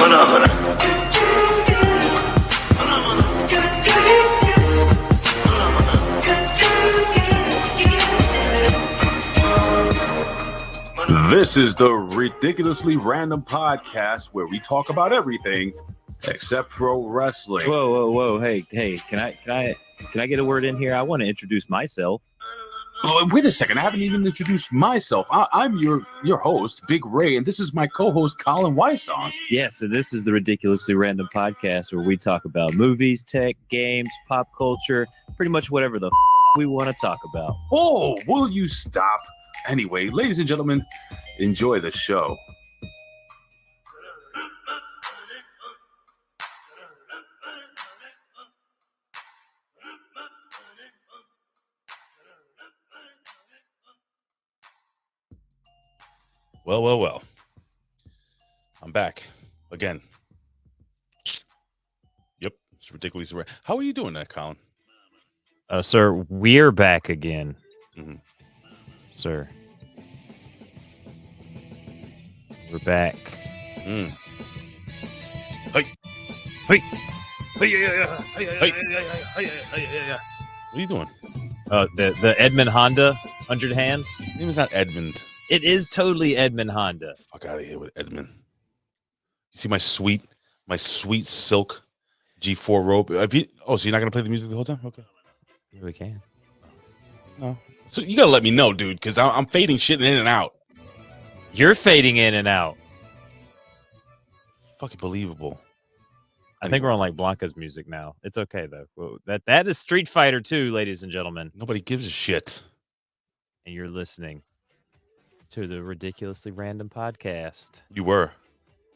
This is the Ridiculously Random Podcast where we talk about everything except pro wrestling. Whoa! Hey! Can I get a word in here? I want to introduce myself. Oh, wait a second! I haven't even introduced myself. I'm your host, Big Ray, and this is my co-host, Colin Wysong. Yes, and this is the Ridiculously Random Podcast where we talk about movies, tech, games, pop culture, pretty much whatever the we want to talk about. Oh, will you stop? Anyway, ladies and gentlemen, enjoy the show. Well. I'm back again. Yep, it's ridiculously rare. How are you doing that, Colin? Sir, we're back again. Mm-hmm. Sir. We're back. Mm. Hey. What are you doing? The Edmund Honda 100 hands. His name is not Edmund. It is totally Edmund Honda. Fuck out of here with Edmund. You see my sweet silk G4 robe. So you're not gonna play the music the whole time? Okay. We can. No. So you gotta let me know, dude, because I'm fading shit in and out. You're fading in and out. Fucking believable. I think we're on like Blanca's music now. It's okay though. Well, that is Street Fighter 2, ladies and gentlemen. Nobody gives a shit. And you're listening to the Ridiculously Random Podcast. You were.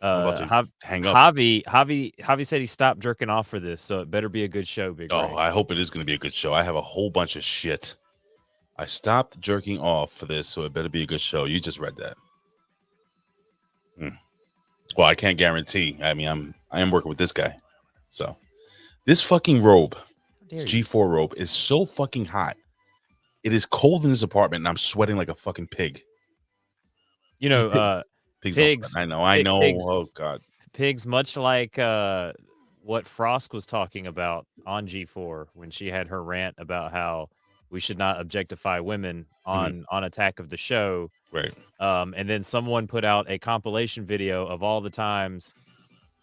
I'm about to hang up. Javi said he stopped jerking off for this, so it better be a good show, Big Ray. I hope it is going to be a good show. I have a whole bunch of shit. I stopped jerking off for this, so it better be a good show. You just read that. Well, I can't guarantee. I mean, I am working with this guy. So this fucking robe, this G4 robe, is so fucking hot. It is cold in this apartment, and I'm sweating like a fucking pig. You know, pigs. I know. Pigs, oh God, pigs. Much like what Frost was talking about on G4 when she had her rant about how we should not objectify women on Attack of the Show. Right. And then someone put out a compilation video of all the times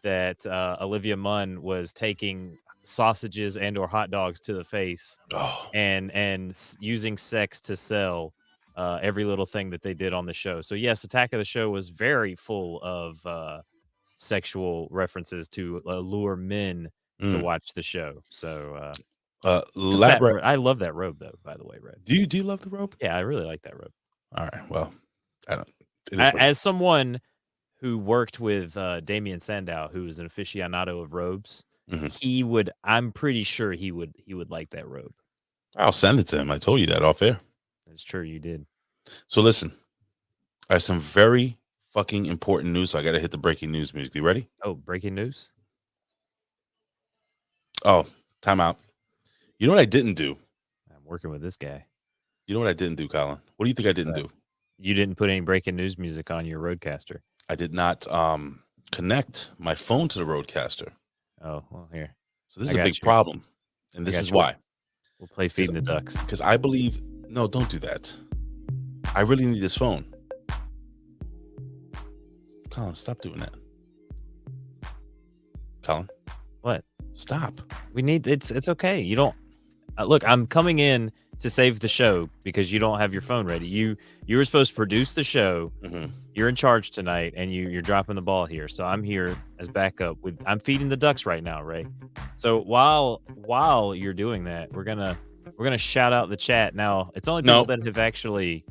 that Olivia Munn was taking sausages and or hot dogs to the face and using sex to sell every little thing that they did on the show. So yes, Attack of the Show was very full of sexual references to lure men to watch the show. So I love that robe though, by the way, Red. Do you love the robe? Yeah, I really like that robe. All right. Well, I don't. As someone who worked with Damian Sandow, who is an aficionado of robes, I'm pretty sure he would like that robe. I'll send it to him. I told you that off air. That's true, you did. So listen, I have some very fucking important news. So I got to hit the breaking news music. You ready? Oh, breaking news? Oh, time out. You know what I didn't do? I'm working with this guy. You know what I didn't do, Colin? What do you think I didn't do? You didn't put any breaking news music on your Roadcaster. I did not connect my phone to the Roadcaster. Oh, well, here. So this is a big problem. And this is why. We'll play Feeding the Ducks. Because I believe... No, don't do that. I really need this phone. Colin, stop doing that. Colin? What? Stop. We need... It's okay. You don't... look, I'm coming in to save the show because you don't have your phone ready. You were supposed to produce the show. You're in charge tonight, and you're dropping the ball here. So I'm here as backup. I'm feeding the ducks right now, Ray. So while you're doing that, we're gonna shout out the chat. Now it's only people that have actually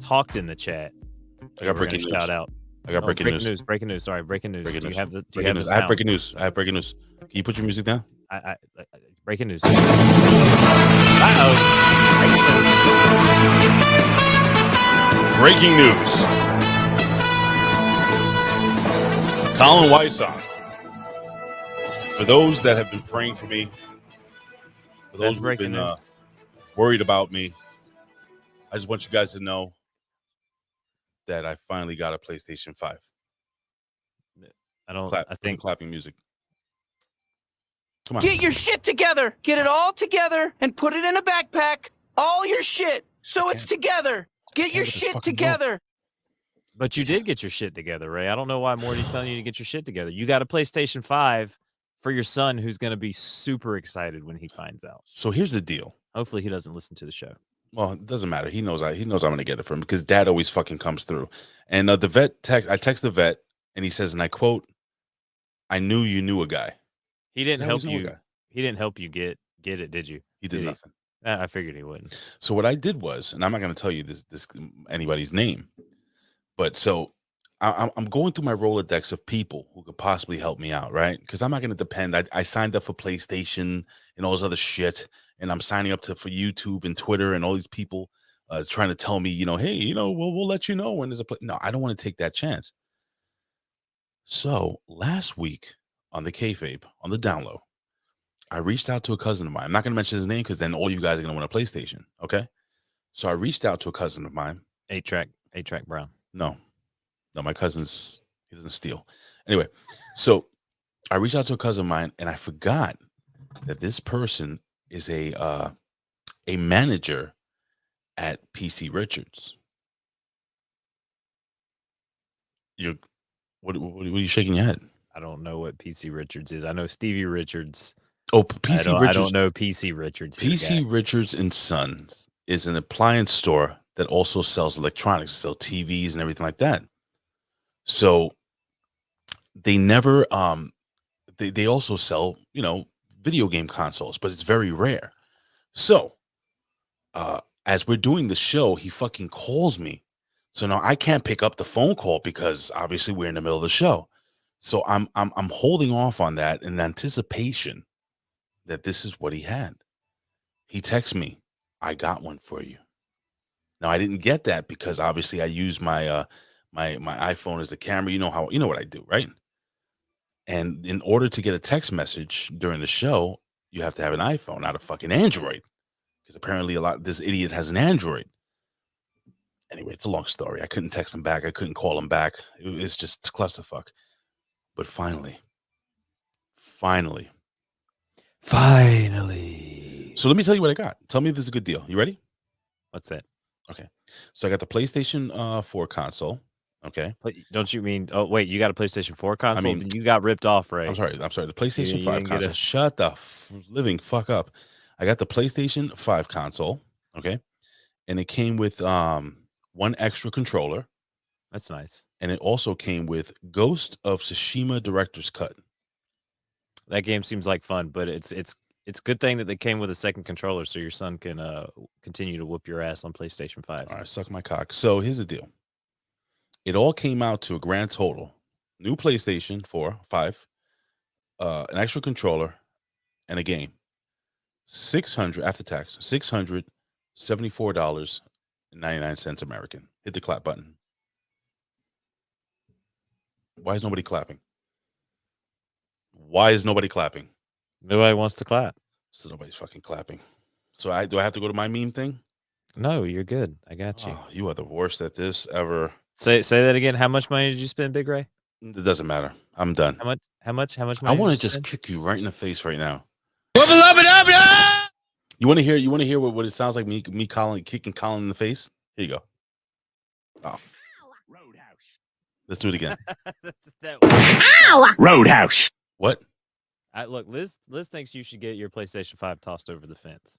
talked in the chat. I got breaking news. Shout out. I got breaking news. Breaking news. Sorry, breaking news. Do you have the? Do you have the I have breaking news. I have breaking news. Can you put your music down? Breaking news. Breaking news. Colin Wysong. For those that have been praying for me, for those who have been worried about me, I just want you guys to know that I finally got a PlayStation 5. I don't. Clap. I Put the think clapping music. Come on. Get your shit together. Get it all together and put it in a backpack. All your shit. So it's together. Get your with this shit fucking rope. together. But you did get your shit together, Ray. I don't know why Morty's telling you to get your shit together. You got a PlayStation 5 for your son, who's going to be super excited when he finds out. So here's the deal. Hopefully, he doesn't listen to the show. Well, it doesn't matter. He knows I'm going to get it for him because Dad always fucking comes through. And the vet I text the vet, and he says, and I quote, "I knew you knew a guy." He didn't I help always know a you. guy. He didn't help you get it, did you? He did nothing. I figured he wouldn't. So what I did was, and I'm not going to tell you this anybody's name, but so I'm going through my Rolodex of people who could possibly help me out, right? Because I'm not going to depend. I signed up for PlayStation and all this other shit, and I'm signing up for YouTube and Twitter and all these people trying to tell me, hey, we'll let you know when there's a play. No, I don't want to take that chance. So last week on the kayfabe, on the down low, I reached out to a cousin of mine. I'm not going to mention his name because then all you guys are going to want a PlayStation. Okay. So I reached out to a cousin of mine. 8-track Brown. No, my cousin's, he doesn't steal. Anyway, so I reached out to a cousin of mine and I forgot that this person is a manager at PC Richards. What are you shaking your head? I don't know what PC Richards is. I know Stevie Richards. Oh, PC Richards. I don't know PC Richards. PC Richards and Sons is an appliance store that also sells electronics, sell TVs and everything like that. So they never they also sell, video game consoles, but it's very rare. So as we're doing the show, he fucking calls me. So now I can't pick up the phone call because obviously we're in the middle of the show. So I'm holding off on that in anticipation that this is what he had. He texts me, "I got one for you." Now I didn't get that because obviously I use my my iPhone as the camera. You know what I do, right? And in order to get a text message during the show, you have to have an iPhone, not a fucking Android. Because apparently this idiot has an Android. Anyway, it's a long story. I couldn't text him back. I couldn't call him back. It's just clusterfuck. But finally. So let me tell you what I got. Tell me if this is a good deal. You ready? What's that? Okay. So I got the PlayStation 4 console. Okay. Don't you mean? Oh wait, you got a PlayStation 4 console? mean, you got ripped off, Ray. I'm sorry. The PlayStation You 5 didn't get console. Shut the living fuck up. I got the PlayStation 5 console. Okay. And it came with one extra controller. That's nice. And it also came with Ghost of Tsushima Director's Cut. That game seems like fun, but it's a good thing that they came with a second controller so your son can continue to whoop your ass on PlayStation 5. All right, suck my cock. So here's the deal. It all came out to a grand total. New PlayStation 4, 5, an extra controller, and a game. $600 after tax, $674.99 American. Hit the clap button. Why is nobody clapping? Nobody wants to clap. So nobody's fucking clapping. So do I have to go to my meme thing? No, you're good. I got you. Oh, you are the worst at this ever. Say that again. How much money did you spend, Big Ray? It doesn't matter. I'm done. How much money? I want to did you just spend? kick you right in the face right now. You want to hear what it sounds like me kicking Colin in the face? Here you go. Oh. Roadhouse. Let's do it again. Ow! Roadhouse. What? Look, Liz thinks you should get your PlayStation 5 tossed over the fence.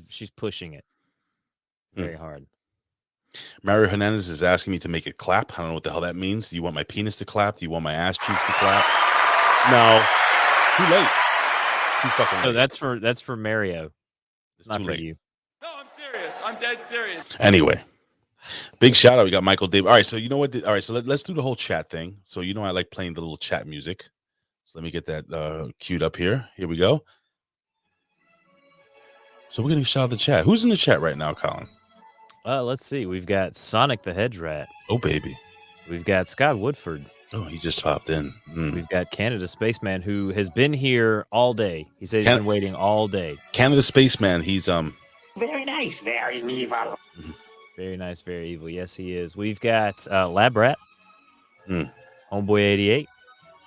She's pushing it very hard. Mario Hernandez is asking me to make it clap. I don't know what the hell that means. Do you want my penis to clap? Do you want my ass cheeks to clap? No. Too late. Too fucking late. No, that's for Mario. It's not for you. No, I'm serious. I'm dead serious. Anyway, big shout out. We got Michael David. All right, so you know what? All right, so let's do the whole chat thing. So I like playing the little chat music. So let me get that queued up here. Here we go. So we're going to shout out the chat. Who's in the chat right now, Colin? Let's see. We've got Sonic the Hedge Rat. Oh, baby. We've got Scott Woodford. Oh, he just hopped in. We've got Canada Spaceman, who has been here all day. He says he's been waiting all day. Canada Spaceman, he's very nice, very evil. Very nice, very evil. Yes, he is. We've got Lab Rat, Homeboy 88.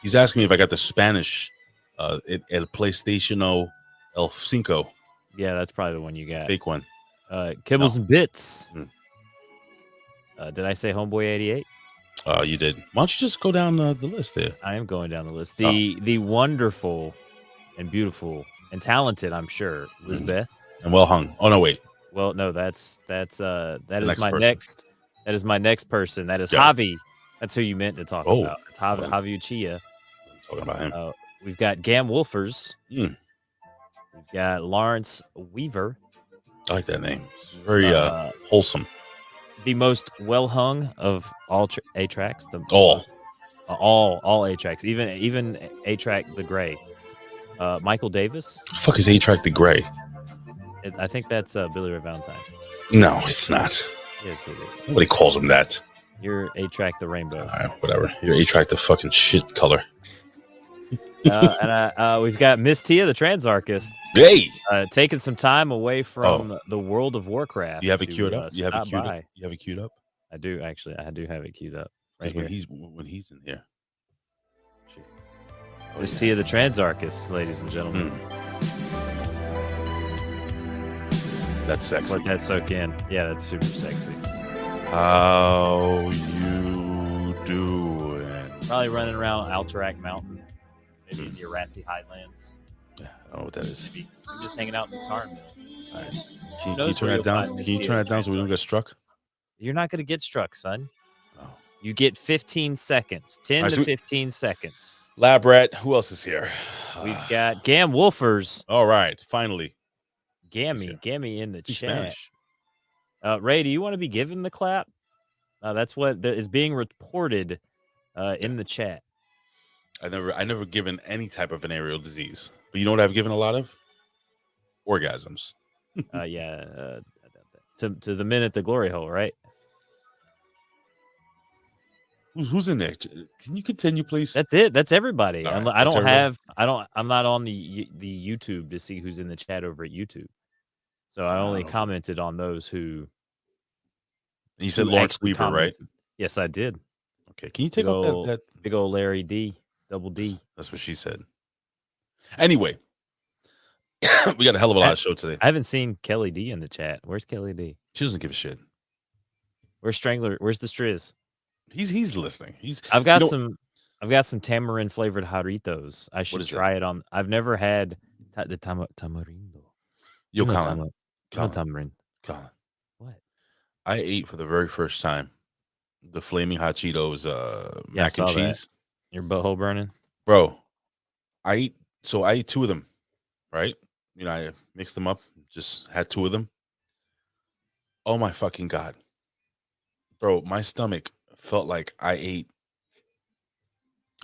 He's asking me if I got the Spanish El PlayStation El Cinco. Yeah, that's probably the one you got. Fake one. Kibbles and Bits. Mm. Did I say Homeboy 88? You did. Why don't you just go down the list there? I am going down the list. The wonderful and beautiful and talented, I'm sure, Lizbeth. And well hung. Oh no, wait. Well, no, that is my person. next. That is my next person. That is Yeah. Javi. That's who you meant to talk Oh. about. It's Javi Uchilla. I'm talking about him. We've got Gam Wolfers. Mm. We've got Lawrence Weaver. I like that name. It's very wholesome. The most well hung of all A tracks. All A tracks. Even A track the Gray. Michael Davis. The fuck is A-Track the Gray? I think that's Billy Ray Valentine. No, it's not. Yes, it is. Nobody calls him that. You're A-Track the Rainbow. All right, whatever. You're A-Track the fucking shit color. And we've got Miss Tia, the Transarchist. Hey! Taking some time away from the World of Warcraft. You have it queued up? You have it queued by. up? You have it queued up? I do, actually. I do have it queued up. Right When here. he's in here. Miss Tia, the Transarchist, ladies and gentlemen. That's Let's sexy. let that soak in. Yeah, that's super sexy. How you doing? Probably running around Alterac Mountain, maybe in the Arathi Highlands. Yeah, I don't know what that is. Maybe I'm just hanging out in the Tarn Mill. Nice. Can you Knows turn where that you'll down? find Miss Can you Tia, turn the that down so we don't get struck? You're not going to get struck, son. Oh. You get 15 seconds, 10 All right, to so 15 seconds. Lab Rat, who else is here? We've got Gam Wolfers. All right, finally. Gammy in the Speak chat. Spanish. Ray, do you want to be given the clap? That's what is being reported in the chat. I never given any type of venereal disease. But you know what I've given a lot of? Orgasms. To the men at the glory hole, right? Who's in there? Can you continue, please? That's it. That's everybody. All right, I'm not on the YouTube to see who's in the chat over at YouTube. So I only commented on those who. And you said who Lawrence actually Weaver, right? commented. Yes, I did. Okay. Can you take off that? Big old Larry D, double D. That's what she said. Anyway, we got a hell of a lot of show today. I haven't seen Kelly D in the chat. Where's Kelly D? She doesn't give a shit. Where's Strangler? Where's the Striz? He's listening. I've got some tamarind flavored Jarritos. I should try it on. I've never had the tamarindo. Yo, Colin. Tamarind. Colin. What? I ate for the very first time the Flaming Hot Cheetos mac and cheese. Your butthole burning? Bro, I ate two of them, right? You know, I mixed them up, just had two of them. Oh my fucking God. Bro, my stomach felt like I ate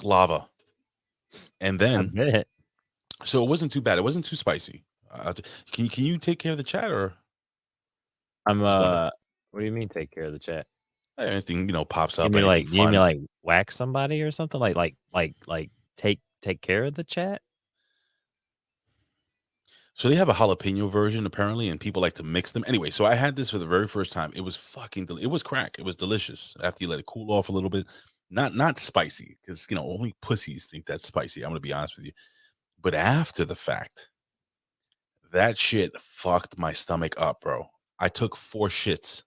lava. And then, so it wasn't too bad. It wasn't too spicy. Can you take care of the chat or? What do you mean take care of the chat? Anything, pops up. You mean like whack somebody or something? Like take care of the chat? So they have a jalapeno version apparently, and people like to mix them. Anyway, so I had this for the very first time. It was it was crack. It was delicious. After you let it cool off a little bit, not spicy, because only pussies think that's spicy. I'm gonna be honest with you. But after the fact, that shit fucked my stomach up, bro. I took 4 shits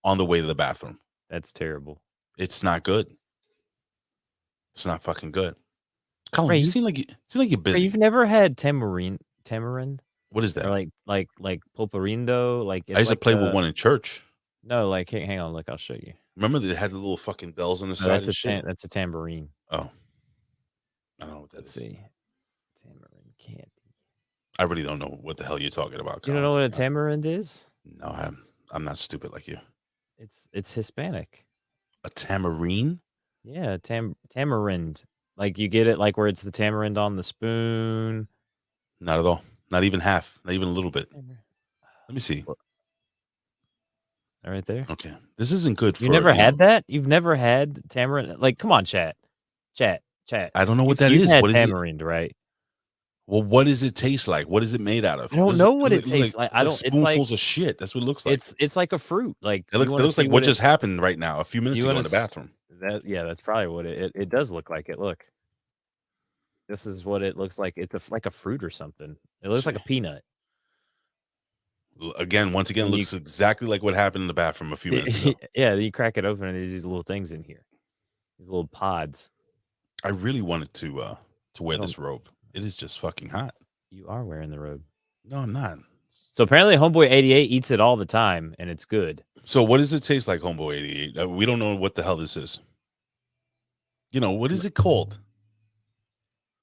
on the way to the bathroom. That's terrible. It's not good. It's not fucking good. Colin, Ray, you seem like you're busy. Ray, you've never had tamarind? What is that? Or like pulparindo? Like I used to play with one in church. No, like hang on, look, I'll show you. Remember they had the little fucking bells on the side and shit? That's a tambourine. Oh. I don't know what that is. Let's see. Tamarind candy. I really don't know what the hell you're talking about, Colin. You don't know what a tamarind is? No, I'm not stupid like you. It's Hispanic. A tamarine? Yeah, tamarind. Like you get it like where it's the tamarind on the spoon. Not at all. Not even half. Not even a little bit. Let me see. Right there. Okay. This isn't good for you. Never had that? You've never had tamarind? Like, come on, chat. I don't know what that is. What is tamarind, right? Well, what does it taste like? What is it made out of? I don't know what it tastes like. I don't. Spoonfuls of shit. That's what it looks like. It's like a fruit. Like it looks like what just happened right now. A few minutes ago in the bathroom. That's probably what it does look like. It look. This is what it looks like. It's like a fruit or something. It looks like a peanut. Once again, looks exactly like what happened in the bathroom a few minutes ago. Yeah, you crack it open and there's these little things in here. These little pods. I really wanted to wear this robe. It is just fucking hot. You are wearing the robe. No, I'm not. So apparently Homeboy 88 eats it all the time and it's good. So what does it taste like, Homeboy 88? We don't know what the hell this is. You know, what is it called?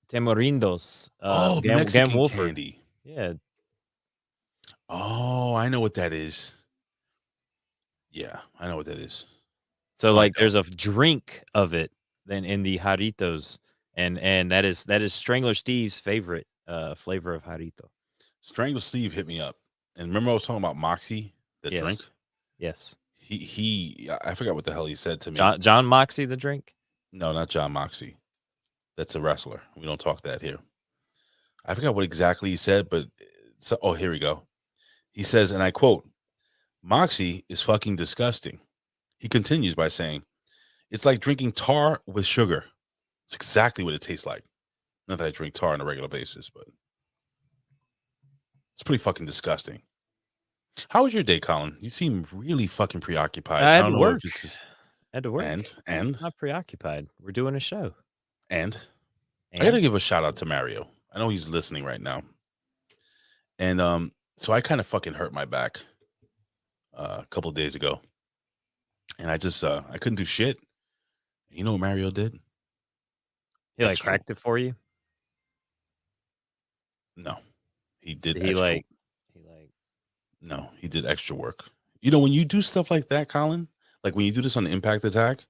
Tamarindos. Mexican candy. Yeah. Oh, I know what that is. Yeah, I know what that is. So like there's a drink of it then in the Jarritos. And that is Strangler Steve's favorite flavor of Jarrito. Strangler Steve hit me up. And remember I was talking about Moxie, the drink? Yes. I forgot what the hell he said to me. John Moxie, the drink? No, not John Moxie. That's a wrestler. We don't talk that here. I forgot what exactly he said, but here we go. He says, and I quote, "Moxie is fucking disgusting." He continues by saying, "It's like drinking tar with sugar." It's exactly what it tastes like. Not that I drink tar on a regular basis, but it's pretty fucking disgusting. How was your day, Colin? You seem really fucking preoccupied. I had to work. I had to work. And I'm not preoccupied. We're doing a show. And I gotta give a shout out to Mario. I know he's listening right now. And so I kind of fucking hurt my back a couple of days ago. And I just I couldn't do shit. You know what Mario did? He like cracked it for you? No. He did No, he did extra work. You know, when you do stuff like that, Colin, like when you do this on Impact Attack,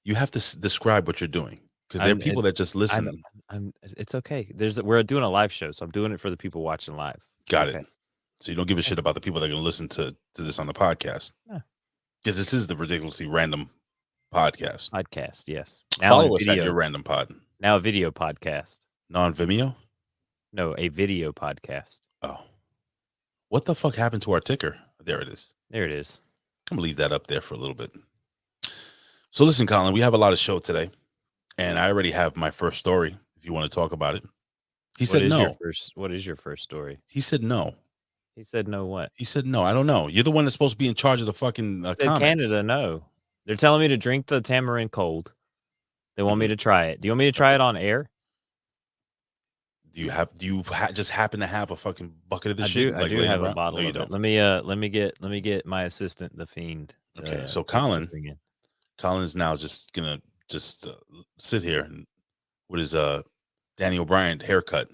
you have to describe what you're doing. Because there are people that just listen. It's okay. We're doing a live show, so I'm doing it for the people watching live. Got it. So you don't give a shit about the people that are going to listen to this on the podcast. Because this is the ridiculously random podcast. Podcast, yes. Follow us at Your Random Pod. Now a video podcast. Not on Vimeo? No, a video podcast. Oh. What the fuck happened to our ticker? There it is. There it is. I'm going to leave that up there for a little bit. So listen, Colin, we have a lot of show today. And I already have my first story, if you want to talk about it. He said no. What is your first story? He said no. He said no what? He said no. I don't know. You're the one that's supposed to be in charge of the fucking comments. Canada, no. They're telling me to drink the tamarind cold. They want me to try it. Do you want me to try it on air? Do you just happen to have a fucking bucket of this shit? I do have a bottle of it. Let me get my assistant, the Fiend. Okay, so Colin's now just gonna sit here and with his Danny O'Brien haircut.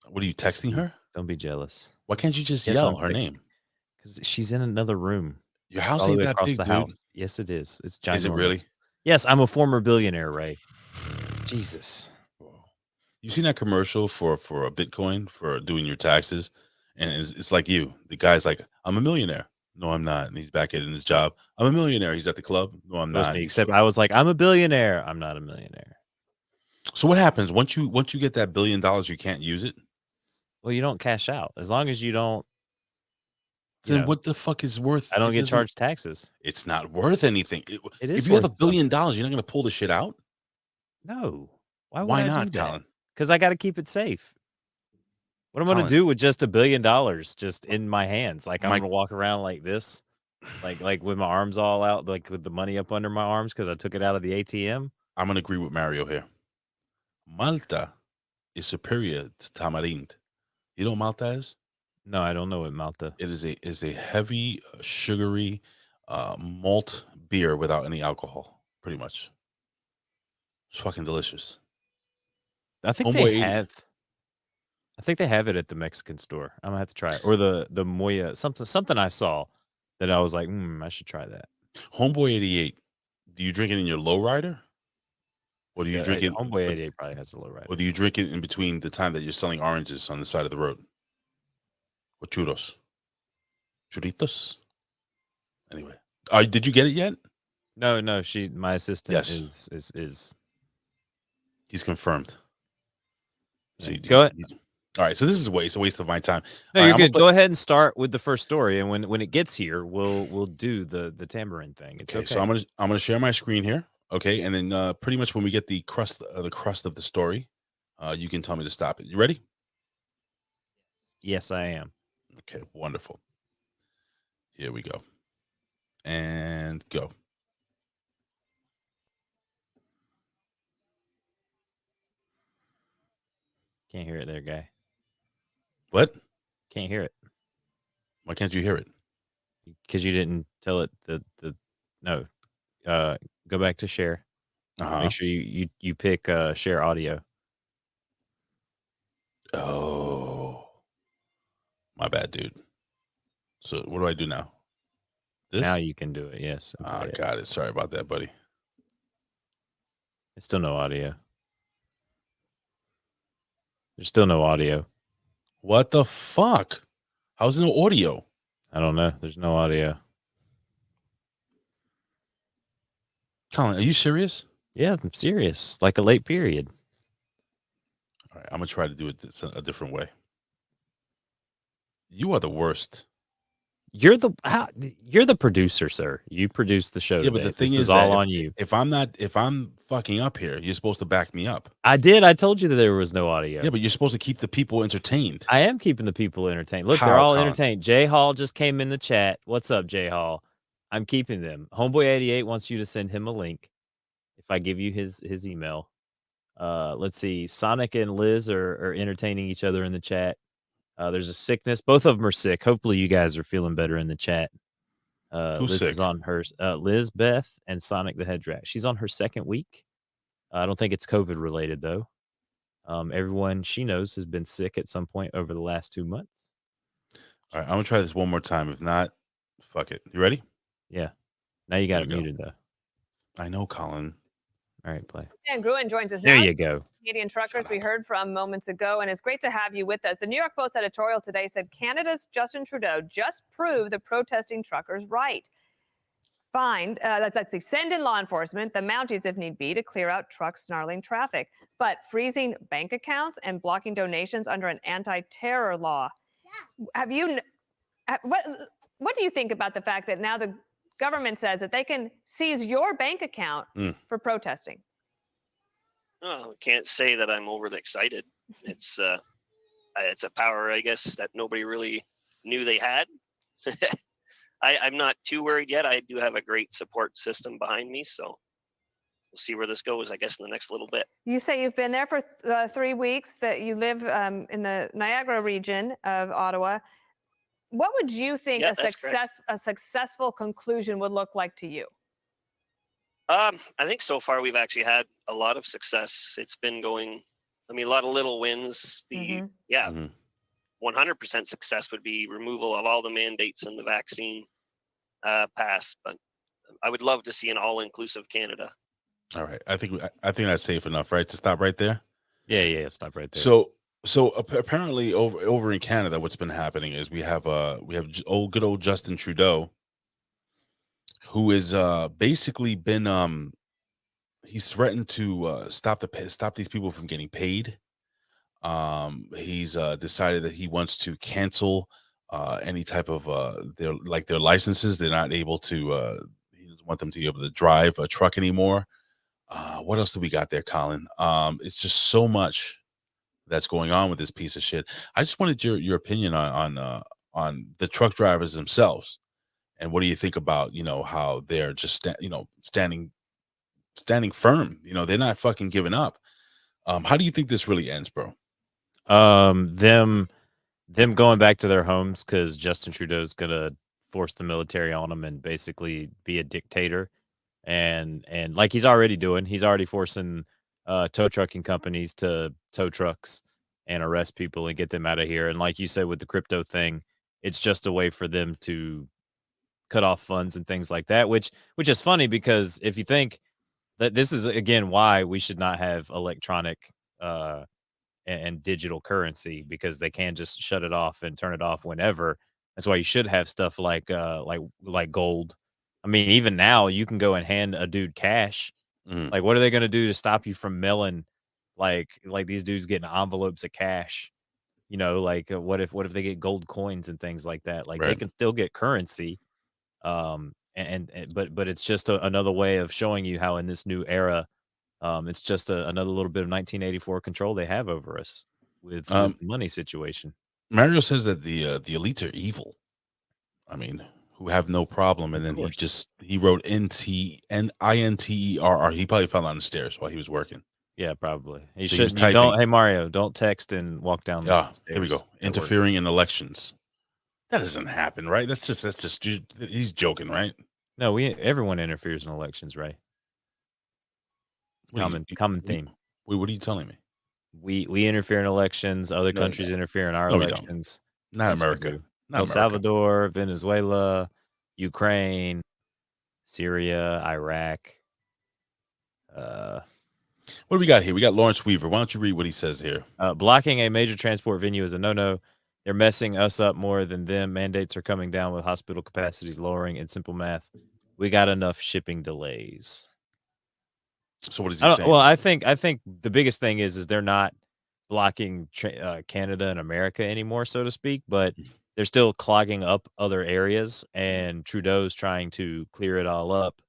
What are you texting her? Don't be jealous. Why can't you just yell her name? Because she's in another room. Your house ain't that big, dude. House. Yes, it is. It's ginormous. Is it really? Yes, I'm a former billionaire, Ray. Jesus. You seen that commercial for a Bitcoin for doing your taxes? And it's like you. The guy's like, "I'm a millionaire." No, I'm not. And he's back at his job. "I'm a millionaire." He's at the club. No, I'm not. Except I was like, "I'm a billionaire." I'm not a millionaire. So what happens once you get that $1 billion? You can't use it. Well, you don't cash out as long as you don't. Then what the fuck is worth? I don't get charged taxes. It's not worth anything. It is. If you have $1 billion, you're not going to pull the shit out. No. Why not, Colin? Because I got to keep it safe. What am I going to do with just $1 billion just in my hands? Like I'm going to walk around like this, like with my arms all out, like with the money up under my arms because I took it out of the ATM. I'm going to agree with Mario here. Malta is superior to tamarind. You know what Malta is? No, I don't know what Malta. It is a heavy, sugary malt beer without any alcohol, pretty much. It's fucking delicious. I think they have it at the Mexican store. I'm gonna have to try it, or the Moya something I saw that I was like, I should try that. Homeboy 88. Do you drink it in your lowrider, or do you drink it? Homeboy 88 probably has a lowrider. Or do you drink it in between the time that you're selling oranges on the side of the road? Or churros, churritos. Anyway, did you get it yet? No. My assistant is. He's confirmed. So go ahead. All right, so this is a waste of my time. No, you're good. Go ahead and start with the first story, and when it gets here, we'll do the tamarind thing. It's okay. So I'm gonna share my screen here. Okay, and then pretty much when we get the crust of the story, you can tell me to stop it. You ready? Yes, I am. Okay, wonderful. Here we go. And go. Can't hear it there, guy. What? Can't hear it Why can't you hear it? because you didn't tell it no. Go back to share. Uh-huh. Make sure you pick share audio. Oh. My bad, dude. So what do I do now? This? Now you can do it. Yes. and Ah, play it. got it. Sorry about that, buddy. It's still no audio. There's still no audio. What the fuck? How's no audio? I don't know. There's no audio. Colin, are you serious? Yeah, I'm serious. Like a late period. All right, I'm gonna try to do it a different way. You are the worst. You're the producer, sir. You produce the show. Yeah, but the thing this is all that on you. if I'm fucking up here, you're supposed to back me up. I did. I told you that there was no audio. Yeah, but you're supposed to keep the people entertained. I am keeping the people entertained. Look, How, they're all Colin? entertained. Jay Hall just came in the chat. What's up, Jay Hall? I'm keeping them. Homeboy88 wants you to send him a link. If I give you his email. Let's see. Sonic and Liz are entertaining each other in the chat. There's a sickness. Both of them are sick. Hopefully you guys are feeling better in the chat. Who's Liz sick? is on her Liz Beth and Sonic the Hedge Rat. She's on her second week. I don't think it's COVID related though. Everyone she knows has been sick at some point over the last 2 months. All right, I'm gonna try this one more time. If not, fuck it. You ready? Yeah. Now you got Here it we go. muted though. I know, Colin. All right, play. Dan Gruen joins us There now. you go. Canadian truckers we heard from moments ago, and it's great to have you with us. The New York Post editorial today said Canada's Justin Trudeau just proved the protesting truckers right. Let's see, send in law enforcement, the Mounties if need be, to clear out trucks snarling traffic, but freezing bank accounts and blocking donations under an anti-terror law. Have you? What do you think about the fact that now the government says that they can seize your bank account for protesting? Oh, I can't say that I'm overly excited. It's a power, I guess, that nobody really knew they had. I'm not too worried yet. I do have a great support system behind me, so we'll see where this goes, I guess, in the next little bit. You say you've been there for 3 weeks, that you live in the Niagara region of Ottawa. What would you think Yeah, a successful conclusion would look like to you? I think so far we've actually had a lot of success. It's been going, a lot of little wins. 100% success would be removal of all the mandates and the vaccine pass. But I would love to see an all-inclusive Canada. All right, I think that's safe enough, right? To stop right there. Yeah. Stop right there. So apparently over in Canada, what's been happening is we have good old Justin Trudeau, who is basically been he's threatened to stop these people from getting paid. He's decided that he wants to cancel any type of their licenses. They're not able to. He doesn't want them to be able to drive a truck anymore. What else do we got there, Colin? It's just so much that's going on with this piece of shit. I just wanted your opinion on the truck drivers themselves, and what do you think about how they're just standing firm? They're not fucking giving up. How do you think this really ends, bro? Them going back to their homes because Justin Trudeau's gonna force the military on them and basically be a dictator, and like he's already forcing tow trucking companies to tow trucks and arrest people and get them out of here. And like you said with the crypto thing, it's just a way for them to cut off funds and things like that, which is funny because if you think that this is again why we should not have electronic and digital currency, because they can just shut it off and turn it off whenever. That's why you should have stuff like gold. Even now you can go and hand a dude cash. Like, what are they going to do to stop you from mailing like these dudes getting envelopes of cash? What if they get gold coins and things like that? Like, right. They can still get currency. And but it's just another way of showing you how in this new era, it's just another little bit of 1984 control they have over us with the money situation. Mario says that the elites are evil. I mean, who have no problem, and then he wrote INTERR. He probably fell down the stairs while he was working. Yeah, probably. He So shouldn't. You don't. Hey Mario, don't text and walk down. Yeah, the stairs. here we go. Interfering in elections. That doesn't happen, right? That's just he's joking, right? No, everyone interferes in elections, right? Common theme. Wait, what are you telling me? We interfere in elections. Other countries interfere in our elections. Not America. El Salvador, Venezuela, Ukraine, Syria, Iraq. What do we got here? We got Lawrence Weaver. Why don't you read what he says here? Blocking a major transport venue is a no-no. They're messing us up more than them. Mandates are coming down with hospital capacities lowering. In simple math, we got enough shipping delays. So what is he saying? Well, I think the biggest thing is they're not blocking Canada and America anymore, so to speak, but they're still clogging up other areas, and Trudeau's trying to clear it all up.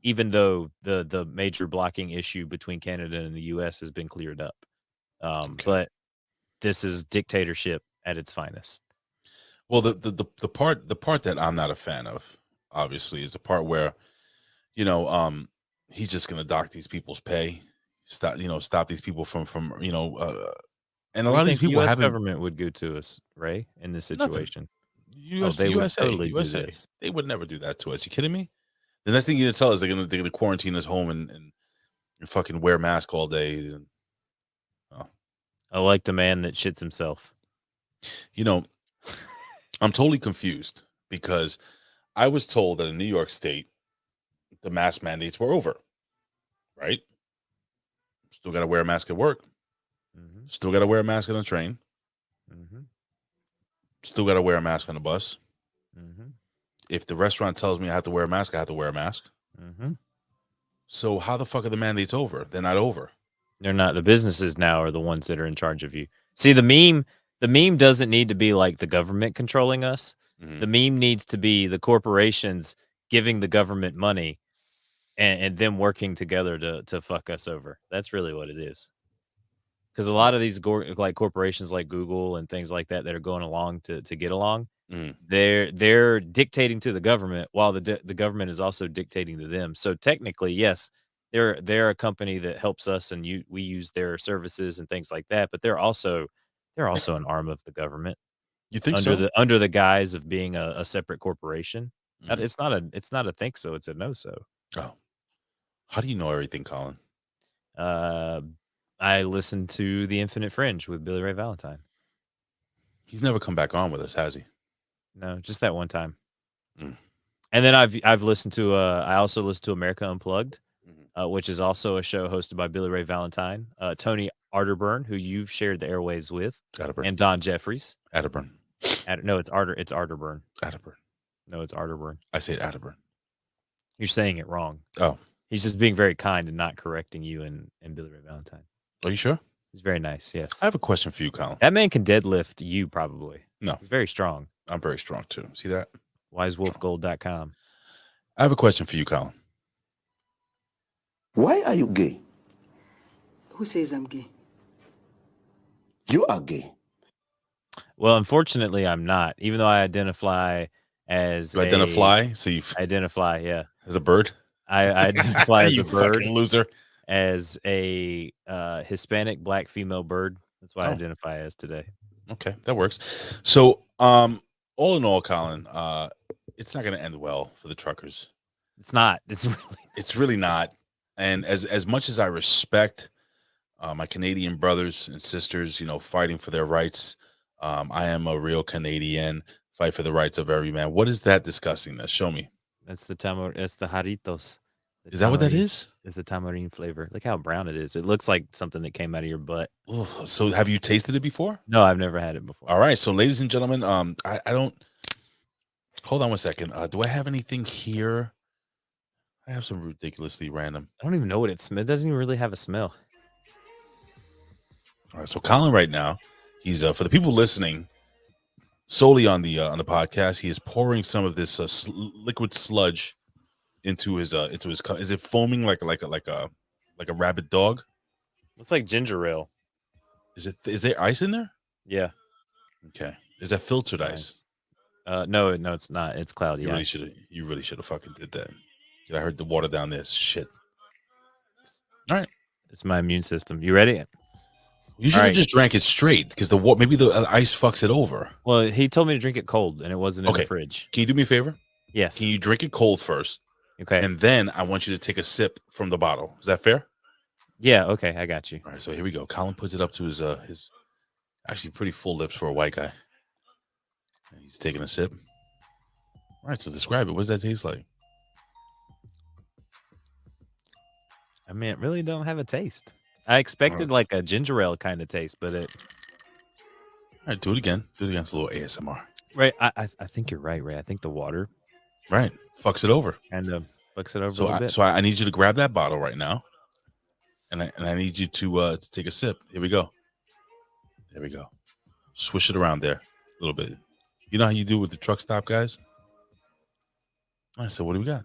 Even though the major blocking issue between Canada and the U.S. has been cleared up, but this is dictatorship at its finest. Well, the part that I'm not a fan of, obviously, is the part where, he's just gonna dock these people's pay, stop these people from and a lot of these people U.S. government would go to us, Ray, in this situation. USA, would totally USA. They would never do that to us. You kidding me? The next thing you're gonna tell us they're gonna quarantine us home and fucking wear a mask all day. I like the man that shits himself. I'm totally confused because I was told that in New York State, the mask mandates were over, right? Still got to wear a mask at work. Mm-hmm. Still got to wear a mask on the train. Mm-hmm. Still got to wear a mask on the bus. Mm-hmm. If the restaurant tells me I have to wear a mask, I have to wear a mask. Mm-hmm. So how the fuck are the mandates over? They're not over. They're not. The businesses now are the ones that are in charge of you. See, the meme doesn't need to be like the government controlling us. Mm-hmm. The meme needs to be the corporations giving the government money and them working together to fuck us over. That's really what it is. Because a lot of these like corporations like Google and things like that are going along to get along, they're dictating to the government while the government is also dictating to them. So technically, yes, they're a company that helps us and we use their services and things like that. But they're also an arm of the government. You think under the guise of being a separate corporation? Mm-hmm. It's not a think so. It's a no so. Oh, how do you know everything, Colin? I listened to The Infinite Fringe with Billy Ray Valentine. He's never come back on with us, has he? No, just that one time. And then I've listened to I also listened to America Unplugged, which is also a show hosted by Billy Ray Valentine, Tony Arterburn, who you've shared the airwaves with, and Don Jeffries. Arterburn. No, it's Arterburn. Arterburn. No, it's Arterburn. I say Arterburn. You're saying it wrong. Oh. He's just being very kind and not correcting you and Billy Ray Valentine. Are you sure? He's very nice, yes. I have a question for you, Colin. That man can deadlift you, probably. No. He's very strong. I'm very strong, too. See that? WiseWolfGold.com. I have a question for you, Colin. Why are you gay? Who says I'm gay? You are gay. Well, unfortunately, I'm not. Even though I identify as identify? So you identify, yeah. As a bird? I identify as a bird. Fucking loser. As a Hispanic black female bird. That's what I identify as today. Okay, that works. So, all in all, Colin, it's not going to end well for the truckers. It's not. It's really not. And as much as I respect my Canadian brothers and sisters, fighting for their rights, I am a real Canadian. Fight for the rights of every man. What is that disgustingness? Show me. That's the jarritos. Is that what that is? It's the tamarind flavor. Look how brown it is. It looks like something that came out of your butt. Ooh, so have you tasted it before? No, I've never had it before. All right. So ladies and gentlemen, I don't, hold on one second. Do I have anything here? I have some ridiculously random. I don't even know what it smells. It doesn't even really have a smell. All right. So Colin right now, he's, for the people listening, solely on the podcast. He is pouring some of this liquid sludge into his cup. Is it foaming like a rabid dog? Looks like ginger ale. Is there ice in there? Yeah. Okay. Is that filtered Nice. ice? No, it's not. It's cloudy. You really should have fucking did that. I heard the water down there. Shit. All right. It's my immune system. You ready? You should have just drank it straight because maybe the ice fucks it over. Well, he told me to drink it cold, and it wasn't in the fridge. Can you do me a favor? Yes. Can you drink it cold first? Okay. And then I want you to take a sip from the bottle. Is that fair? Yeah. Okay. I got you. All right. So here we go. Colin puts it up to his actually pretty full lips for a white guy. And he's taking a sip. All right. So describe it. What does that taste like? I mean, it really don't have a taste. I expected like a ginger ale kind of taste, but it. All right, do it again. Do it again. It's a little ASMR. Right. I think you're right, Ray. I think the water fucks it over. And fucks it over a little bit. So I need you to grab that bottle right now, and I need you to take a sip. Here we go. There we go. Swish it around there a little bit. You know how you do with the truck stop guys? All right. So what do we got?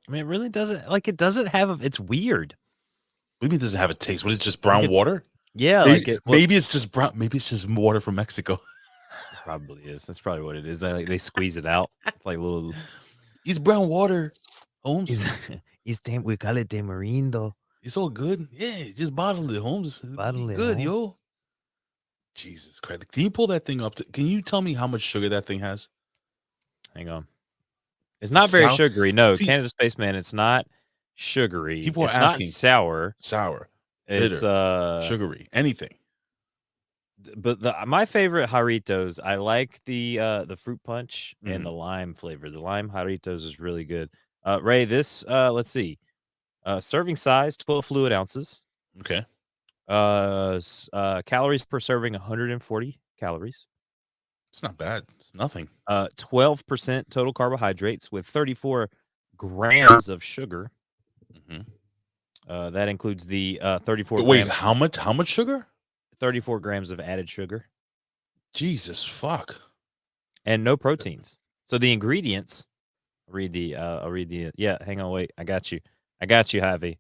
I mean, it really doesn't it doesn't have it's weird. What do you mean it doesn't have a taste? What is it, just brown water? Yeah, maybe it's just brown. Maybe it's just water from Mexico. It probably is. That's probably what it is. They squeeze it out. It's like little. It's brown water, Holmes. We call it tamarindo. It's all good. Yeah, just bottle it, Holmes. Bottle it, good, Holmes. yo. Jesus Christ! Can you pull that thing up? Can you tell me how much sugar that thing has? Hang on. It's not very sugary. No, Canada Spaceman. It's not sugary. People are asking. Not sour. It's bitter, sugary. Anything. But my favorite Jarritos, I like the fruit punch and the lime flavor. The lime Jarritos is really good. Ray, this let's see. Serving size 12 fluid ounces. Okay. Calories per serving 140 calories. It's not bad. It's nothing. 12% total carbohydrates with 34 grams of sugar. That includes the 34. Wait, how much sugar? 34 grams of added sugar. Jesus fuck. And no proteins. So the ingredients. I'll read the. Yeah, hang on, wait. I got you, Javi.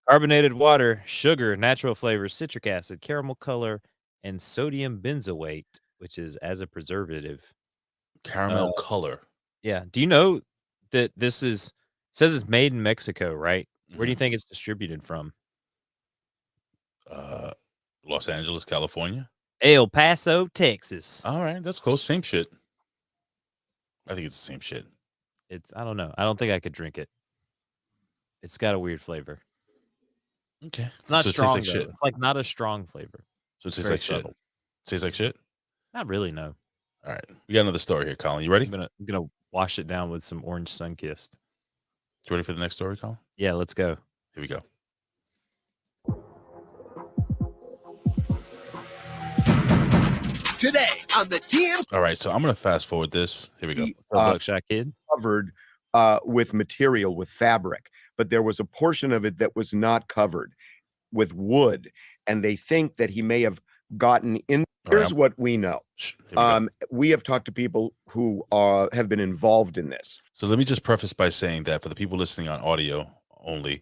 Carbonated water, sugar, natural flavors, citric acid, caramel color, and sodium benzoate, which is as a preservative. Caramel color. Yeah. Do you know that says it's made in Mexico, right? Where do you think it's distributed from? Los Angeles, California. El Paso, Texas. All right, that's close. Same shit. I think it's the same shit. I don't know. I don't think I could drink it. It's got a weird flavor. Okay. It's not strong. Like shit. It's like not a strong flavor. So it tastes like shit. Tastes like shit? Not really, no. All right. We got another story here, Colin. You ready? I'm gonna wash it down with some orange Sunkist. You ready for the next story, Colin? Yeah, let's go. Here we go. Today on the TM. All right, so I'm gonna fast forward this. Here we go. Buckshot Kid covered with material, with fabric, but there was a portion of it that was not covered with wood, and they think that he may have gotten in. Here's what we know. We have talked to people who have been involved in this. So let me just preface by saying that for the people listening on audio only,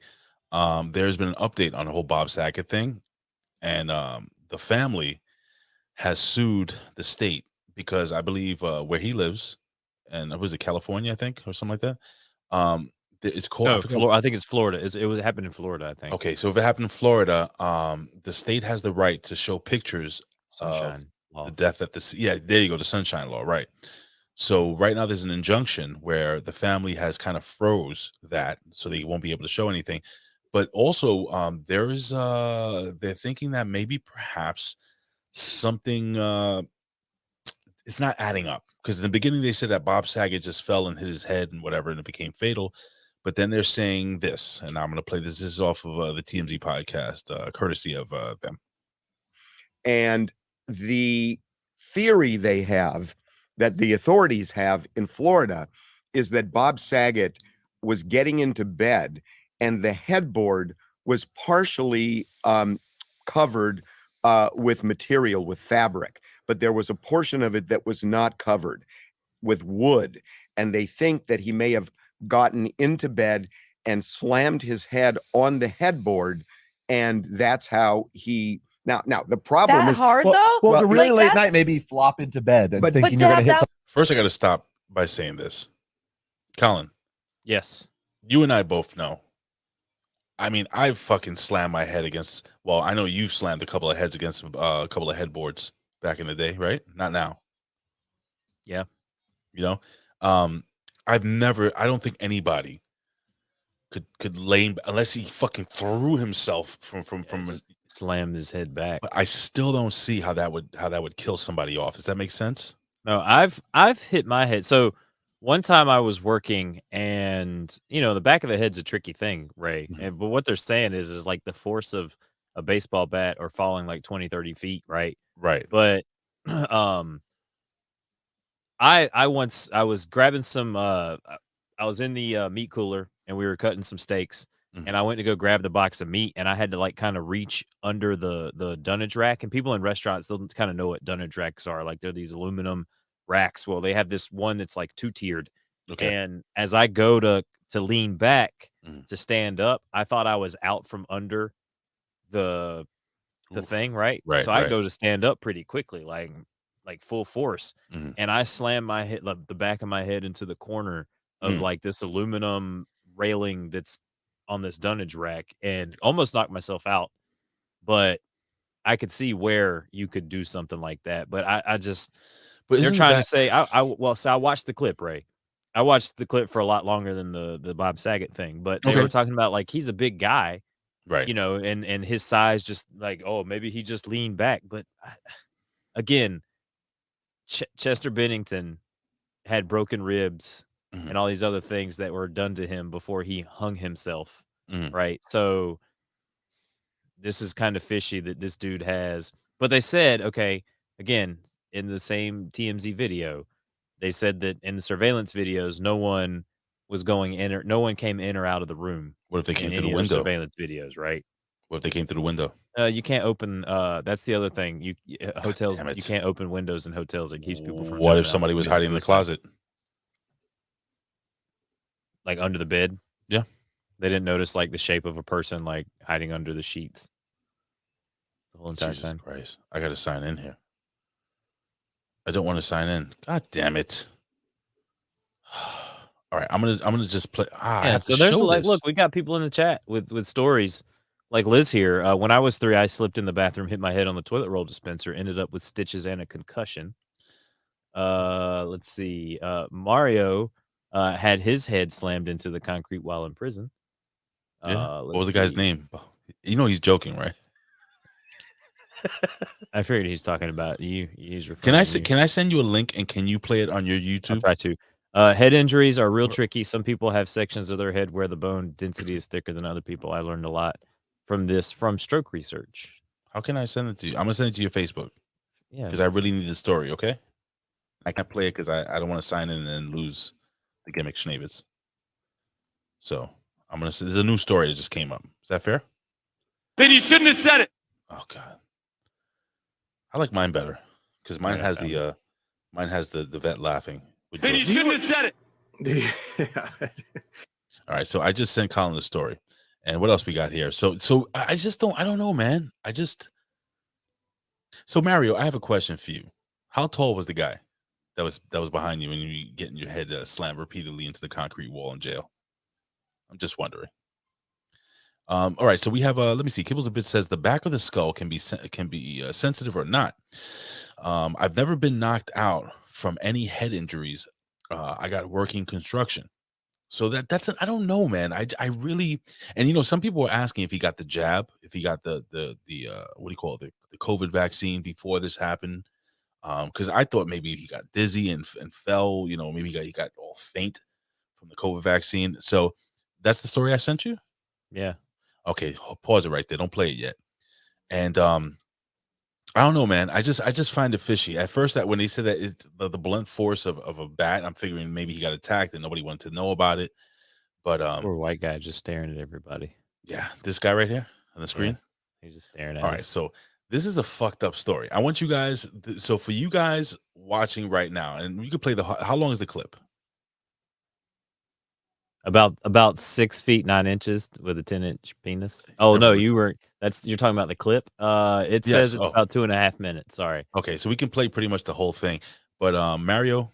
there's been an update on the whole Bob Saget thing, and the family has sued the state because I believe where he lives, and was it California, I think, or something like that. It's called. No, I think it's Florida. It happened in Florida, I think. Okay, so if it happened in Florida, the state has the right to show pictures of the death at the. Yeah, there you go, the Sunshine Law, right? So right now there's an injunction where the family has kind of froze that, so they won't be able to show anything. But also, they're thinking that maybe perhaps something it's not adding up, because in the beginning they said that Bob Saget just fell and hit his head and whatever, and it became fatal. But then they're saying this, and I'm going to play this. This is off of the TMZ podcast, courtesy of them. And the theory they have, that the authorities have in Florida, is that Bob Saget was getting into bed and the headboard was partially covered with material, with fabric, but there was a portion of it that was not covered with wood. And they think that he may have gotten into bed and slammed his head on the headboard. And that's how he. Now the problem That is hard though? Well, it's a really Like, late night. that's- Maybe flop into bed and But thinking to you're going have to hit that- something. First, I got to stop by saying this. Colin, Yes. you and I both know. I mean, I've fucking slammed my head against. Well, I know you've slammed a couple of heads against a couple of headboards back in the day, right? Not now. Yeah. You know, I've never. I don't think anybody could lay unless he fucking threw himself from. Just slammed his head back. But I still don't see how that would kill somebody off. Does that make sense? No, I've hit my head. So one time I was working, and the back of the head's a tricky thing, Ray. But what they're saying is like the force of a baseball bat or falling like 20, 30 feet, right? Right. But I was grabbing some I was in the meat cooler and we were cutting some steaks, and I went to go grab the box of meat, and I had to like kind of reach under the dunnage rack. And people in restaurants, they'll kind of know what dunnage racks are. Like they're these aluminum racks. Well, they have this one that's like 2-tiered. Okay. And as I go to lean back to stand up, I thought I was out from under the thing, right? Right, So I right. go to stand up pretty quickly, like full force, Mhm. and I slam my head, like, the back of my head, into the corner of like this aluminum railing that's on this dunnage rack, and almost knocked myself out. But I could see where you could do something like that. But I just, But they're isn't trying that- to say, so I watched the clip, Ray. I watched the clip for a lot longer than the Bob Saget thing, but they Okay. were talking about like he's a big guy, Right. and his size, just like, oh, maybe he just leaned back. But again, Chester Bennington had broken ribs and all these other things that were done to him before he hung himself, right? So this is kind of fishy that this dude has. But they said, okay, again, in the same TMZ video, they said that in the surveillance videos, no one was going in, or no one came in or out of the room. What if they came in through the any of window? Surveillance videos, right? What if they came through the window? You can't open. That's the other thing. Hotels, damn it. you can't open windows in hotels. It keeps people from. What jumping if out somebody was being hiding in the suicide. closet? Like under the bed? Yeah. They didn't notice like the shape of a person like hiding under the sheets the whole entire Jesus time. Christ. I got to sign in here. I don't want to sign in. God damn it. All right, I'm gonna just play. I Yeah, have so to there's show like, this. look, we got people in the chat with stories. Like Liz here. When I was 3, I slipped in the bathroom, hit my head on the toilet roll dispenser, ended up with stitches and a concussion. Let's see. Mario had his head slammed into the concrete while in prison. Yeah. What let's was the guy's see. name? You know he's joking, right? I figured he's talking about you. He's Can I referring to you. can I send you a link and can you play it on your I'll YouTube? try to. Head injuries are real tricky. Some people have sections of their head where the bone density is thicker than other people. I learned a lot from stroke research. How can I send it to you? I'm gonna send it to your Facebook Yeah. because I really need the story. Okay, I can't play it because I don't want to sign in and lose the gimmick Schneebitz. So I'm gonna. There's a new story that just came up. Is that fair? Then you shouldn't have said it. Oh God, I like mine better because mine has the vet laughing. With Then you George. shouldn't have said it. All right, so I just sent Colin the story, and what else we got here? So I just don't. I don't know, man. So Mario, I have a question for you. How tall was the guy that was behind you when you were getting your head slammed repeatedly into the concrete wall in jail? I'm just wondering. All right, so we have let me see. Kibbles a bit says the back of the skull can be sensitive or not. I've never been knocked out from any head injuries. I got working construction, so I don't know, man. I really, and some people were asking if he got the jab, if he got the what do you call it, the COVID vaccine before this happened, because I thought maybe he got dizzy and fell, maybe he got all faint from the COVID vaccine. So that's the story I sent you. Yeah. Okay, pause it right there. Don't play it yet. And I don't know, man. I just find it fishy. At first, that when they said that it's the blunt force of a bat, I'm figuring maybe he got attacked and nobody wanted to know about it. But Poor white guy just staring at everybody. Yeah, this guy right here on the screen. Yeah, he's just staring at All us. right, so this is a fucked up story. I want you guys. So for you guys watching right now, and you can play the. How long is the clip? About 6 feet 9 inches with a 10-inch penis. Oh no, you're talking about the clip. It says it's about 2.5 minutes. Sorry. Okay, so we can play pretty much the whole thing, but Mario,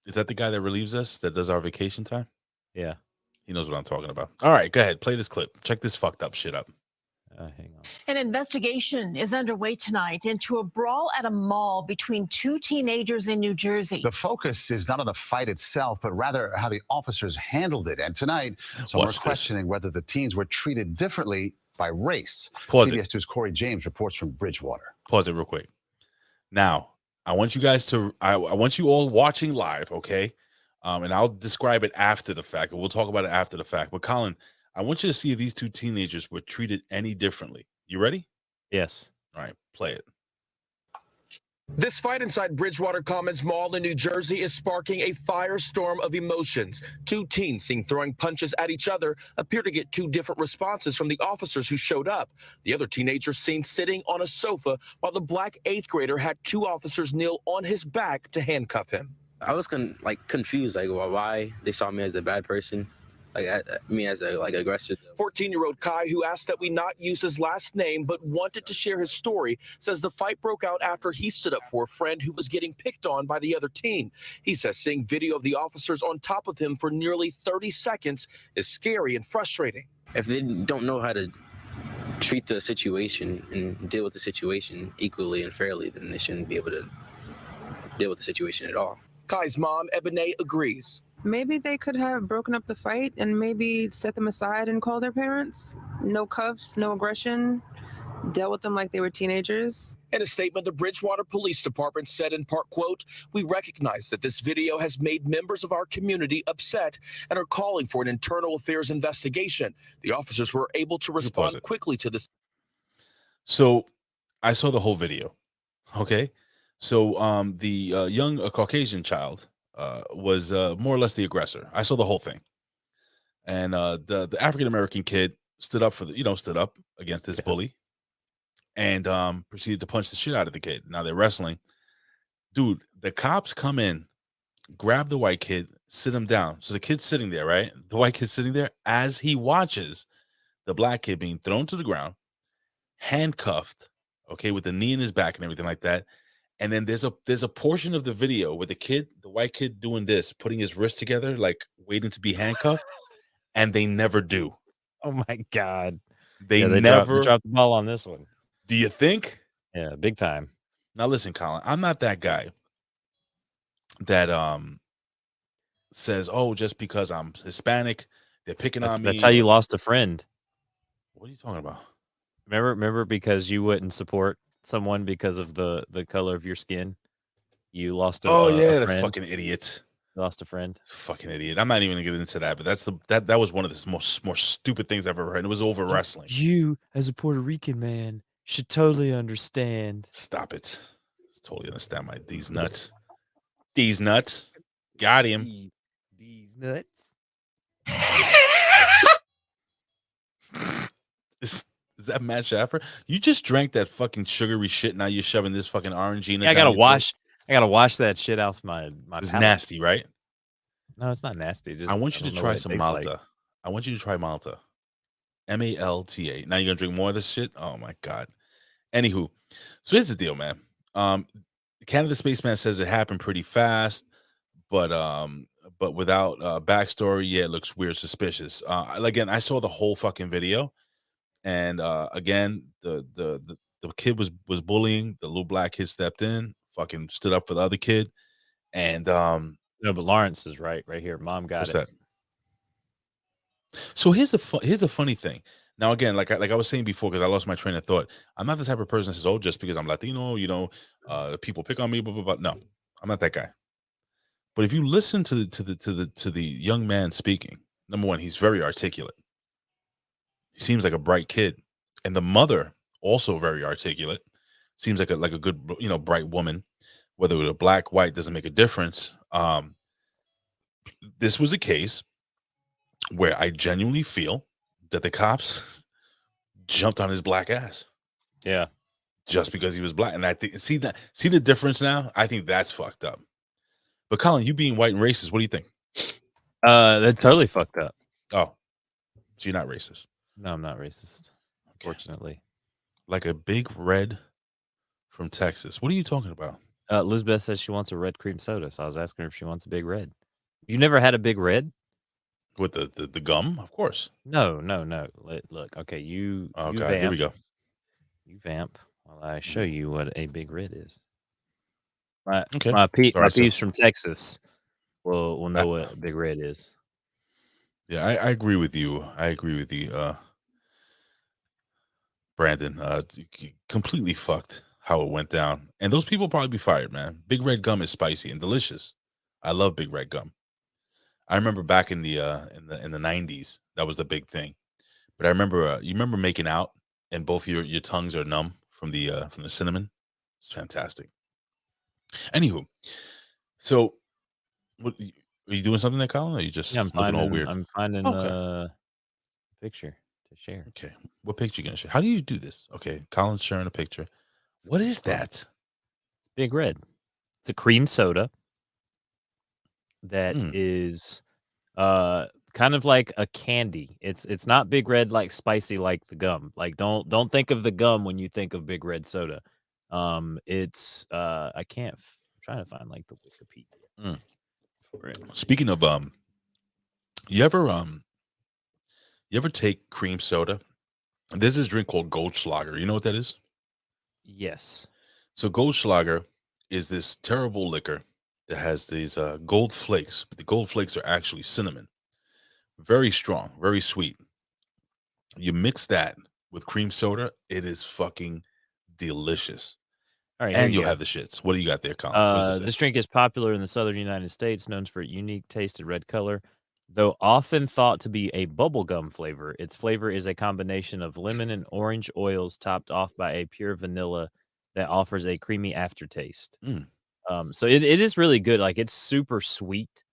is that the guy that relieves us that does our vacation time? Yeah, he knows what I'm talking about. All right, go ahead, play this clip. Check this fucked up shit up. Hang on. An investigation is underway tonight into a brawl at a mall between two teenagers in New Jersey. The focus is not on the fight itself, but rather how the officers handled it. And tonight, some are questioning whether the teens were treated differently by race. Pause CBS 2's Corey James reports from Bridgewater. Pause it real quick. Now, I want you guys to, I want you all watching live, okay? And I'll describe it after the fact. We'll talk about it after the fact. But Colin, I want you to see if these two teenagers were treated any differently. You ready? Yes. All right, play it. This fight inside Bridgewater Commons Mall in New Jersey is sparking a firestorm of emotions. Two teens seen throwing punches at each other appear to get two different responses from the officers who showed up. The other teenager seen sitting on a sofa while the black 8th grader had two officers kneel on his back to handcuff him. I was confused, like why they saw me as a bad person, me as a aggressor. 14-year-old Kai, who asked that we not use his last name but wanted to share his story, says the fight broke out after he stood up for a friend who was getting picked on by the other teen. He says seeing video of the officers on top of him for nearly 30 seconds is scary and frustrating. If they don't know how to treat the situation and deal with the situation equally and fairly, then they shouldn't be able to deal with the situation at all. Kai's mom, Ebene, agrees. Maybe they could have broken up the fight and maybe set them aside and call their parents. No cuffs, no aggression. Dealt with them like they were teenagers. In a statement, the Bridgewater Police Department said in part, quote, "We recognize that this video has made members of our community upset and are calling for an internal affairs investigation. The officers were able to respond quickly to this." So I saw the whole video. Okay. So the young Caucasian child was more or less the aggressor. I saw the whole thing. And the African-American kid stood up stood up against this bully and proceeded to punch the shit out of the kid. Now they're wrestling. Dude, the cops come in, grab the white kid, sit him down. So the kid's sitting there, right? The white kid's sitting there as he watches the black kid being thrown to the ground, handcuffed, okay, with the knee in his back and everything like that. And then there's a portion of the video where the white kid doing this, putting his wrist together, like waiting to be handcuffed, and they never do. Oh my God. They never dropped the ball on this one. Do you think? Yeah, big time. Now listen, Colin, I'm not that guy that says, oh, just because I'm Hispanic, they're picking on me. That's how you lost a friend. What are you talking about? Remember because you wouldn't support someone because of the color of your skin, you lost a the friend. Fucking idiot. You lost a friend. Fucking idiot. I'm not even gonna get into that, but that was one of the more stupid things I've ever heard. It was over wrestling. You as a Puerto Rican man should totally understand. Stop it. Totally understand these nuts. These nuts. Got him. These nuts. Is that Matt Schaffer? You just drank that fucking sugary shit. Now you're shoving this fucking Orangina. Yeah, I gotta wash that shit off my. It's nasty, right? No, it's not nasty. I want you to try some Malta. Like. I want you to try Malta. Malta. Now you're gonna drink more of this shit. Oh my God. Anywho, so here's the deal, man. Canada Spaceman says it happened pretty fast, but without backstory, yeah, it looks weird, suspicious. Again, I saw the whole fucking video. And again, the kid was bullying. The little black kid stepped in, fucking stood up for the other kid. And no, but Lawrence is right here. Mom got what's it. That? So here's the funny thing. Now again, like I was saying before, because I lost my train of thought. I'm not the type of person that says, "Oh, just because I'm Latino, people pick on me." Blah blah blah. No, I'm not that guy. But if you listen to the young man speaking, number one, he's very articulate. He seems like a bright kid, and the mother also very articulate. Seems like a good bright woman. Whether it was black, white doesn't make a difference. This was a case where I genuinely feel that the cops jumped on his black ass. Yeah. Just because he was black. And I think see the difference now? I think that's fucked up. But Colin, you being white and racist, what do you think? That's totally fucked up. Oh. So you're not racist. No, I'm not racist. Unfortunately. Like a big red from Texas. What are you talking about? Elizabeth says she wants a red cream soda, so I was asking her if she wants a big red. You never had a big red? With the gum? Of course. No. Look, okay, you Oh you God, vamp. here we go. You vamp while I show you what a big red is. My Sorry, peeps from Texas will know what a big red is. Yeah, I agree with you. Brandon. Completely fucked how it went down. And those people probably be fired, man. Big red gum is spicy and delicious. I love big red gum. I remember back in the 90s, that was the big thing. But I remember you remember making out and both your tongues are numb from the cinnamon. It's fantastic. Anywho, so what are you doing something there, Colin? Or are you just Yeah, looking all weird? I'm finding a picture to share. Okay. What picture you gonna share? How do you do this? Okay, Colin's sharing a picture. What is that? It's Big Red. It's a cream soda that is kind of like a candy. It's not Big Red like spicy like the gum. Like don't think of the gum when you think of Big Red soda. It's I'm trying to find like the Wikipedia for it. Speaking of you ever take cream soda? There's this drink called Goldschlager. You know what that is? Yes. So Goldschlager is this terrible liquor that has these gold flakes, but the gold flakes are actually cinnamon. Very strong, very sweet. You mix that with cream soda, it is fucking delicious. All right, and here you you'll go. have the shits. What do you got there, Colin? What does it say? This drink is popular in the southern United States, known for its unique taste and red color. Though often thought to be a bubblegum flavor, its flavor is a combination of lemon and orange oils topped off by a pure vanilla that offers a creamy aftertaste. So it is really good. Like it's super sweet,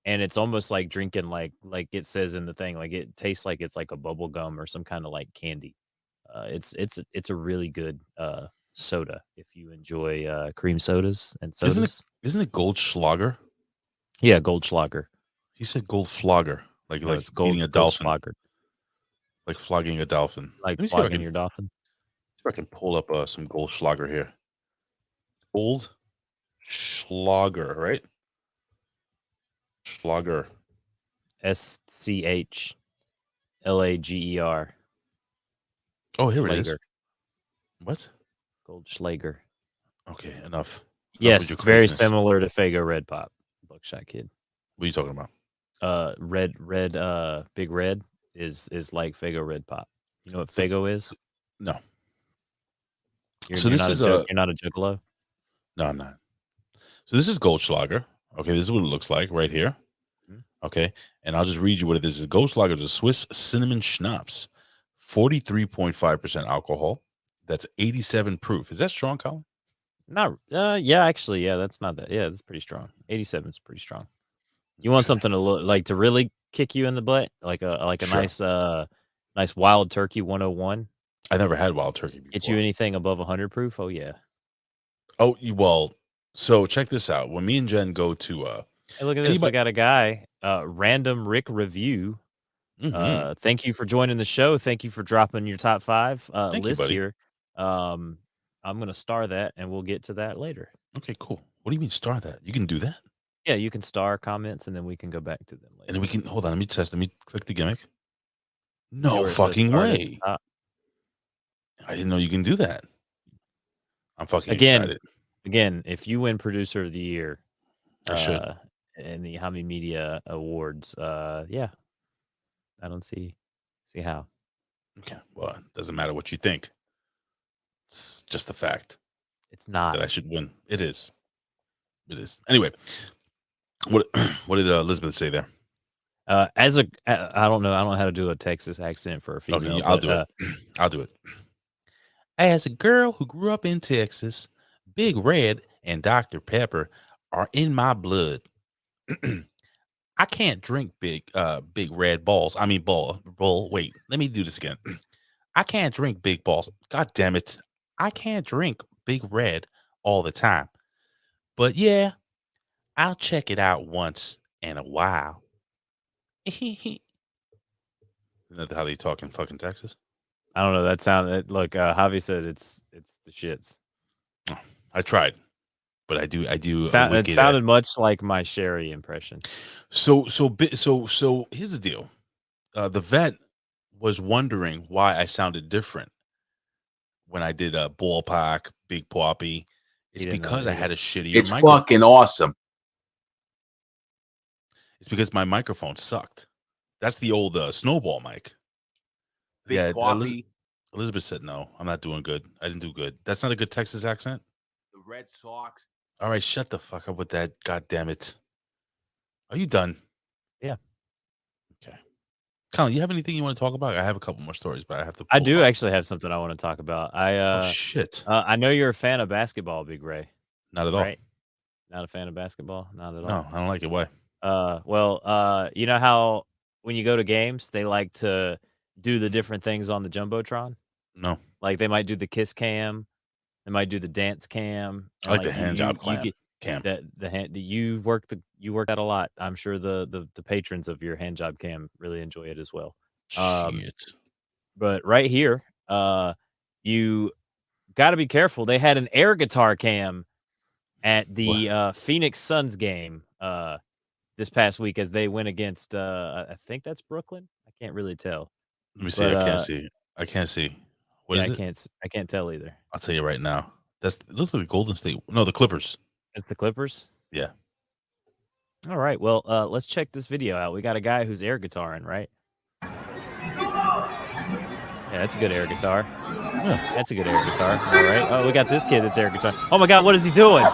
and it's almost like drinking like it says in the thing. Like it tastes like it's like a bubble gum or some kind of like candy. It's a really good soda if you enjoy cream sodas and sodas. Isn't it Goldschlager? Yeah, Goldschlager. He said Goldflogger, like No, like it's gold, eating a dolphin, Goldschlager. like flogging a dolphin. Like Let me see if I flogging can your dolphin. see if I can pull up some Goldschlager here. Goldschlager, right? Schlager. SCHLAGER. Oh, here it is. Schlager. What? Goldschlager. Okay, enough. Yes, it's very similar to Faygo Red Pop. Buckshot Kid. What are you talking about? Red, Big Red is like Faygo Red Pop. You know what Faygo is? No. You're this not is you're not a juggalo? No, I'm not. So this is Goldschlager. Okay, this is what it looks like right here. Okay, and I'll just read you what it is. Goldschlager is a Swiss cinnamon schnapps, 43.5% alcohol. That's 87 proof. Is that strong, Colin? Not yeah, actually, yeah, that's not that. Yeah, that's pretty strong. 87 is pretty strong. You want something to look like to really kick you in the butt, like a Sure. nice wild turkey 101. I never had wild turkey before. Get you anything above 100 proof? Oh yeah. Oh, well, so check this out. When me and Jen go to Hey, look at this. We got a guy, Random Rick Review. Thank you for joining the show. Thank you for dropping your top 5 Thank you, list buddy. here. I'm gonna star that, and we'll get to that later. Okay, cool. What do you mean star that? You can do that? Yeah, you can star comments, and then we can go back to them later. And then we can hold on. Let me test. Let me click the gimmick. See No where it says fucking start at the way. top. I didn't know you can do that. I'm fucking excited. Again, if you win Producer of the Year, I should. in the Hami Media Awards, yeah, I don't see how. Okay, well, it doesn't matter what you think. It's just the fact. It's not that I should win. It is. It is. Anyway, what did Elizabeth say there? I don't know. I don't know how to do a Texas accent for a female. Okay, I'll do it. I'll do it. As a girl who grew up in Texas, Big Red and Dr. Pepper are in my blood. I can't drink big red balls. I mean bull. Wait, let me do this again. I can't drink big balls. God damn it. I can't drink big red all the time. But yeah, I'll check it out once in a while. Isn't that how they talk in fucking Texas? I don't know. That sound. Look, Javi said it's the shits. Oh, I tried, but I do. It sounded much like my Sherry impression. So here's the deal. The vet was wondering why I sounded different when I did a ballpark, big poppy. It's because I had a shittier It's microphone. fucking awesome. It's because my microphone sucked. That's the old snowball mic. Big yeah, poppy. Elizabeth said no. I'm not doing good. I didn't do good. That's not a good Texas accent. The Red Sox. All right, shut the fuck up with that. God damn it. Are you done? Yeah. Okay. Colin, you have anything you want to talk about? I have a couple more stories, but I have to. I do actually have something I want to talk about. Oh shit. I know you're a fan of basketball, Big Ray. Not at all. Right? Not a fan of basketball? Not at all. No, I don't like it. Why? Well, you know how when you go to games, they like to do the different things on the Jumbotron? No. Like they might do the kiss cam, they might do the dance cam. I like the hand job cam. You work that a lot. I'm sure the patrons of your hand job cam really enjoy it as well. Shit. But right here, you got to be careful. They had an air guitar cam at the Phoenix Suns game this past week as they went against I think that's Brooklyn. I can't really tell. Let me see. I can't see. I can't see. What is it? I can't tell either. I'll tell you right now. It looks like the Golden State. No, the Clippers. It's the Clippers? Yeah. All right. Well, let's check this video out. We got a guy who's air guitaring, right? Yeah, that's a good air guitar. Yeah, that's a good air guitar. All right. Oh, we got this kid that's air guitar. Oh my God, what is he doing?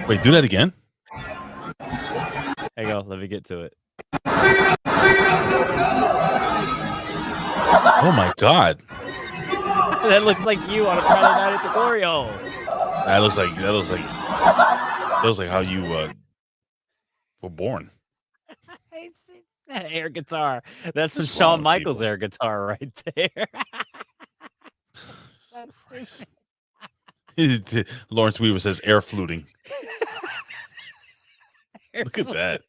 Wait, do that again? There you go. Let me get to it. Oh my God. That looks like you on a Friday night at the Choreo. That looks like how you were born. That air guitar. That's some Shawn Michaels air guitar right there. That's Lawrence Weaver says air fluting. Look at that.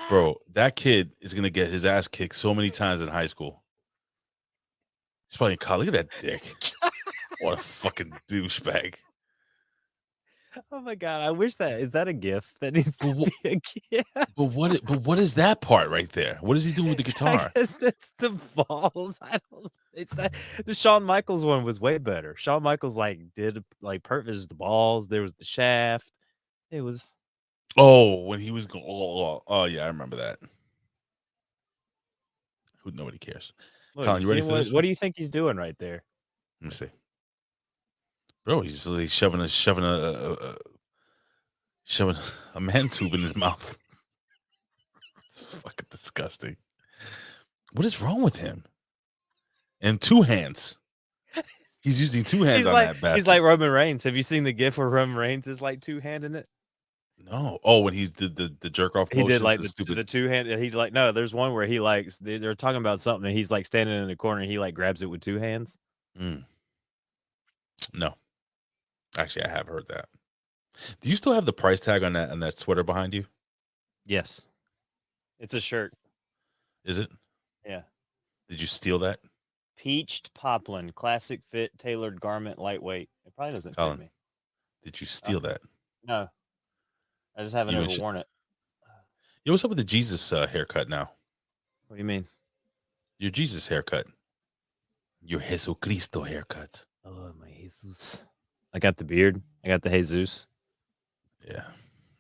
Bro, that kid is going to get his ass kicked so many times in high school. He's probably in college. Look at that dick. What a fucking douchebag. Oh my God. I wish is that a GIF? That needs to be a GIF. But what is that part right there? What is he doing with the guitar? I guess that's the balls. The Shawn Michaels one was way better. Shawn Michaels did purpose the balls. There was the shaft. It was. Oh, when he was going. Oh, yeah, I remember that. Nobody cares. Look, Colin, you ready for this? What do you think he's doing right there? Let me see. Bro, he's shoving a man tube in his mouth. It's fucking disgusting. What is wrong with him? And two hands. He's using two hands on that bastard. He's like Roman Reigns. Have you seen the GIF where Roman Reigns is like two-handing it? No. Oh, when he did the jerk off. He did like the two-hand. He no. There's one where he they're talking about something. And he's standing in the corner. And he grabs it with two hands. No. Actually, I have heard that. Do you still have the price tag on that sweater behind you? Yes. It's a shirt. Is it? Yeah. Did you steal that? Peached poplin, classic fit, tailored garment, lightweight. It probably doesn't fit me. Did you steal that? No. I just haven't ever worn it. Yo, what's up with the Jesus haircut now? What do you mean? Your Jesus haircut. Your Jesucristo haircut. Oh, my Jesus. I got the beard. I got the Jesus. Yeah.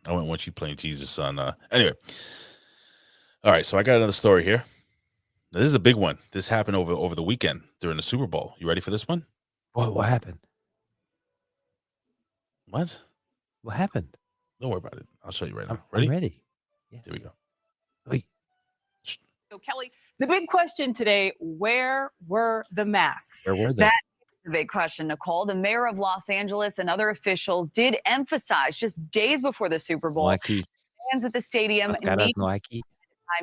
I went once you playing Jesus on anyway. All right, so I got another story here. Now, this is a big one. This happened over the weekend during the Super Bowl. You ready for this one? What happened? What? What happened? Don't worry about it. I'll show you right now. Ready? I'm ready. Yes. Here we go. Wait. So Kelly, the big question today, where were the masks? Where were they? That The big question, Nicole. The mayor of Los Angeles and other officials did emphasize just days before the Super Bowl, Nike. fans at the stadium Las caras need Nike.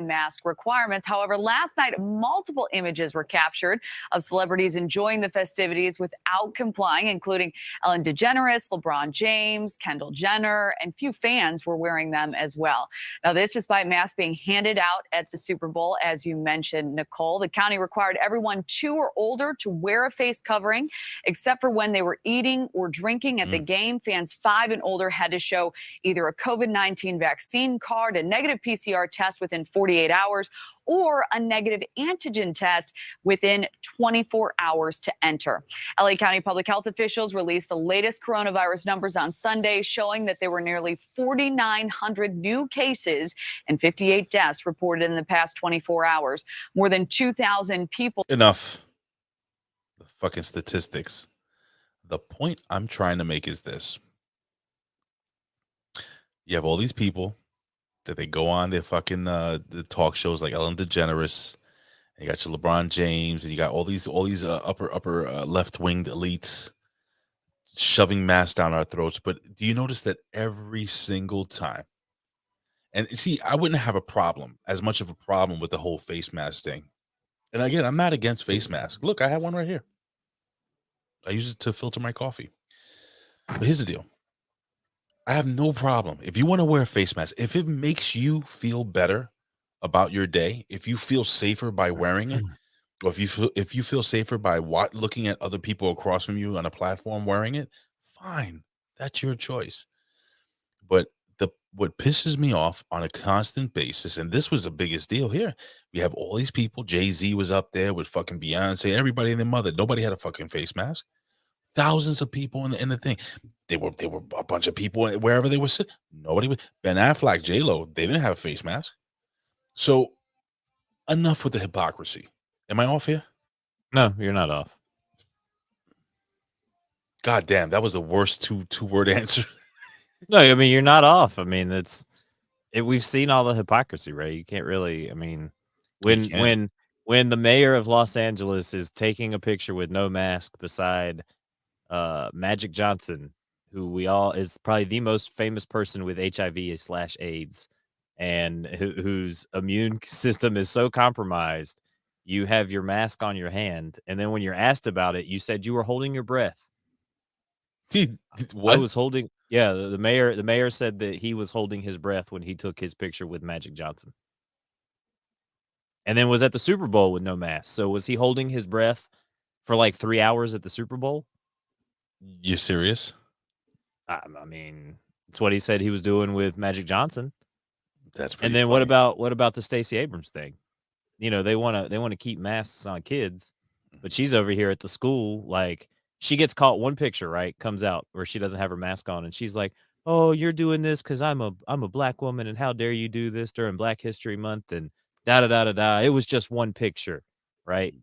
mask requirements. However, last night, multiple images were captured of celebrities enjoying the festivities without complying, including Ellen DeGeneres, LeBron James, Kendall Jenner, and few fans were wearing them as well. Now, this despite masks being handed out at the Super Bowl, as you mentioned, Nicole. The county required everyone 2 or older to wear a face covering, except for when they were eating or drinking at the game. Fans 5 and older had to show either a COVID-19 vaccine card, a negative PCR test within 48 hours, or a negative antigen test within 24 hours to enter. LA County public health officials released the latest coronavirus numbers on Sunday, showing that there were nearly 4,900 new cases and 58 deaths reported in the past 24 hours. More than 2,000 people. Enough. The fucking statistics. The point I'm trying to make is this. You have all these people that they go on their fucking the talk shows like Ellen DeGeneres, and you got your LeBron James, and you got all these upper left winged elites shoving masks down our throats. But do you notice that every single time? And see, I wouldn't have as much of a problem with the whole face mask thing. And again, I'm not against face masks. Look, I have one right here. I use it to filter my coffee. But here's the deal. I have no problem. If you want to wear a face mask, if it makes you feel better about your day, if you feel safer by wearing it, or if you feel safer by looking at other people across from you on a platform wearing it, fine. That's your choice. But what pisses me off on a constant basis, and this was the biggest deal here, we have all these people. Jay-Z was up there with fucking Beyonce, everybody and their mother. Nobody had a fucking face mask. Thousands of people in the thing. They were a bunch of people wherever they were sitting. Nobody was. Ben Affleck, J-Lo, they didn't have a face mask. So enough with the hypocrisy. Am I off here? No, you're not off. God damn, that was the worst two-word answer. No, I mean, you're not off. I mean, we've seen all the hypocrisy, right? You can't really, I mean, when the mayor of Los Angeles is taking a picture with no mask beside Magic Johnson, who is probably the most famous person with HIV/AIDS, and whose immune system is so compromised, you have your mask on your hand, and then when you're asked about it, you said you were holding your breath. What? I was holding. Yeah, the mayor said that he was holding his breath when he took his picture with Magic Johnson, and then was at the Super Bowl with no mask. So was he holding his breath for like 3 hours at the Super Bowl? You serious? I mean, it's what he said he was doing with Magic Johnson. That's pretty. And then funny. what about the Stacey Abrams thing? You know, they want to keep masks on kids, but she's over here at the school. Like, she gets caught, one picture, right, comes out where she doesn't have her mask on, and she's like, "Oh, you're doing this because I'm a black woman, and how dare you do this during Black History Month?" And da da da da da. It was just one picture, right?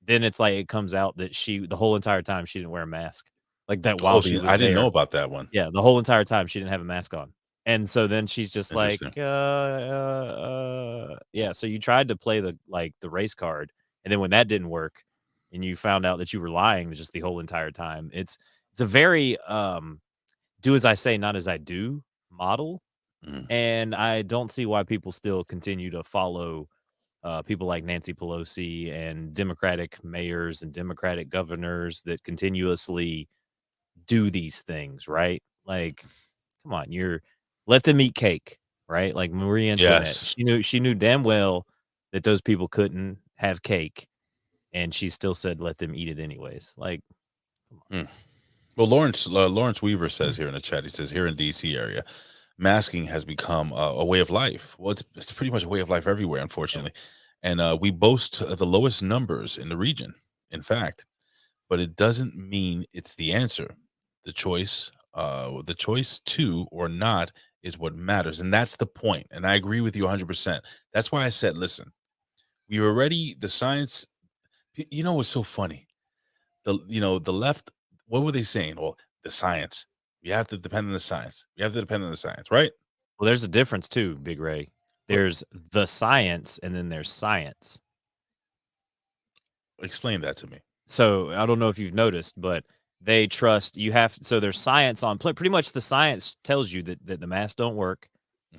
Then it's like it comes out that the whole entire time she didn't wear a mask, like that while she was I didn't there. know about that one. Yeah, the whole entire time she didn't have a mask on. And so then she's just like, yeah. So you tried to play the race card, and then when that didn't work, and you found out that you were lying just the whole entire time. It's a very do as I say, not as I do model, and I don't see why people still continue to follow people like Nancy Pelosi and Democratic mayors and Democratic governors that continuously do these things, right? Like, come on, let them eat cake, right? Like Marie Antoinette, Yes. she knew damn well that those people couldn't have cake, and she still said let them eat it anyways. Like, come on. Well, Lawrence Weaver says here in the chat, he says here in DC area, masking has become a way of life. Well, it's pretty much a way of life everywhere, unfortunately. And we boast the lowest numbers in the region, in fact, but it doesn't mean it's the answer. The choice to or not is what matters. And that's the point. And I agree with you 100%. That's why I said, listen, the science, you know, what's so funny? The left, what were they saying? Well, the science, we have to depend on the science. We have to depend on the science, right? Well, there's a difference too, Big Ray. There's the science, and then there's science. Explain that to me. So I don't know if you've noticed, but they trust you have. So there's science on pretty much the science tells you that the masks don't work.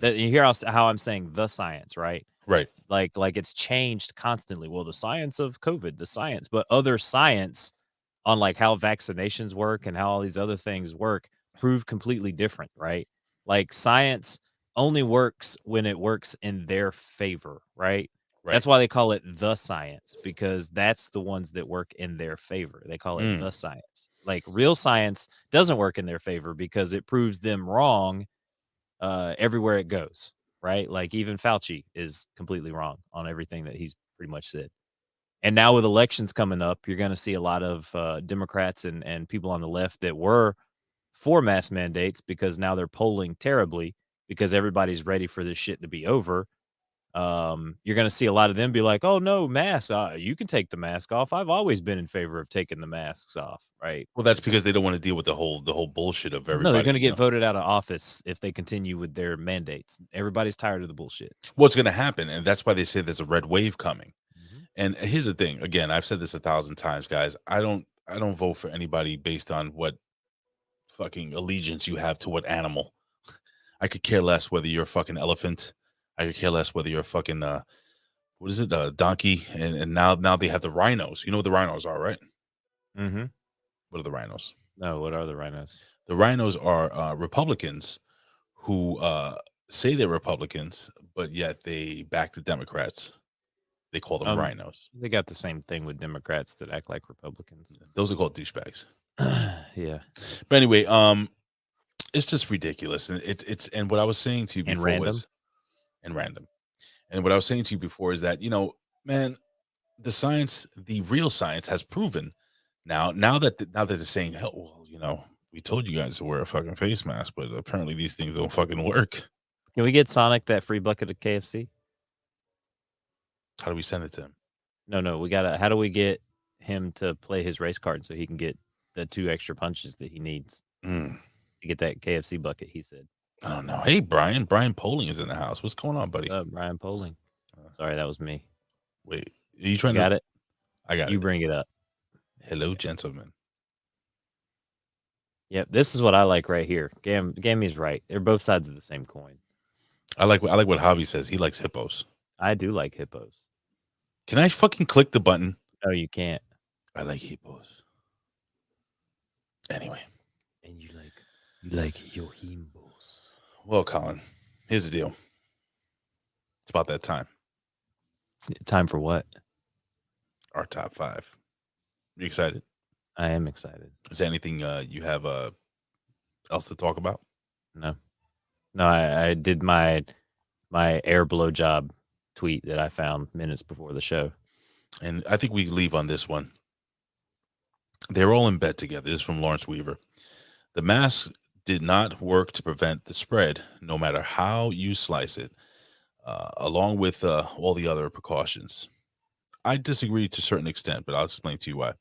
That you hear how I'm saying the science, right? Right. Like it's changed constantly. Well, the science of COVID, the science, but other science on like how vaccinations work and how all these other things work prove completely different, right? Like science only works when it works in their favor, right? That's why they call it the science, because that's the ones that work in their favor. They call it the science. Like real science doesn't work in their favor because it proves them wrong everywhere it goes, right? Like even Fauci is completely wrong on everything that he's pretty much said. And now with elections coming up, you're going to see a lot of Democrats and people on the left that were for mask mandates because now they're polling terribly because everybody's ready for this shit to be over. You're going to see a lot of them be like, oh, no, mask. You can take the mask off. I've always been in favor of taking the masks off. Right. Well, that's because they don't want to deal with the whole bullshit of everybody. No, they're going to get voted out of office if they continue with their mandates. Everybody's tired of the bullshit. What's going to happen? And that's why they say there's a red wave coming. And here's the thing. Again, I've said this 1,000 times, guys. I don't vote for anybody based on what fucking allegiance you have to what animal. I could care less whether you're a fucking elephant. I could care less whether you're a fucking what is it, donkey? And now they have the rhinos. You know what the rhinos are, right? Mm-hmm. What are the rhinos? No, what are the rhinos? The rhinos are Republicans who say they're Republicans, but yet they back the Democrats. They call them rhinos. They got the same thing with Democrats that act like Republicans. Those are called douchebags. Yeah. But anyway, it's just ridiculous. And it's and what I was saying to you before was random. And what I was saying to you before is that, man, the science, the real science has proven now that they're saying, hell, well, we told you guys to wear a fucking face mask, but apparently these things don't fucking work. Can we get Sonic that free bucket of KFC? How do we send it to him? No, how do we get him to play his race card so he can get the 2 extra punches that he needs to get that KFC bucket, he said. I don't know. Hey, Brian Poling is in the house. What's going on, buddy? What's up, Brian Poling? Sorry, that was me. Wait, are you trying to... Got it? I got it. You bring it up. Hello, gentlemen. Yep, this is what I like right here. Gammy's right. They're both sides of the same coin. I like what Javi says. He likes hippos. I do like hippos. Can I fucking click the button? No, you can't. I like hippos. Anyway. And you like yohimbos. Well, Colin, here's the deal. It's about that time. Time for what? Our top 5. You excited? I am excited. Is there anything you have else to talk about? No, I did my air blow job tweet that I found minutes before the show. And I think we leave on this one. They're all in bed together. This is from Lawrence Weaver. The mask did not work to prevent the spread, no matter how you slice it, along with all the other precautions. I disagree to a certain extent, but I'll explain to you why.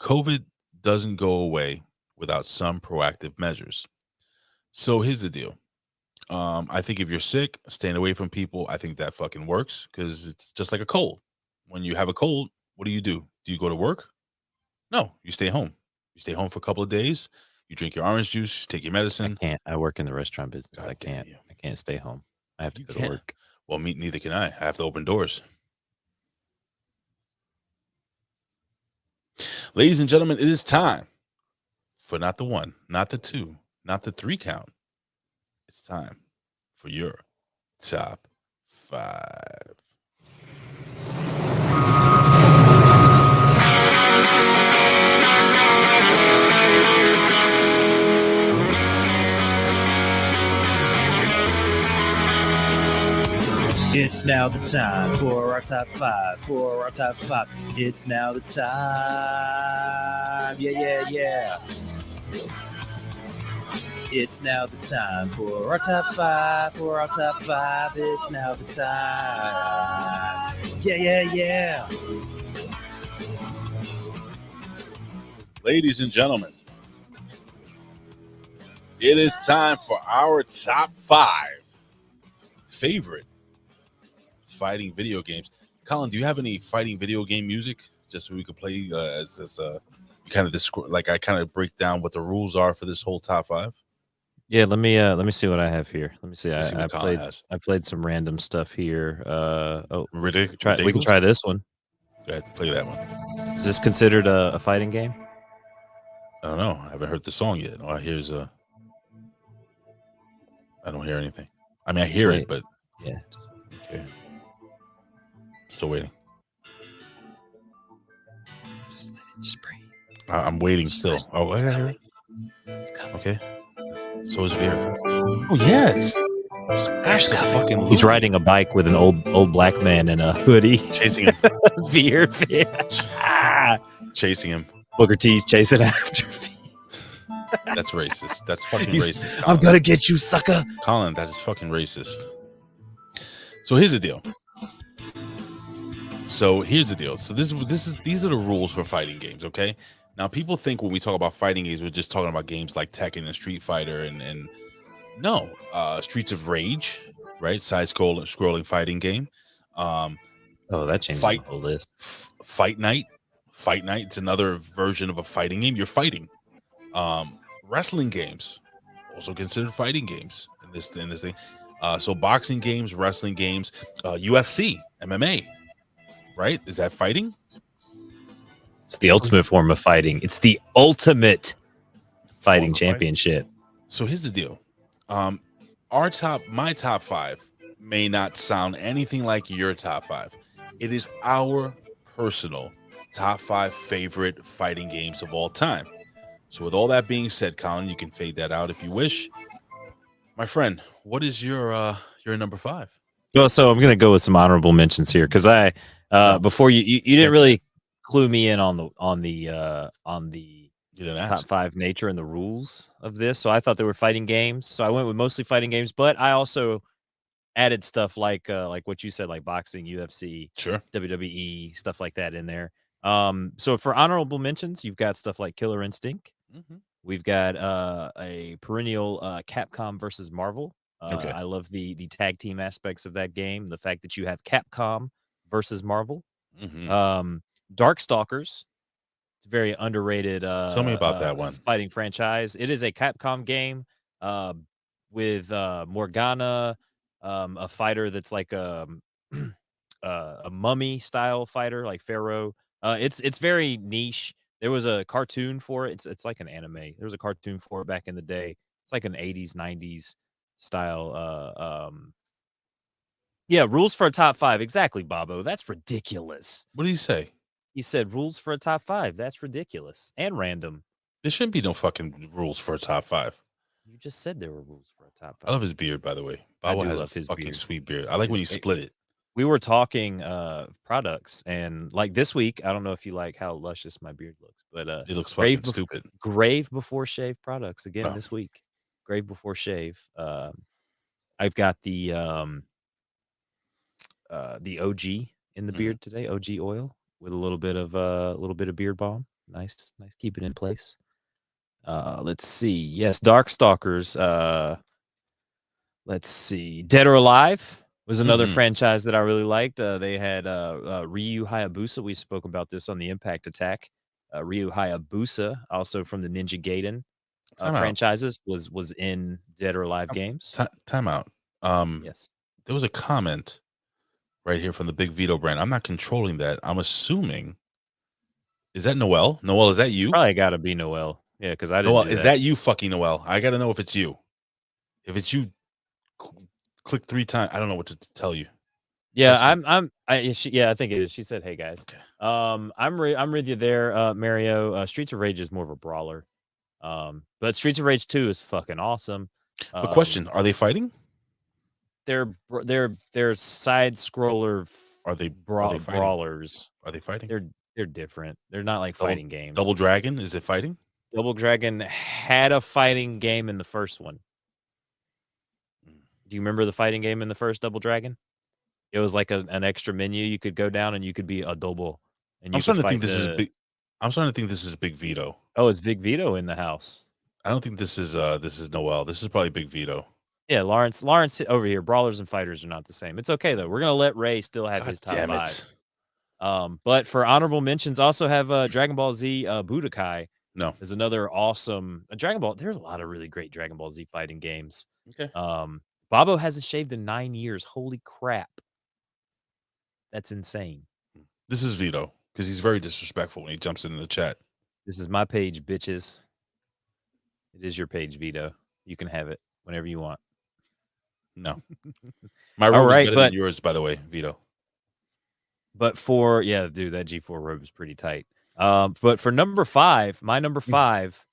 COVID doesn't go away without some proactive measures. So here's the deal. I think if you're sick, staying away from people, I think that fucking works because it's just like a cold. When you have a cold, what do? Do you go to work? No, you stay home. You stay home for a couple of days. You drink your orange juice, take your medicine. I can't. I work in the restaurant business. I can't stay home. I have to go to work. Well, neither can I. I have to open doors. Ladies and gentlemen, it is time for not the 1, not the 2, not the 3 count. It's time for your top 5. It's now the time for our top 5. It's now the time. Yeah. It's now the time for our top 5. It's now the time. Yeah. Ladies and gentlemen, it is time for our top 5 favorite fighting video games. Colin, do you have any fighting video game music just so we could play as kind of this like I kind of break down what the rules are for this whole top 5. Yeah, let me see what I have here. Let me see. Let's see what Colin I has. played some random stuff here. We can Ridiculous? try this one. Go ahead, play that one. Is this considered a fighting game? I don't know. I haven't heard the song yet. All I hear is I don't hear anything. I mean, I hear it, but yeah. Okay. Still waiting. Just breathe. I'm waiting still. Oh, I hear it. It's coming. Okay. So is Veer. Oh yes. Ash the fucking. He's riding a bike with an old black man in a hoodie, chasing him. Veer. Chasing him. Booker T's chasing after. That's racist. That's fucking He's- racist. I'm gonna get you, sucker. Colin, that is fucking racist. So here's the deal. So these are the rules for fighting games, okay? Now people think when we talk about fighting games, we're just talking about games like Tekken and Street Fighter and no, Streets of Rage, right? Scrolling fighting game. Oh, that changes the whole list. Fight Night. Fight Night, it's another version of a fighting game. You're fighting. Wrestling games, also considered fighting games in this thing. So boxing games, wrestling games, UFC, MMA, right? Is that fighting? It's the ultimate form of fighting. It's the ultimate fighting championship. So here's the deal. My top 5 may not sound anything like your top 5. It is our personal top 5 favorite fighting games of all time. So with all that being said, Colin, you can fade that out if you wish. My friend, what is your number 5? Well, so I'm gonna go with some honorable mentions here because I before you didn't really clue me in on the top 5 nature and the rules of this. So I thought they were fighting games. So I went with mostly fighting games, but I also added stuff like what you said, like boxing, UFC, sure, WWE, stuff like that in there. So for honorable mentions, you've got stuff like Killer Instinct. We've got a perennial Capcom versus Marvel. Okay. I love the tag team aspects of that game. The fact that you have Capcom versus Marvel. Darkstalkers. It's a very underrated. Tell me about that one. Fighting franchise. It is a Capcom game with Morgana, a fighter that's like a mummy style fighter, like Pharaoh. It's very niche. There was a cartoon for it. It's like an anime. There was a cartoon for it back in the day. It's like an 80s, 90s style. Yeah, rules for a top 5. Exactly, Bobo. That's ridiculous. What did he say? He said rules for a top 5. That's ridiculous and random. There shouldn't be no fucking rules for a top 5. You just said there were rules for a top 5. I love his beard, by the way. I Bawa do has love a his fucking beard. sweet beard. I like when you split it. We were talking products, and like this week, I don't know if you like how luscious my beard looks, but It looks fucking stupid. Grave Before Shave products again Oh. this week. Grave Before Shave. I've got the OG in the beard today, OG oil with a little bit of beard balm. Nice, keep it in place. Let's see. Yes, Darkstalkers. Let's see. Dead or Alive was another franchise that I really liked. They had Ryu Hayabusa. We spoke about this on the Impact Attack. Ryu Hayabusa, also from the Ninja Gaiden franchises, was in Dead or Alive games. Time out. Yes. There was a comment right here from the Big Vito brand. I'm not controlling that. I'm assuming. Is that Noel? Noel, is that you? Probably got to be Noel. Yeah, because I didn't. Noel, do is that you, fucking Noel? I got to know if it's you. If it's you, click 3 times. I don't know what to tell you. Yeah, I think it is. She said, "Hey guys." Okay. I'm with you there, Mario. Streets of Rage is more of a brawler. But Streets of Rage 2 is fucking awesome. But question: are they fighting? They're side scroller. Are they brawlers? Are they fighting? They're different. They're not like fighting games. Double Dragon, is it fighting? Double Dragon had a fighting game in the first one. Do you remember the fighting game in the first Double Dragon? It was like an extra menu. You could go down and you could be a double. And I'm starting to think this is big. I'm starting to think this is Big Vito. Oh, it's Big Vito in the house. I don't think this is Noel. This is probably Big Vito. Yeah, Lawrence over here. Brawlers and fighters are not the same. It's okay though. We're gonna let Ray still have his top 5. But for honorable mentions, also have Dragon Ball Z Budokai. No, is another awesome Dragon Ball. There's a lot of really great Dragon Ball Z fighting games. Okay. Bobo hasn't shaved in 9 years. Holy crap. That's insane. This is Vito because he's very disrespectful when he jumps into the chat. This is my page, bitches. It is your page, Vito. You can have it whenever you want. No. My robe is better than yours, by the way, Vito. But for dude, that G4 robe is pretty tight. But for number 5, my number 5,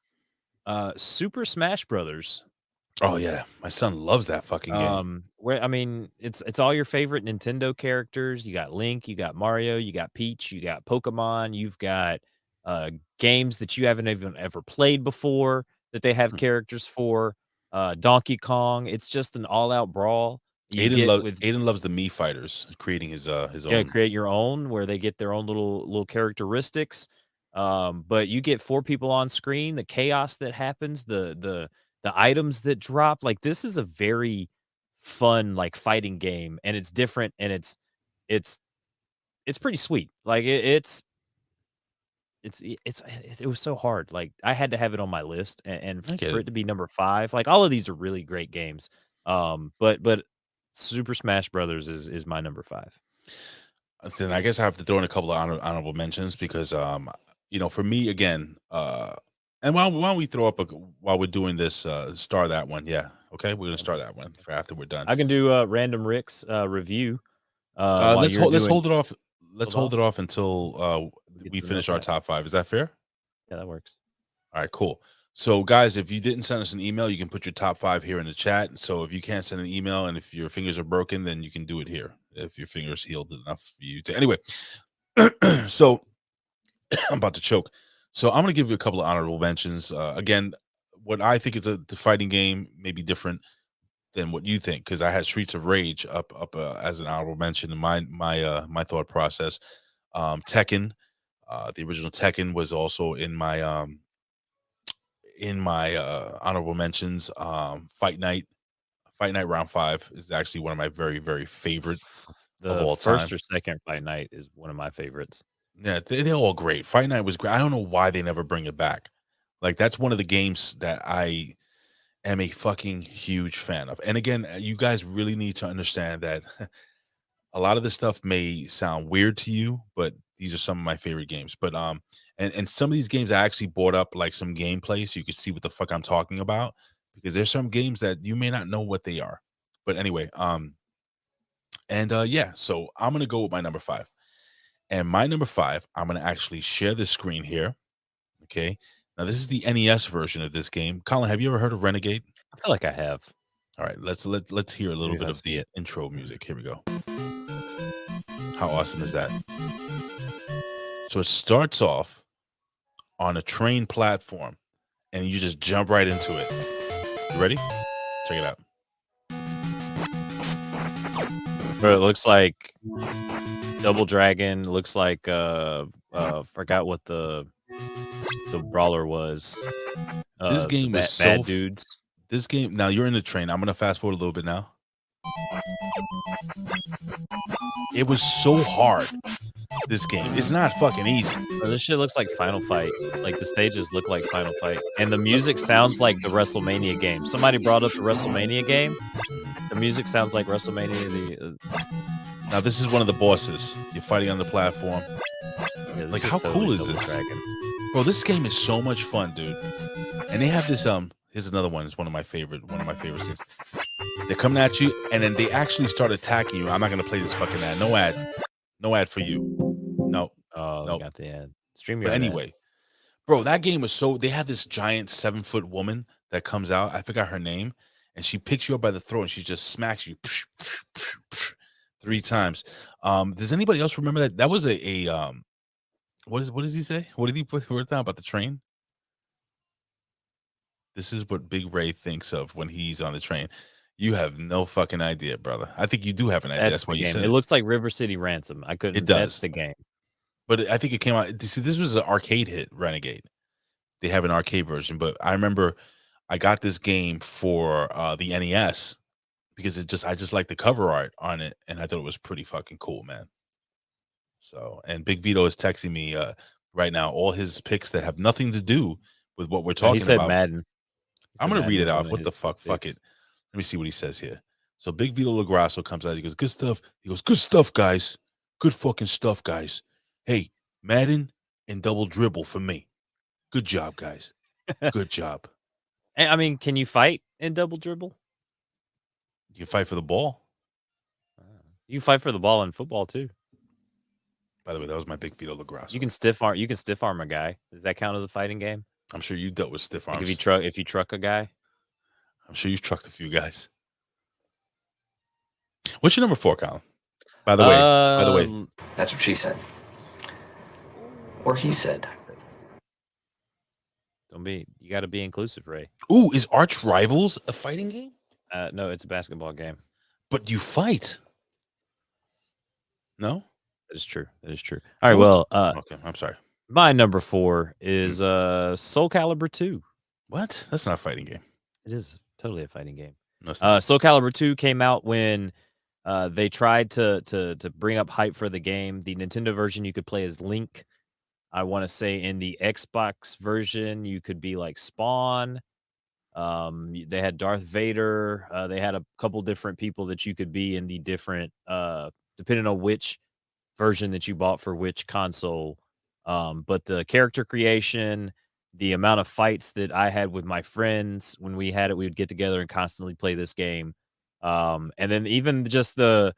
Super Smash Brothers. Oh yeah, my son loves that fucking game. Where I mean, it's all your favorite Nintendo characters. You got Link, you got Mario, you got Peach, you got Pokemon, you've got games that you haven't even ever played before that they have characters for. Donkey Kong. It's just an all-out brawl. Aiden loves the Mii fighters, creating his own. Yeah, create your own where they get their own little characteristics. But you get 4 people on screen, the chaos that happens, the items that drop. Like, this is a very fun like fighting game, and it's different, and it's pretty sweet. Like it was so hard. Like, I had to have it on my list, and for it to be number 5, like, all of these are really great games. But Super Smash Brothers is my number 5. Then I guess I have to throw in a couple of honorable mentions because for me again, and why don't we throw up while we're doing this, star that one? Yeah, okay, we're gonna start that one for after we're done. I can do Random Rick's review. Let's hold it off. Let's hold it off until we finish our top 5. Is that fair? Yeah, that works. All right, cool. So, guys, if you didn't send us an email, you can put your top 5 here in the chat. So, if you can't send an email and if your fingers are broken, then you can do it here. If your fingers healed enough for you to. Anyway, so I'm about to choke. So, I'm going to give you a couple of honorable mentions. Again, what I think is a fighting game may be different than what you think, because I had Streets of Rage up as an honorable mention in my thought process. Tekken, the original Tekken was also in my honorable mentions. Fight Night Round 5 is actually one of my very, very favorite of all time. First or second Fight Night is one of my favorites. Yeah, they're all great. Fight Night was great. I don't know why they never bring it back. Like, that's one of the games that I am a fucking huge fan of. And again, you guys really need to understand that a lot of this stuff may sound weird to you, but these are some of my favorite games. But and some of these games I actually brought up like some gameplay so you could see what the fuck I'm talking about, because there's some games that you may not know what they are. But anyway, so I'm gonna go with my number 5. And my number 5, I'm gonna actually share the screen here. Okay. Now this is the NES version of this game. Colin, have you ever heard of Renegade? I feel like I have. All right, let's hear a little bit of the intro music. Here we go. How awesome is that? So it starts off on a train platform, and you just jump right into it. You ready? Check it out. Bro, it looks like Double Dragon. Looks like forgot what the brawler was. This game was so bad dudes. This game. Now you're in the train. I'm gonna fast forward a little bit now. It was so hard. This game. It's not fucking easy. Bro, this shit looks like Final Fight. Like, the stages look like Final Fight, and the music sounds like the WrestleMania game. Somebody brought up the WrestleMania game. The music sounds like WrestleMania. Now this is one of the bosses. You're fighting on the platform. Yeah, like, how cool is this? Bro, this game is so much fun, dude. And they have this here's another one. It's one of my favorite things. They're coming at you, and then they actually start attacking you. I'm not gonna play this fucking ad. No ad for you. No. Oh, no. Got the ad. Stream But your ad. anyway, bro, that game was so. They have this giant 7-foot woman that comes out. I forgot her name, and she picks you up by the throat and she just smacks you 3 times. Does anybody else remember that? That was a what does he say? What did he put down about the train? This is what Big Ray thinks of when he's on the train. You have no fucking idea, brother. I think you do have an idea. That's why you said it. Looks like River City Ransom. I couldn't. It does. That's the game. But I think it came out. See, this was an arcade hit, Renegade. They have an arcade version, but I remember I got this game for the NES because I just like the cover art on it, and I thought it was pretty fucking cool, man. So, and Big Vito is texting me right now all his picks that have nothing to do with what we're talking He said about. Madden. I'm gonna read it Madden was off. one of What the his fuck? Fuck picks. it. Let me see what he says here. So Big Vito Lagrasso comes out. He goes, good stuff. He goes, good stuff, guys. Good fucking stuff, guys. Hey, Madden and double dribble for me. Good job, guys. Good job. I mean, can you fight in double dribble? You can fight for the ball. You can fight for the ball in football too. By the way, that was my Big Vito Lagrasso. You can stiff arm. You can stiff arm a guy. Does that count as a fighting game? I'm sure you dealt with stiff arms. Like if you truck a guy. I'm sure you've trucked a few guys. What's your number 4, Colin? By the way, That's what she said. Or he said. You got to be inclusive, Ray. Ooh, is Arch Rivals a fighting game? No, it's a basketball game. But you fight. No? That is true. That is true. All right, well, okay, I'm sorry. My number 4 is Soul Calibur 2. What? That's not a fighting game. It is totally a fighting game. No, it's not. Soul Calibur 2 came out when they tried to bring up hype for the game. The Nintendo version you could play as Link. I want to say in the Xbox version you could be like Spawn. They had Darth Vader. They had a couple different people that you could be in the different depending on which version that you bought for which console. But the character creation, the amount of fights that I had with my friends when we had it, we would get together and constantly play this game. And then even just the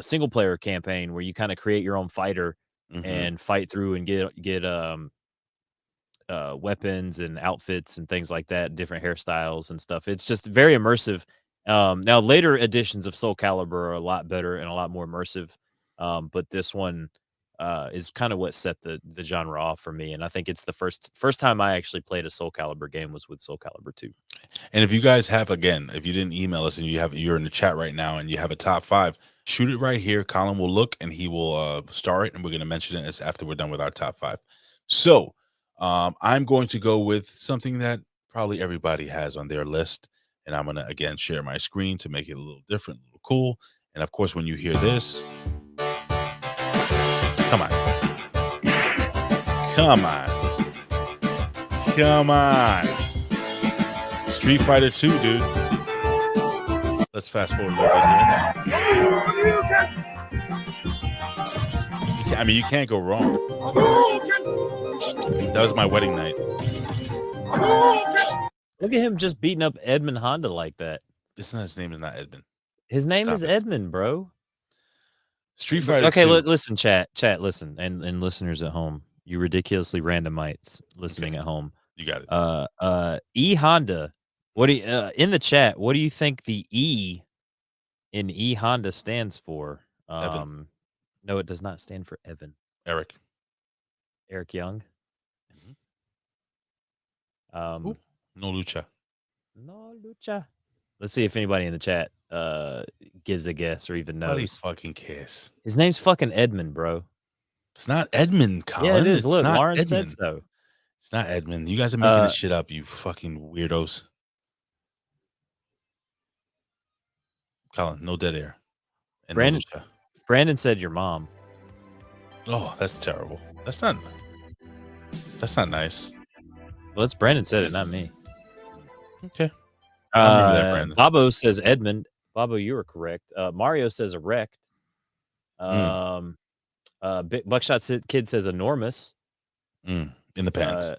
single player campaign where you kind of create your own fighter and fight through and get weapons and outfits and things like that, different hairstyles and stuff. It's just very immersive. Now later editions of Soul Calibur are a lot better and a lot more immersive. But this one is kind of what set the genre off for me. And I think it's the first time I actually played a Soul Calibur game was with Soul Calibur 2. And if you guys have, again, if you didn't email us and you're in the chat right now and you have a top 5, shoot it right here. Colin will look and he will star it, and we're going to mention it after we're done with our top 5. So I'm going to go with something that probably everybody has on their list. And I'm going to, again, share my screen to make it a little different, a little cool. And of course, when you hear this, come on. Come on. Come on. Street Fighter 2, dude. Let's fast forward a little bit here. You can't go wrong. That was my wedding night. Look at him just beating up Edmund Honda like that. His name is not Edmund. His name is Edmund, bro. Street Fighter. Okay, 2. listen, chat, listen, and listeners at home, you ridiculously randomites listening at home. You got it. E Honda. What do you in the chat? What do you think the E in E Honda stands for? Evan. No, it does not stand for Evan. Eric Young. No lucha. No lucha. Let's see if anybody in the chat gives a guess or even knows. Nobody fucking cares. His name's fucking Edmund, bro. It's not Edmund, Colin. Yeah, it is. It's Look, not Lauren Edmund. said so. It's not Edmund. You guys are making this shit up, you fucking weirdos. Colin, no dead air. And Brandon, no lucha. Brandon said your mom. Oh, that's terrible. That's not nice. Well, it's Brandon said it, not me. Okay. I remember that, Brandon. Bobo says Edmund. Bobo, you were correct. Mario says erect. Buckshot Kid says enormous. In the pants.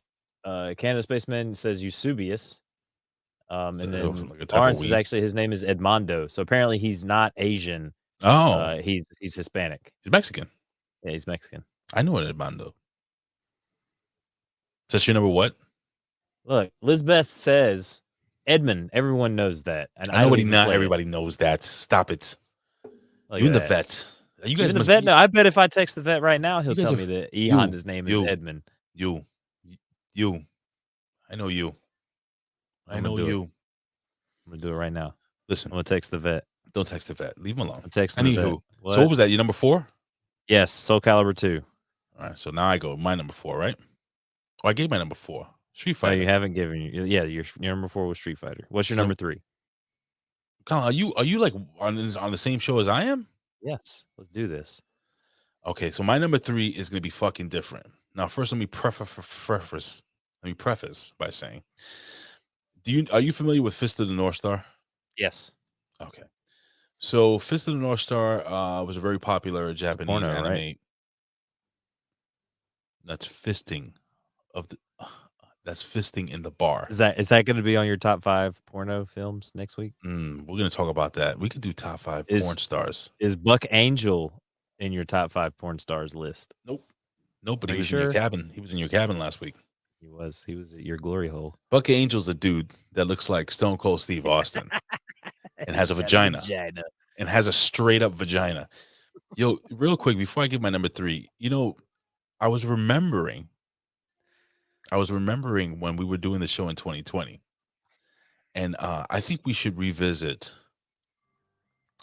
Canada Spaceman says Eusebius. And then like Lawrence is actually, his name is Edmondo. So apparently he's not Asian. Oh. He's Hispanic. He's Mexican. Yeah, he's Mexican. I know an Edmondo. Is that your number what? Look, Lizbeth says Edmund. Everyone knows that. And not everybody knows that. Stop it. Look You and the at vet. You Even guys the must vet. be, No, I bet if I text the vet right now, he'll You guys tell are- me that you, Honda's name is Edmund. You. I know you. I'm gonna do it. I'm gonna do it right now. Listen. I'm gonna text the vet. Don't text the vet. Leave him alone. I'm texting the vet. Anywho. So what was that? Your number 4? Yes, Soul Calibur 2. All right. So now I go my number 4, right? Oh, I gave my number 4. Street No, Fighter. you haven't given you. Yeah, your number 4 was Street Fighter. What's your So- number 3? Colin, are you like on the same show as I am? Yes. Let's do this. Okay, so my number 3 is going to be fucking different. Now, first, let me preface by saying, are you familiar with Fist of the North Star? Yes. Okay. So Fist of the North Star was a very popular Japanese porno, anime. right? That's fisting of the. That's fisting in the bar. Is that going to be on your top 5 porno films next week? We're going to talk about that. We could do top 5 porn stars. Is Buck Angel in your top 5 porn stars list? Nope. But Are he was you in your sure? cabin. He was in your cabin last week. He was at your glory hole. Buck Angel's a dude that looks like Stone Cold Steve Austin and has a vagina. And has a straight up vagina. Yo, real quick, before I give my number 3, I was remembering when we were doing the show in 2020. And I think we should revisit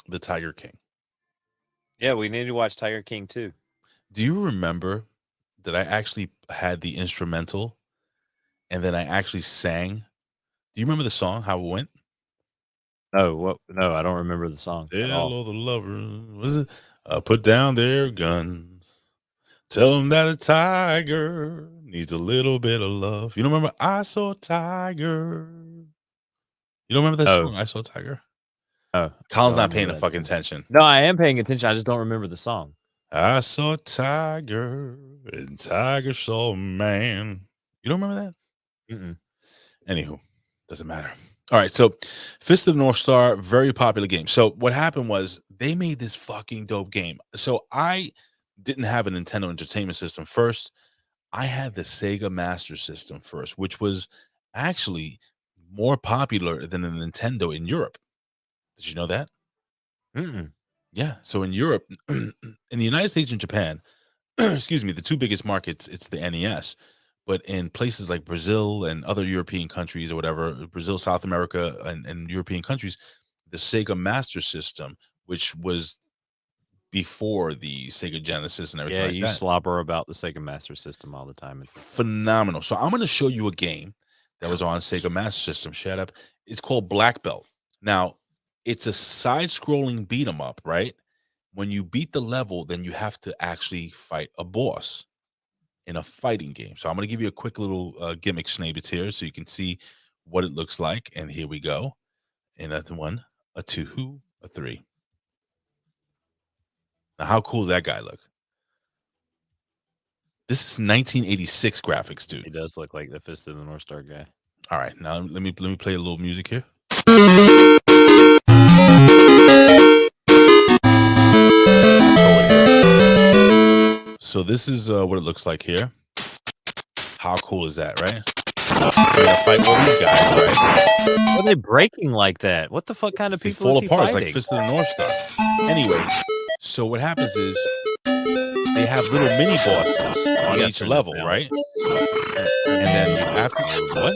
the Tiger King. Yeah, we need to watch Tiger King too. Do you remember that I actually had the instrumental and then I actually sang? Do you remember the song, how it went? No, I don't remember the song at all. Tell all the lovers, was it? Put down their guns. Tell them that a tiger needs a little bit of love. You don't remember I Saw a Tiger? You don't remember that song, I Saw a Tiger? Oh, Colin's not paying fucking attention. No, I am paying attention. I just don't remember the song. I saw a tiger and tiger saw a man. You don't remember that? Mm-mm. Anywho, doesn't matter. All right, so Fist of the North Star, very popular game. So what happened was they made this fucking dope game. So I didn't have a Nintendo Entertainment System first. I had the Sega Master System first, which was actually more popular than the Nintendo in Europe. Did you know that? Mm-mm. Yeah. So in Europe, in the United States and Japan, excuse me, the 2 biggest markets, it's the NES. But in places like Brazil and other European countries or whatever, Brazil, South America, and European countries, the Sega Master System, which was before the Sega Genesis and everything Yeah, like you that. slobber about the Sega Master System all the time. It's Phenomenal. So I'm going to show you a game that was on Sega Master System. Shut up. It's called Black Belt. Now, it's a side-scrolling beat 'em up, right? When you beat the level, then you have to actually fight a boss in a fighting game. So I'm going to give you a quick little gimmick snippet here so you can see what it looks like. And here we go. And that's 1, a 2, a 3. Now, how cool does that guy look? This is 1986 graphics, dude. He does look like the Fist of the North Star guy. All right, now let me play a little music here. So this is what it looks like here. How cool is that, right? We're gonna fight all these guys, right? Why are they breaking like that? What the fuck kind of They people fall is he apart. It's fighting? like Fist of the North Star. Anyway, so what happens is they have little mini bosses on each level, right? And then you have to what?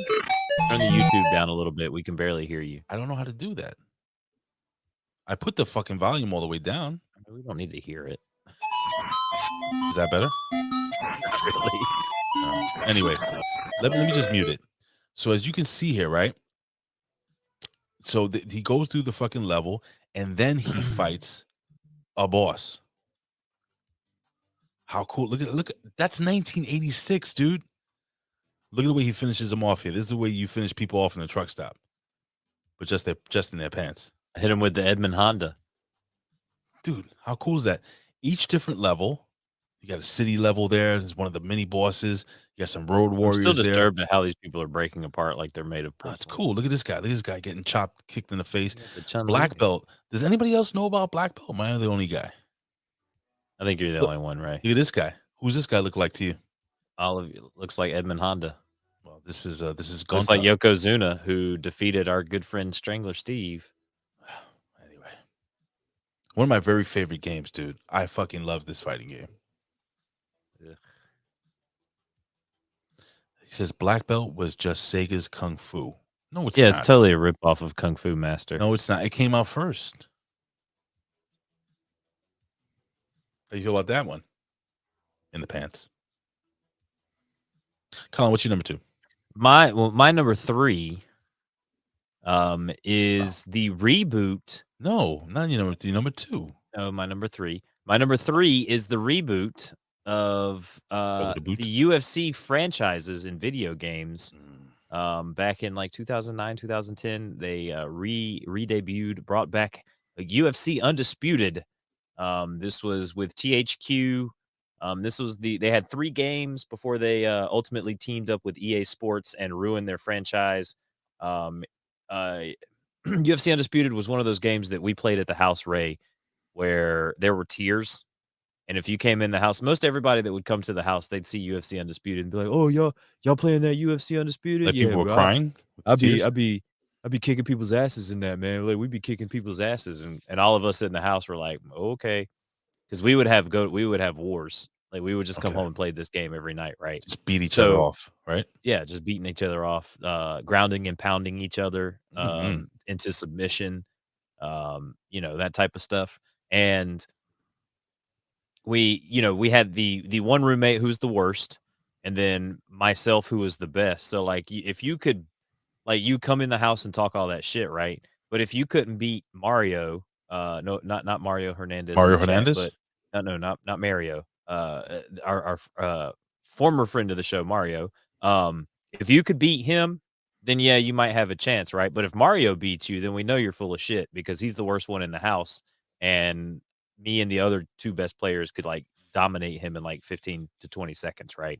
Turn the YouTube down a little bit. We can barely hear you. I don't know how to do that. I put the fucking volume all the way down. We don't need to hear it. Is that better? Not really. Anyway, let me just mute it. So as you can see here, right? So he goes through the fucking level and then he fights a boss. How cool. Look at that's 1986, dude. Look at the way he finishes them off here. This is the way you finish people off in the truck stop. But just in their pants. I hit him with the Edmund Honda. Dude, how cool is that? Each different level. You got a city level there. There's one of the mini bosses. You got some road warriors. I'm still disturbed there. at how these people are breaking apart like they're made of porcelain. That's cool. Look at this guy. Look at this guy getting chopped, kicked in the face. Yeah, Black belt. Does anybody else know about black belt? Am I the only guy? I think you're the only one, Ray. Look at this guy. Who's this guy look like to you? All of you looks like Edmund Honda. Well, this is Gunta. Looks like Yokozuna, who defeated our good friend Strangler Steve. Anyway, one of my very favorite games, dude. I fucking love this fighting game. Ugh. He says Black Belt was just Sega's Kung Fu. No, it's not. not. It's totally a ripoff of Kung Fu Master. No, it's not. It came out first. How you feel about that one? In the pants. Colin, what's your number 2? My number 3 is the reboot. No, not your number 3. Number 2. Oh, my number 3. My number 3 is the reboot of the UFC franchises in video games. Back in like 2009, 2010, they re-debuted, brought back a UFC Undisputed. This was with THQ. They had 3 games before they ultimately teamed up with EA Sports and ruined their franchise. UFC Undisputed was one of those games that we played at the house, Ray, where there were tiers. And if you came in the house, most everybody that would come to the house, they'd see UFC Undisputed and be like, "Oh, y'all playing that UFC Undisputed?" Like yeah, people were bro. crying. I'd be kicking people's asses in that, man. Like we'd be kicking people's asses, and all of us in the house were like, "Okay," because we would have wars. Like we would just come home and play this game every night, right? Just beat each other off, right? Yeah, just beating each other off, grounding and pounding each other Mhm. into submission, that type of stuff. And we had the one roommate who's the worst, and then myself who was the best. So like if you could, like, you come in the house and talk all that shit, right? But if you couldn't beat Mario, no, not Mario Hernandez, in Mario the chat, Hernandez? but no, not Mario, our former friend of the show, Mario. If you could beat him, then yeah, you might have a chance, right? But if Mario beats you, then we know you're full of shit because he's the worst one in the house, and me and the other 2 best players could like dominate him in like 15 to 20 seconds, right?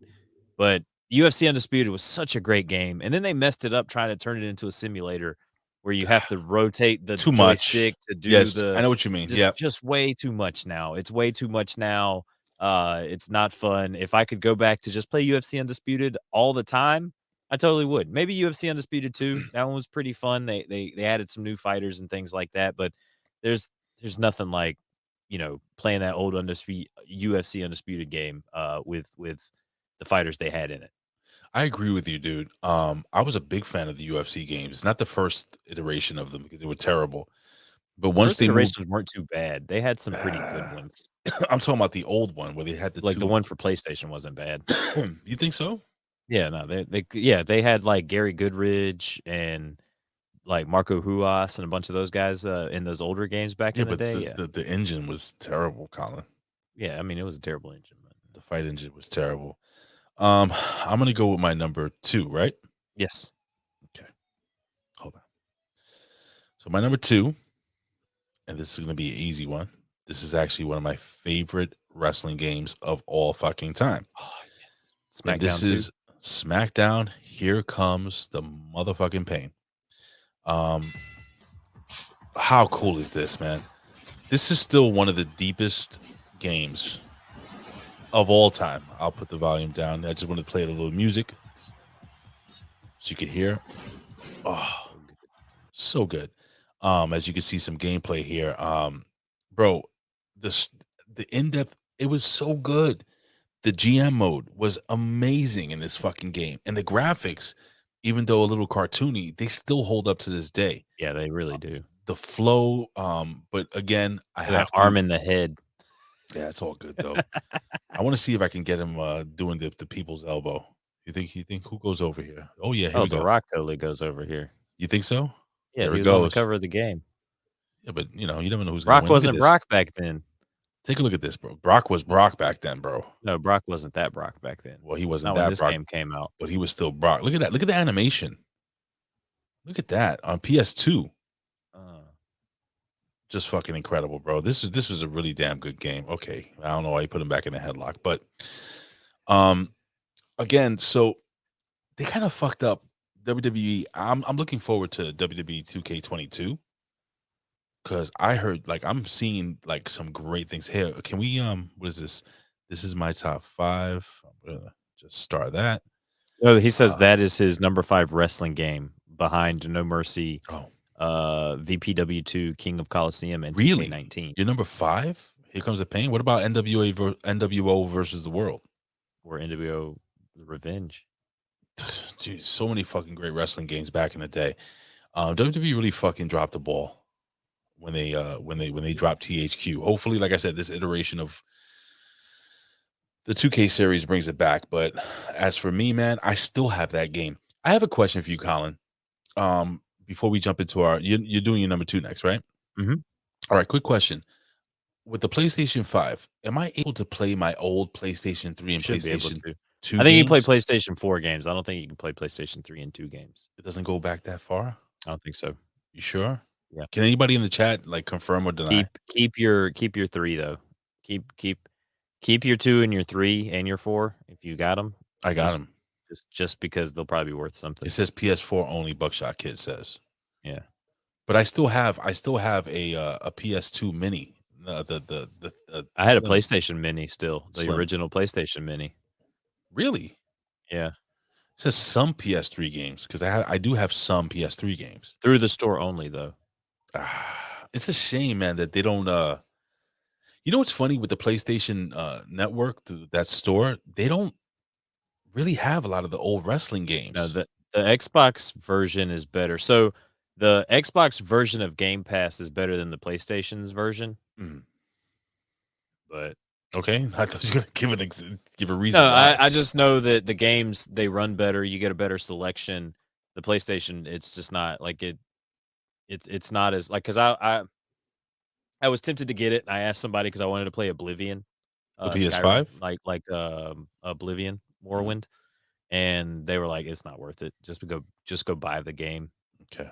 But UFC Undisputed was such a great game, and then they messed it up trying to turn it into a simulator where you have to rotate the Too much. joystick to do Yes, I know what you mean. just way too much now. It's way too much now. It's not fun. If I could go back to just play UFC Undisputed all the time, I totally would. Maybe UFC Undisputed 2. That one was pretty fun. They added some new fighters and things like that, but there's nothing like, playing that old UFC Undisputed game with the fighters they had in it. I agree with you, dude. I was a big fan of the UFC games. Not the first iteration of them because they were terrible. But once First they moved, iterations weren't too bad. They had some pretty good ones. I'm talking about the old one where they had the Like the two. one for PlayStation wasn't bad. You think so? Yeah, no, they had like Gary Goodridge and like Marco Huas and a bunch of those guys in those older games back Yeah, in the but day. the engine was terrible, Colin. Yeah, I mean it was a terrible engine. The fight engine was terrible. I'm gonna go with my number 2, right? Yes. Okay. Hold on. So my number 2, and this is gonna be an easy one. This is actually one of my favorite wrestling games of all fucking time. Oh, yes. And this SmackDown 2? is SmackDown. Here comes the motherfucking pain. How cool is this, man? This is still one of the deepest games of all time. I'll put the volume down. I just want to play a little music so you can hear. Oh, so good. As you can see some gameplay here. Bro, the in-depth, it was so good. The GM mode was amazing in this fucking game. And the graphics, even though a little cartoony, they still hold up to this day. Yeah, they really do. The flow, but again, I That have arm in the head. Yeah, it's all good though. I want to see if I can get him doing the people's elbow. You think who goes over here? Oh yeah, here we The go. Rock totally goes over here. You think so? Yeah, There he it was on the goes. cover of the game. Yeah, but you never know who's gonna Brock win. Look at wasn't this. Brock back then. Take a look at this, bro. Brock was Brock back then, bro. No, Brock wasn't that Brock back then. Well, he wasn't Not that when this Brock, game came out. but he was still Brock. Look at that. Look at the animation. Look at that on PS2. Just fucking incredible, bro. This was a really damn good game. Okay, I don't know why you put him back in a headlock, but again, so they kind of fucked up WWE. I'm looking forward to WWE 2K22 because I heard I'm seeing some great things here. Can we what is this? This is my top 5. I'm gonna just start that. No, he says that is his number 5 wrestling game behind No Mercy. VPW2, King of Coliseum, and Really? 2K19. You're number 5? Here Comes the Pain. What about NWO versus the World? Or NWO Revenge. Dude, so many fucking great wrestling games back in the day. WWE really fucking dropped the ball when they dropped THQ. Hopefully, like I said, this iteration of the 2K series brings it back. But as for me, man, I still have that game. I have a question for you, Colin. Before we jump into you're doing your number 2 next, right? Mm-hmm. All right, quick question. with the PlayStation 5, am I able to play my old PlayStation 3 and Should be able PlayStation to. 2 I think you can play games? PlayStation 4 games. I don't think you can play PlayStation 3 and 2 games. It doesn't go back that far? I don't think so. You sure? Yeah. Can anybody in the chat like confirm or deny? Keep your 3 though. Keep your 2 and your 3 and your 4 if you got them. I got them. Just because they'll probably be worth something. It says PS4 only. Buckshot Kid says. Yeah. But I still have a PS2 Mini. I had a PlayStation Mini still, the Slim. original PlayStation Mini. Really? Yeah. It says some PS3 games because I do have some PS3 games through the store only though. It's a shame, man, that they don't. You know what's funny with the PlayStation Network, that store? They don't really have a lot of the old wrestling games. No, the Xbox version is better. So the Xbox version of Game Pass is better than the PlayStation's version. But okay, I thought you were gonna give a reason. No, why. I just know that the games, they run better. You get a better selection. The PlayStation, it's just not like it. It's not as like because I was tempted to get it. And I asked somebody because I wanted to play Oblivion, The PS5, Skyrim, like Oblivion, Morrowind, and they were like, "It's not worth it. Just go buy the game." Okay,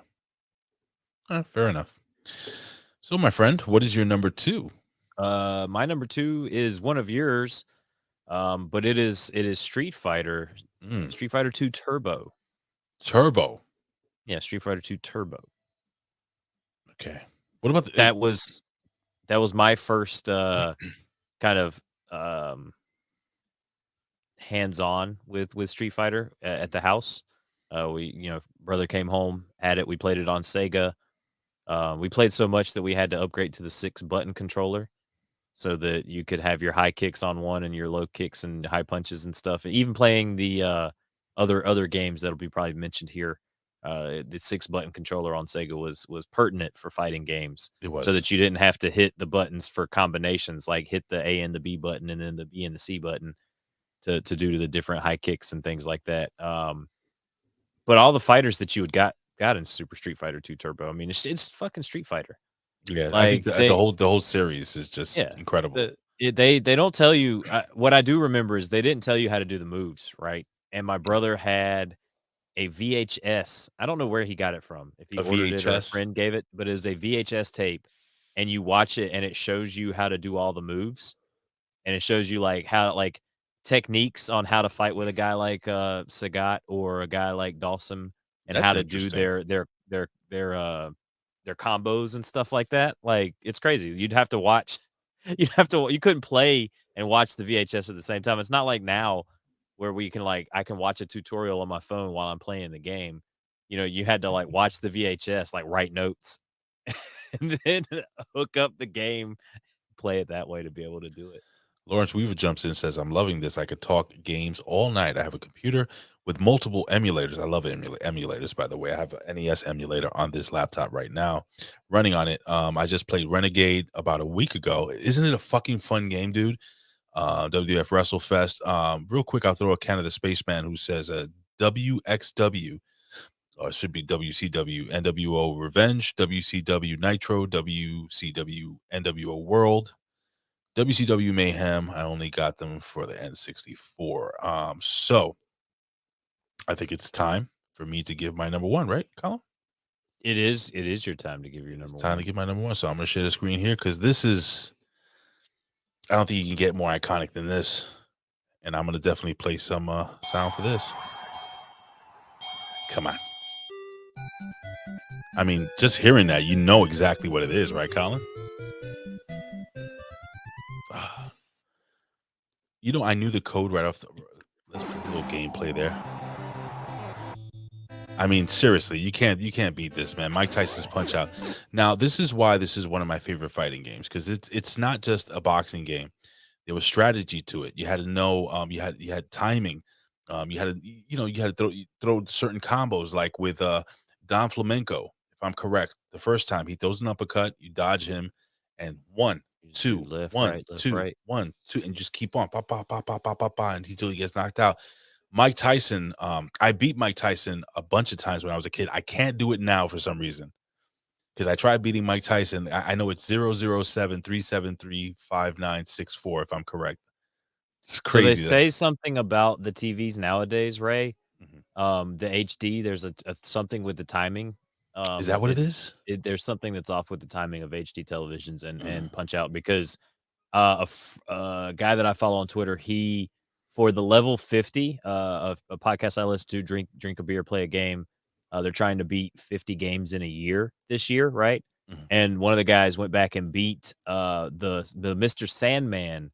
fair enough. So, my friend, what is your number 2? My number 2 is one of yours, but it is Street Fighter, Street Fighter 2 Turbo. Turbo. Yeah, Street Fighter 2 Turbo. Okay. What about that was my first kind of hands-on with Street Fighter at the house. Brother came home, had it. We played it on Sega. We played so much that we had to upgrade to the 6-button controller so that you could have your high kicks on one and your low kicks and high punches and stuff. And even playing the other games that'll be probably mentioned here. The 6-button controller on Sega was pertinent for fighting games. It was. So that you didn't have to hit the buttons for combinations, like hit the A and the B button and then the B and the C button to do the different high kicks and things like that. But all the fighters that you would got in Super Street Fighter 2 Turbo, I mean, it's fucking Street Fighter. Yeah, Like, I think the whole series is just incredible. They don't tell you. What I do remember is they didn't tell you how to do the moves, right? And my brother had a VHS. I don't know where he got it from. If he ordered it or a friend gave it, but it was a VHS tape, and you watch it, and it shows you how to do all the moves, and it shows you how techniques on how to fight with a guy like Sagat or a guy like Dawson, and That's how to do interesting. their combos and stuff like that. Like, it's crazy. You'd have to watch. You couldn't play and watch the VHS at the same time. It's not like now where we can I can watch a tutorial on my phone while I'm playing the game. You had to watch the VHS, write notes, and then hook up the game, play it that way to be able to do it. Lawrence Weaver jumps in and says, I'm loving this. I could talk games all night. I have a computer with multiple emulators. I love emulators, by the way. I have an NES emulator on this laptop right now running on it. I just played Renegade about a week ago. Isn't it a fucking fun game, dude? WWF WrestleFest. Real quick, I'll throw a Canada Spaceman who says WXW, or it should be WCW, NWO Revenge, WCW Nitro, WCW NWO World, WCW Mayhem. I only got them for the N64. So I think it's time for me to give my number 1, right, Colin? It is your time to give your number 1. Time to give my number 1. So I'm going to share the screen here because this is, I don't think you can get more iconic than this. And I'm going to definitely play some sound for this. Come on. I mean, just hearing that, you know exactly what it is, right, Colin? I knew the code right off the... Let's put a little gameplay there. I mean, seriously, you can't beat this, man. Mike Tyson's Punch-Out. Now, this is why this is one of my favorite fighting games, because it's not just a boxing game. There was strategy to it. You had to know. You had timing. You had to throw certain combos, like with Don Flamenco, if I'm correct. The first time he throws an uppercut, you dodge him, and 1, 2, left, 1, right, left, 2, right. 1, 2, and just keep on, pop, pop, pop, pop, pop, pop, pop, until he gets knocked out. Mike Tyson, I beat Mike Tyson a bunch of times when I was a kid. I can't do it now for some reason. because I tried beating Mike Tyson. I know it's 007-373-5964 if I'm correct. It's So they crazy. say something about the TVs nowadays, Ray. The HD, there's a something with the timing. Is that what it is? There's something that's off with the timing of HD televisions and Punch Out because a guy that I follow on Twitter, he for the level 50 of a podcast I listen to, drink a beer, play a game. They're trying to beat 50 games in a year this year, right? And one of the guys went back and beat the Mr. Sandman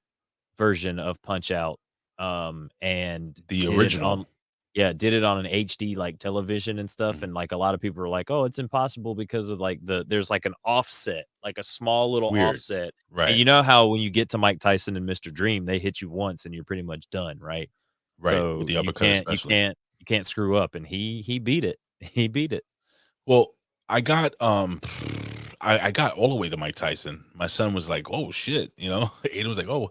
version of Punch Out, and The did original. did it on an HD like television and stuff, and like a lot of people are like, "Oh, it's impossible because of like there's like an offset, like a small little weird. offset." Right. And you know how when you get to Mike Tyson and Mr. Dream, they hit you once and you're pretty much done, right? Right, So with the you uppercut especially. you can't screw up, and he beat it. He beat it. Well, I got I got all the way to Mike Tyson. My son was like, "Oh shit," you know. Aiden was like, "Oh,"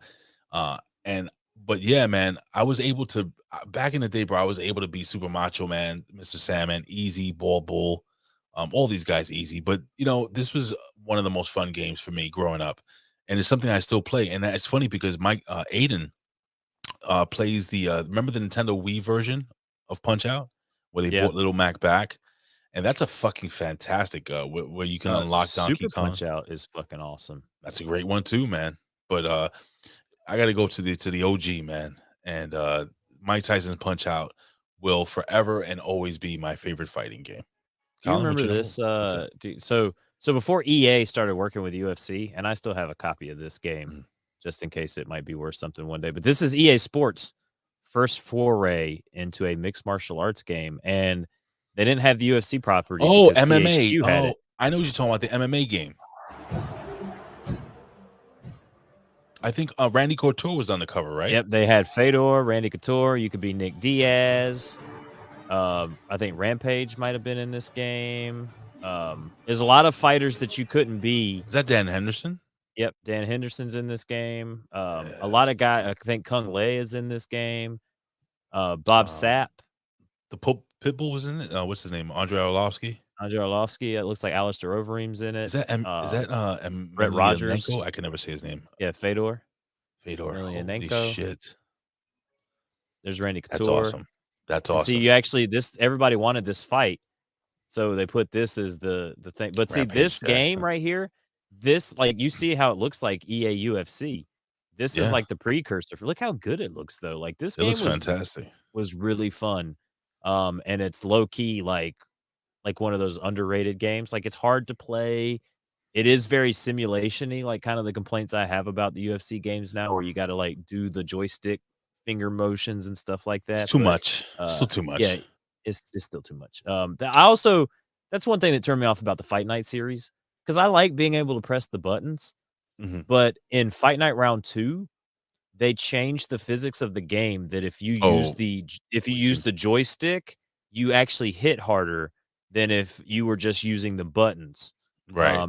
but yeah, man, I was able to back in the day, bro. I was able to be Super Macho Man, Mr. Sandman, Easy, Ball Bull, all these guys easy. But you know, this was one of the most fun games for me growing up, and it's something I still play. And it's funny because Mike Aiden plays the remember the Nintendo Wii version of Punch Out where they brought Little Mac back. And that's a fucking fantastic where you can unlock Donkey Super Kong. Punch Out is fucking awesome. That's a great one too, man. But I got to go to the OG, man. And Mike Tyson's Punch Out will forever and always be my favorite fighting game. Do you Colin, what remember know? this? Dude, so before EA started working with UFC, and I still have a copy of this game just in case it might be worth something one day. But this is EA Sports' first foray into a mixed martial arts game, and they didn't have the UFC property. Oh, because MMA. THQ had it. I know what you're talking about, the MMA game. I think Randy Couture was on the cover, right? Yep, they had Fedor, Randy Couture. You could be Nick Diaz. I think Rampage might have been in this game. There's a lot of fighters that you couldn't be. Is that Dan Henderson? Yep, Dan Henderson's in this game. A lot of guys. I think Kung Lei is in this game. Bob Sapp. The Pitbull was in it. What's his name? Andrei Arlovsky. Andrei Arlovsky. It looks like Alistair Overeem's in it. Is that Brett Rogers? I can never say his name. Yeah, Fedor. Fedor. Holy Emelianenko. shit. There's Randy Couture. That's awesome. That's awesome. See, you actually everybody wanted this fight, so they put this as the thing. But see, this game right here, this like you see how it looks like EA UFC. This is like the precursor. Look how good it looks though. Like this game looks fantastic. Was really fun. And it's low key like one of those underrated games. Like it's hard to play. It is very simulation-y, like kind of the complaints I have about the UFC games now, where you got to like do the joystick finger motions and stuff like that. It's too much. Still too much. Yeah, it's still too much. That's one thing that turned me off about the Fight Night series, because I like being able to press the buttons. But in Fight Night Round 2, they changed the physics of the game that if you use the joystick, you actually hit harder than if you were just using the buttons. Right.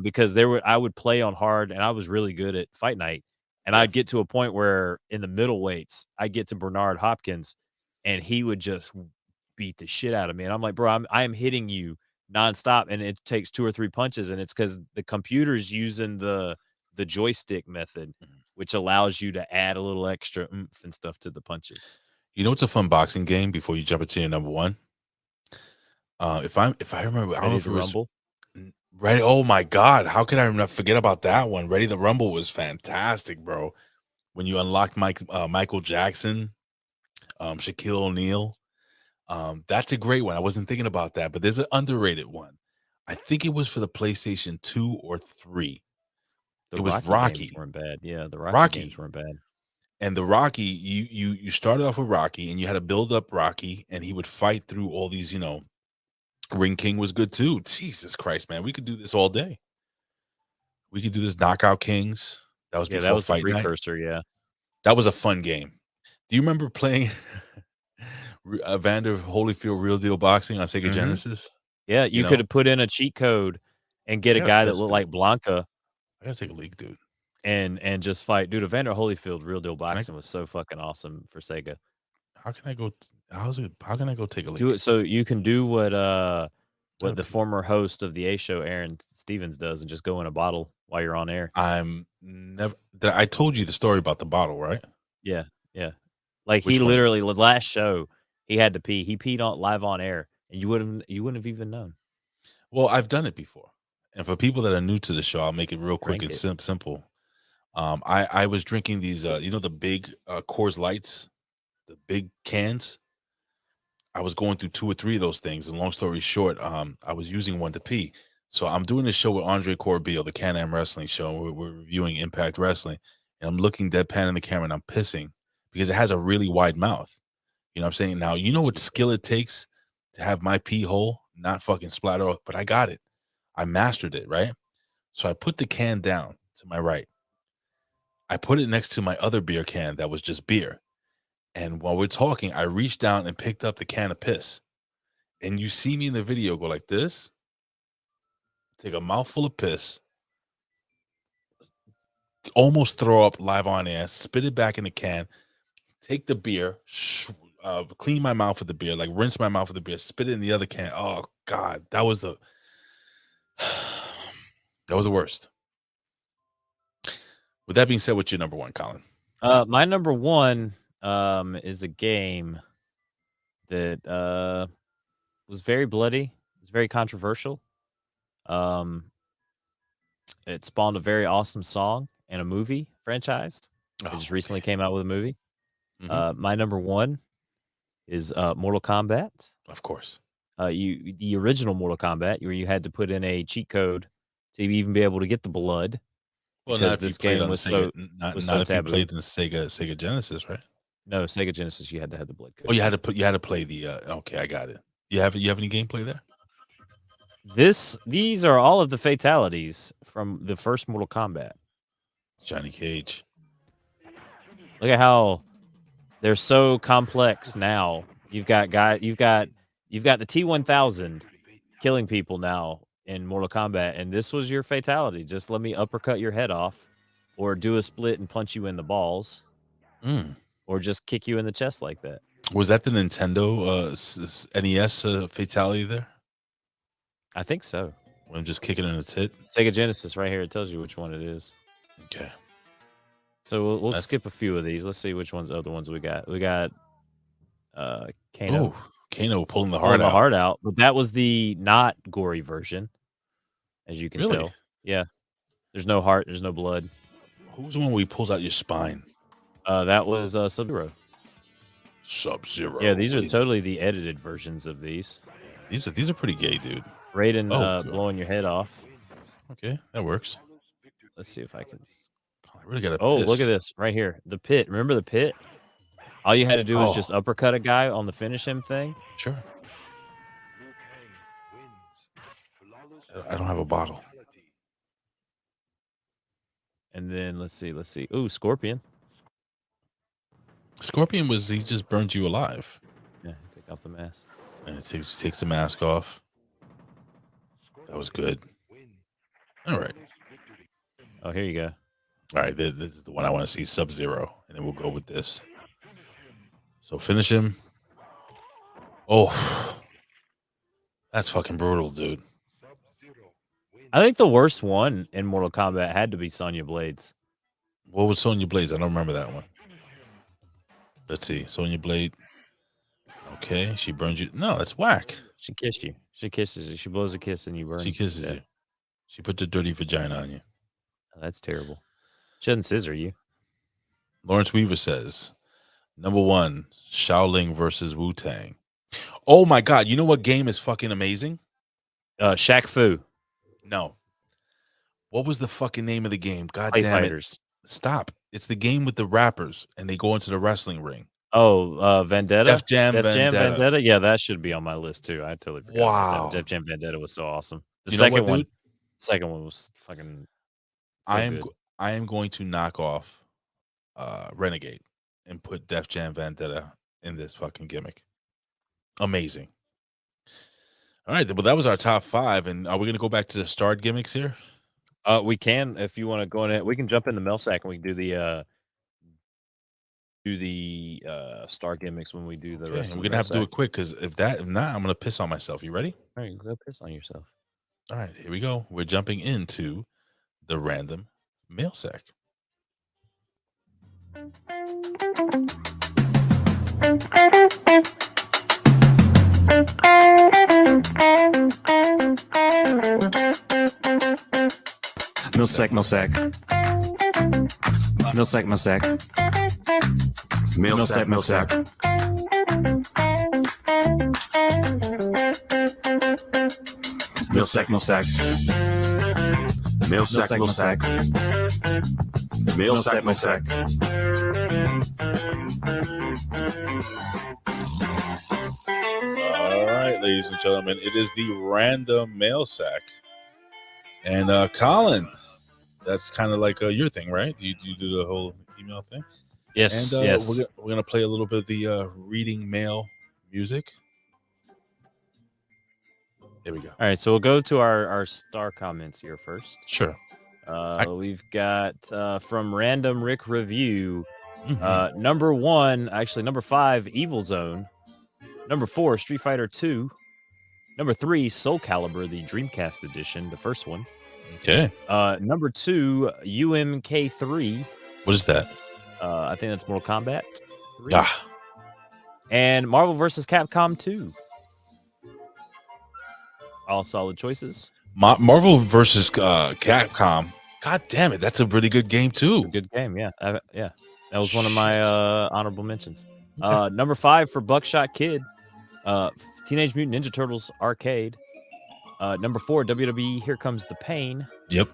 Because I would play on hard, and I was really good at Fight Night, and I'd get to a point where in the middleweights, I'd get to Bernard Hopkins, and he would just beat the shit out of me. And I'm like, bro, I am hitting you nonstop, and it takes 2 or 3 punches, and it's because the computer's using the joystick method, which allows you to add a little extra oomph and stuff to the punches. You know what's a fun boxing game before you jump into your number one? If I remember, I don't know if it was Rumble. Ready. Oh my God, how could I not forget about that one? Ready to Rumble was fantastic, bro. When you unlocked Michael Jackson, Shaquille O'Neal, that's a great one. I wasn't thinking about that, but there's an underrated one. I think it was for the PlayStation 2 or 3. It was Rocky. Games weren't bad. Yeah, the Rocky games weren't bad. And the Rocky, you started off with Rocky, and you had to build up Rocky, and he would fight through all these, Ring King was good too. Jesus Christ, man. We could do this all day. We could do this Knockout Kings. That was before that was Fight the Night. precursor, yeah. That was a fun game. Do you remember playing Evander Holyfield Real Deal Boxing on Sega Genesis? Yeah, you could have put in a cheat code and get a guy that looked like Blanca. I gotta take a leak, dude. And just fight. Dude, Evander Holyfield Real Deal Boxing was so fucking awesome for Sega. How can I go? How can I go take a leak? Do it so you can do what what the former host of the A show, Aaron Stevens, does, and just go in a bottle while you're on air. I told you the story about the bottle, right? Yeah, yeah. Like Which he one? literally the last show he had to pee. He peed on live on air, and you wouldn't have even known. Well, I've done it before, and for people that are new to the show, I'll make it real quick Drink and it. simple. I was drinking these, the big Coors Lights, the big cans. I was going through 2 or 3 of those things, and long story short, I was using one to pee. So I'm doing this show with Andre Corbeil, the Can-Am Wrestling Show. We're reviewing Impact Wrestling, and I'm looking deadpan in the camera, and I'm pissing because it has a really wide mouth. You know what I'm saying? Now, you know what skill it takes to have my pee hole not fucking splatter off, but I got it. I mastered it, right? So I put the can down to my right. I put it next to my other beer can that was just beer. And while we're talking, I reached down and picked up the can of piss. And you see me in the video go like this, take a mouthful of piss, almost throw up live on air, spit it back in the can, take the beer, clean my mouth with the beer, like rinse my mouth with the beer, spit it in the other can. Oh God, that was the worst. With that being said, what's your number one, Colin? My number one is a game that was very bloody. It was very controversial. It spawned a very awesome song and a movie franchise. It just recently came out with a movie. My number one is Mortal Kombat. Of course. The original Mortal Kombat, where you had to put in a cheat code to even be able to get the blood. Well, because not if this you played game on was Sega, so not was not so if you taboo. played in Sega Genesis, right? No, Sega Genesis, you had to have the blood code. Oh, you had to play the. Okay, I got it. You have any gameplay there? These are all of the fatalities from the first Mortal Kombat. Johnny Cage. Look at how they're so complex now. You've got the T-1000 killing people now in Mortal Kombat, and this was your fatality. Just let me uppercut your head off, or do a split and punch you in the balls, or just kick you in the chest like that. Was that the Nintendo NES fatality there? I think so. When I'm just kicking in the tit. Sega Genesis right here. It tells you which one it is. Okay. So we'll skip a few of these. Let's see which ones are the ones we got. We got Kano. Oh, Kano pulling the heart out. But that was the not gory version, as you can Really? tell. Yeah. There's no heart. There's no blood. Who's the one where he pulls out your spine? That was Sub-Zero. Sub-Zero. Yeah, these are totally the edited versions of these. These are pretty gay, dude. Raiden blowing your head off. Okay, that works. Let's see if I can. I really got to. Oh, look at this right here. The pit. Remember the pit? All you had to do was just uppercut a guy on the finish him thing. Sure. I don't have a bottle. And then let's see. Ooh, Scorpion. Scorpion he just burned you alive. Yeah, take off the mask. And it takes the mask off. That was good. All right. Oh, here you go. All right, this is the one I want to see, Sub-Zero, and then we'll go with this. So finish him. Oh, that's fucking brutal, dude. I think the worst one in Mortal Kombat had to be Sonya Blades. What was Sonya Blades? I don't remember that one. Let's see. Sonya Blade. Okay, she burns you. No, that's whack. She kissed you. She kisses you. She blows a kiss and you burn. She kisses you. She put the dirty vagina on you. Oh, that's terrible. She doesn't scissor you. Lawrence Weaver says, number one, Shaolin versus Wu-Tang. Oh my God. You know what game is fucking amazing? Shaq Fu. No. What was the fucking name of the game? God Play damn Fighters. it. Stop. It's the game with the rappers and they go into the wrestling ring. Oh, Vendetta? Def Jam Vendetta. Yeah, that should be on my list too. I totally forgot. Wow. Def Jam Vendetta was so awesome. The You know second what, one, dude? second one was fucking so good. I am going to knock off Renegade and put Def Jam Vendetta in this fucking gimmick. Amazing. All right, well, that was our top 5. And are we going to go back to the starred gimmicks here? We can, if you want to go in it. We can jump into Melsack and we can do the do the star gimmicks when we do the rest. We're gonna have to do it quick because if not, I'm gonna piss on myself. You ready? All right, go piss on yourself. All right, here we go. We're jumping into the random mail sack. Millsack, Millsack. Millsack, Millsack. Millsack, Millsack. Millsack, Millsack. Millsack, Millsack. Millsack, Millsack. All right, ladies and gentlemen, it is the random mail sack. And Colin, that's kind of like your thing, right? You do the whole email thing? Yes, and, yes. We're going to play a little bit of the reading mail music. Here we go. All right, so we'll go to our star comments here first. Sure. We've got from Random Rick Review, number 1, actually number 5, Evil Zone. Number 4, Street Fighter 2. Number 3, Soul Calibur, the Dreamcast edition, the first one. Okay. Number 2, UMK3. What is that? I think that's Mortal Kombat 3. Ah. And Marvel vs. Capcom 2. All solid choices. Marvel versus Capcom. God damn it, that's a really good game too. Good game, yeah. Yeah. That was one of my honorable mentions. Number 5 for Buckshot Kid. Teenage Mutant Ninja Turtles Arcade. Number 4, WWE Here Comes the Pain. Yep.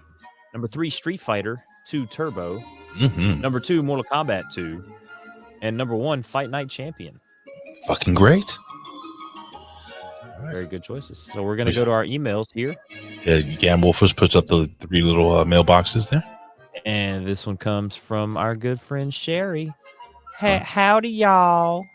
Number 3, Street Fighter 2 Turbo. Mm-hmm. Number 2, Mortal Kombat 2. And number 1, Fight Night Champion. Fucking great. Very good choices. So we're going to go to our emails here. Yeah, Gamble first puts up the 3 little mailboxes there. And this one comes from our good friend Sherry. Hey, howdy, y'all.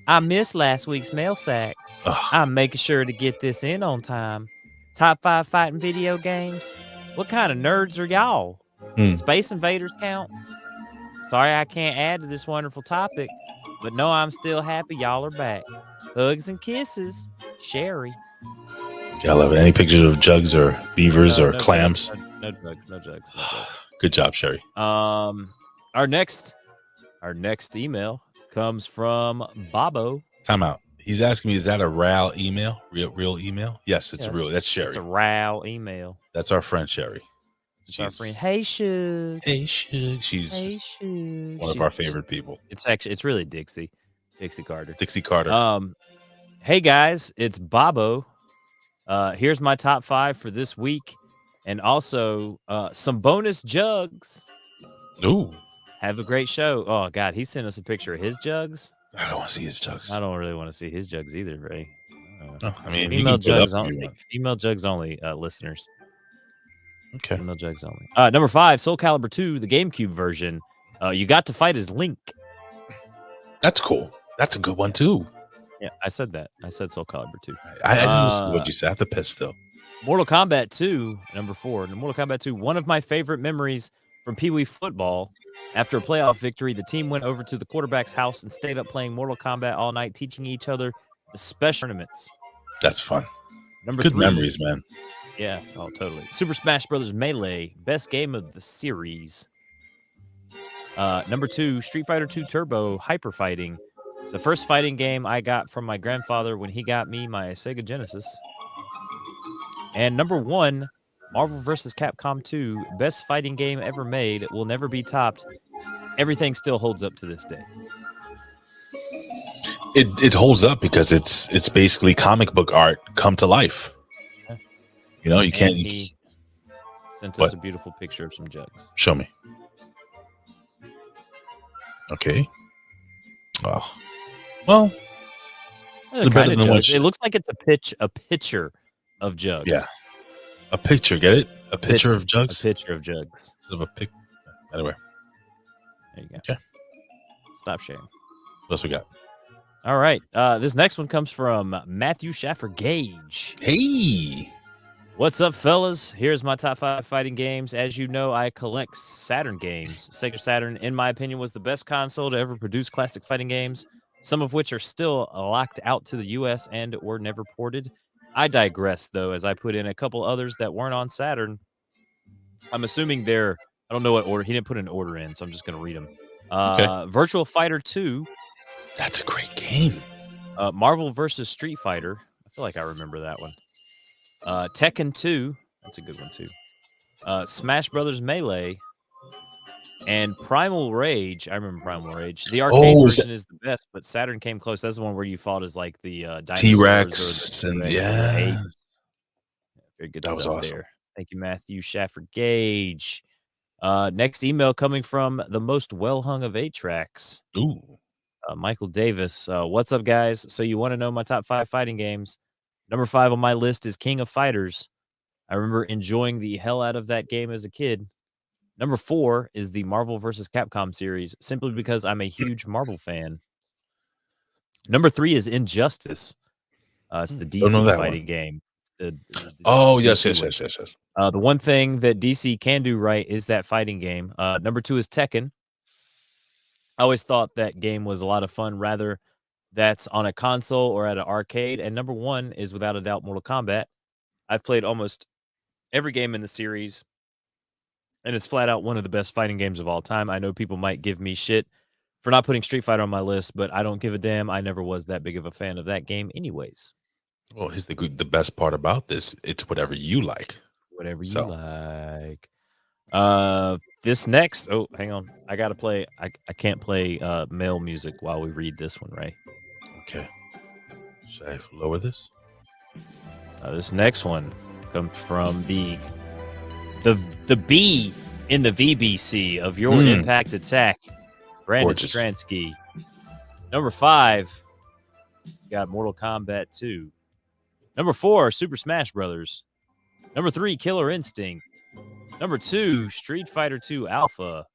I missed last week's mail sack. I'm making sure to get this in on time. Top 5 fighting video games? What kind of nerds are y'all? Space Invaders count? Sorry I can't add to this wonderful topic, but no, I'm still happy y'all are back. Hugs and kisses, Sherry. Yeah, I love it. Any pictures of jugs or beavers or clams? No jugs. Good job, Sherry. Our next email comes from Bobo. Time out. He's asking me, is that a RAL email? Real email? Yes, it's real. That's Sherry. It's a RAL email. That's our friend Sherry. She's our friend. Hey, Shug. Hey, Shug. She's one of our favorite people. It's really Dixie Carter. Dixie Carter. Hey guys, it's Bobo. Here's my top 5 for this week, and also some bonus jugs. Ooh. Have a great show. Oh God, he sent us a picture of his jugs. I don't want to see his jugs. I don't really want to see his jugs either, Ray. I mean, female jugs only. Female jugs only, listeners. Okay. Female jugs only. Number 5, Soul Calibur 2, the GameCube version. You got to fight as Link. That's cool. That's a good one too. Yeah, I said that. I said Soul Calibur 2. I didn't listen to what you said. I have to piss still. Mortal Kombat 2, number 4. Mortal Kombat 2, one of my favorite memories from Pee Wee football. After a playoff victory, the team went over to the quarterback's house and stayed up playing Mortal Kombat all night, teaching each other the special tournaments. That's fun. Number Good 3, memories, man. Yeah, oh, totally. Super Smash Brothers Melee, best game of the series. Number 2, Street Fighter 2 Turbo Hyper Fighting, the first fighting game I got from my grandfather when he got me my Sega Genesis. And number 1, Marvel vs. Capcom 2, best fighting game ever made, will never be topped. Everything still holds up to this day. It holds up because it's basically comic book art come to life. Yeah. You know, you can't. He sent us a beautiful picture of some jugs. Show me. Okay. Oh, well, Kind of jugs. It looks like it's a picture of jugs. Yeah, a picture. Get it? A picture of jugs. A picture of jugs. Instead of a pic. Anyway. There you go. Okay. Stop sharing. What else we got? All right. This next one comes from Matthew Schaffer Gage. Hey. What's up, fellas? Here's my top 5 fighting games. As you know, I collect Saturn games. Sega Saturn, in my opinion, was the best console to ever produce classic fighting games, some of which are still locked out to the US and were never ported. I digress, though, as I put in a couple others that weren't on Saturn. I'm assuming they're, I don't know what order. He didn't put an order in, so I'm just going to read them. Okay. Virtual Fighter 2. That's a great game. Marvel vs. Street Fighter. I feel like I remember that one. Tekken 2. That's a good one, too. Smash Brothers Melee. And Primal Rage. I remember Primal Rage. The arcade version is the best, but Saturn came close. That's the one where you fought as like the dinosaurs. T-Rex and very good that stuff was awesome. there. Thank you, Matthew Shaffer Gage. Next email coming from the most well-hung of 8-tracks. Ooh. Michael Davis. What's up, guys? So you want to know my top 5 fighting games? Number 5 on my list is King of Fighters. I remember enjoying the hell out of that game as a kid. Number 4 is the Marvel vs. Capcom series, simply because I'm a huge Marvel fan. Number 3 is Injustice. It's the DC fighting game. Yes. The one thing that DC can do right is that fighting game. Number 2 is Tekken. I always thought that game was a lot of fun, rather that's on a console or at an arcade. And number 1 is without a doubt Mortal Kombat. I've played almost every game in the series, and it's flat out one of the best fighting games of all time. I know people might give me shit for not putting Street Fighter on my list, but I don't give a damn. I never was that big of a fan of that game anyways. Well, here's the best part about this. It's whatever you like. Whatever you like. This next, oh, hang on. I got to play. I can't play male music while we read this one, Ray. Okay. Should I lower this? This next one comes from the B in the VBC of Your Impact Attack, Brandon Stransky. Number 5, got Mortal Kombat 2. Number 4, Super Smash Brothers. Number 3, Killer Instinct. Number 2, Street Fighter 2 Alpha.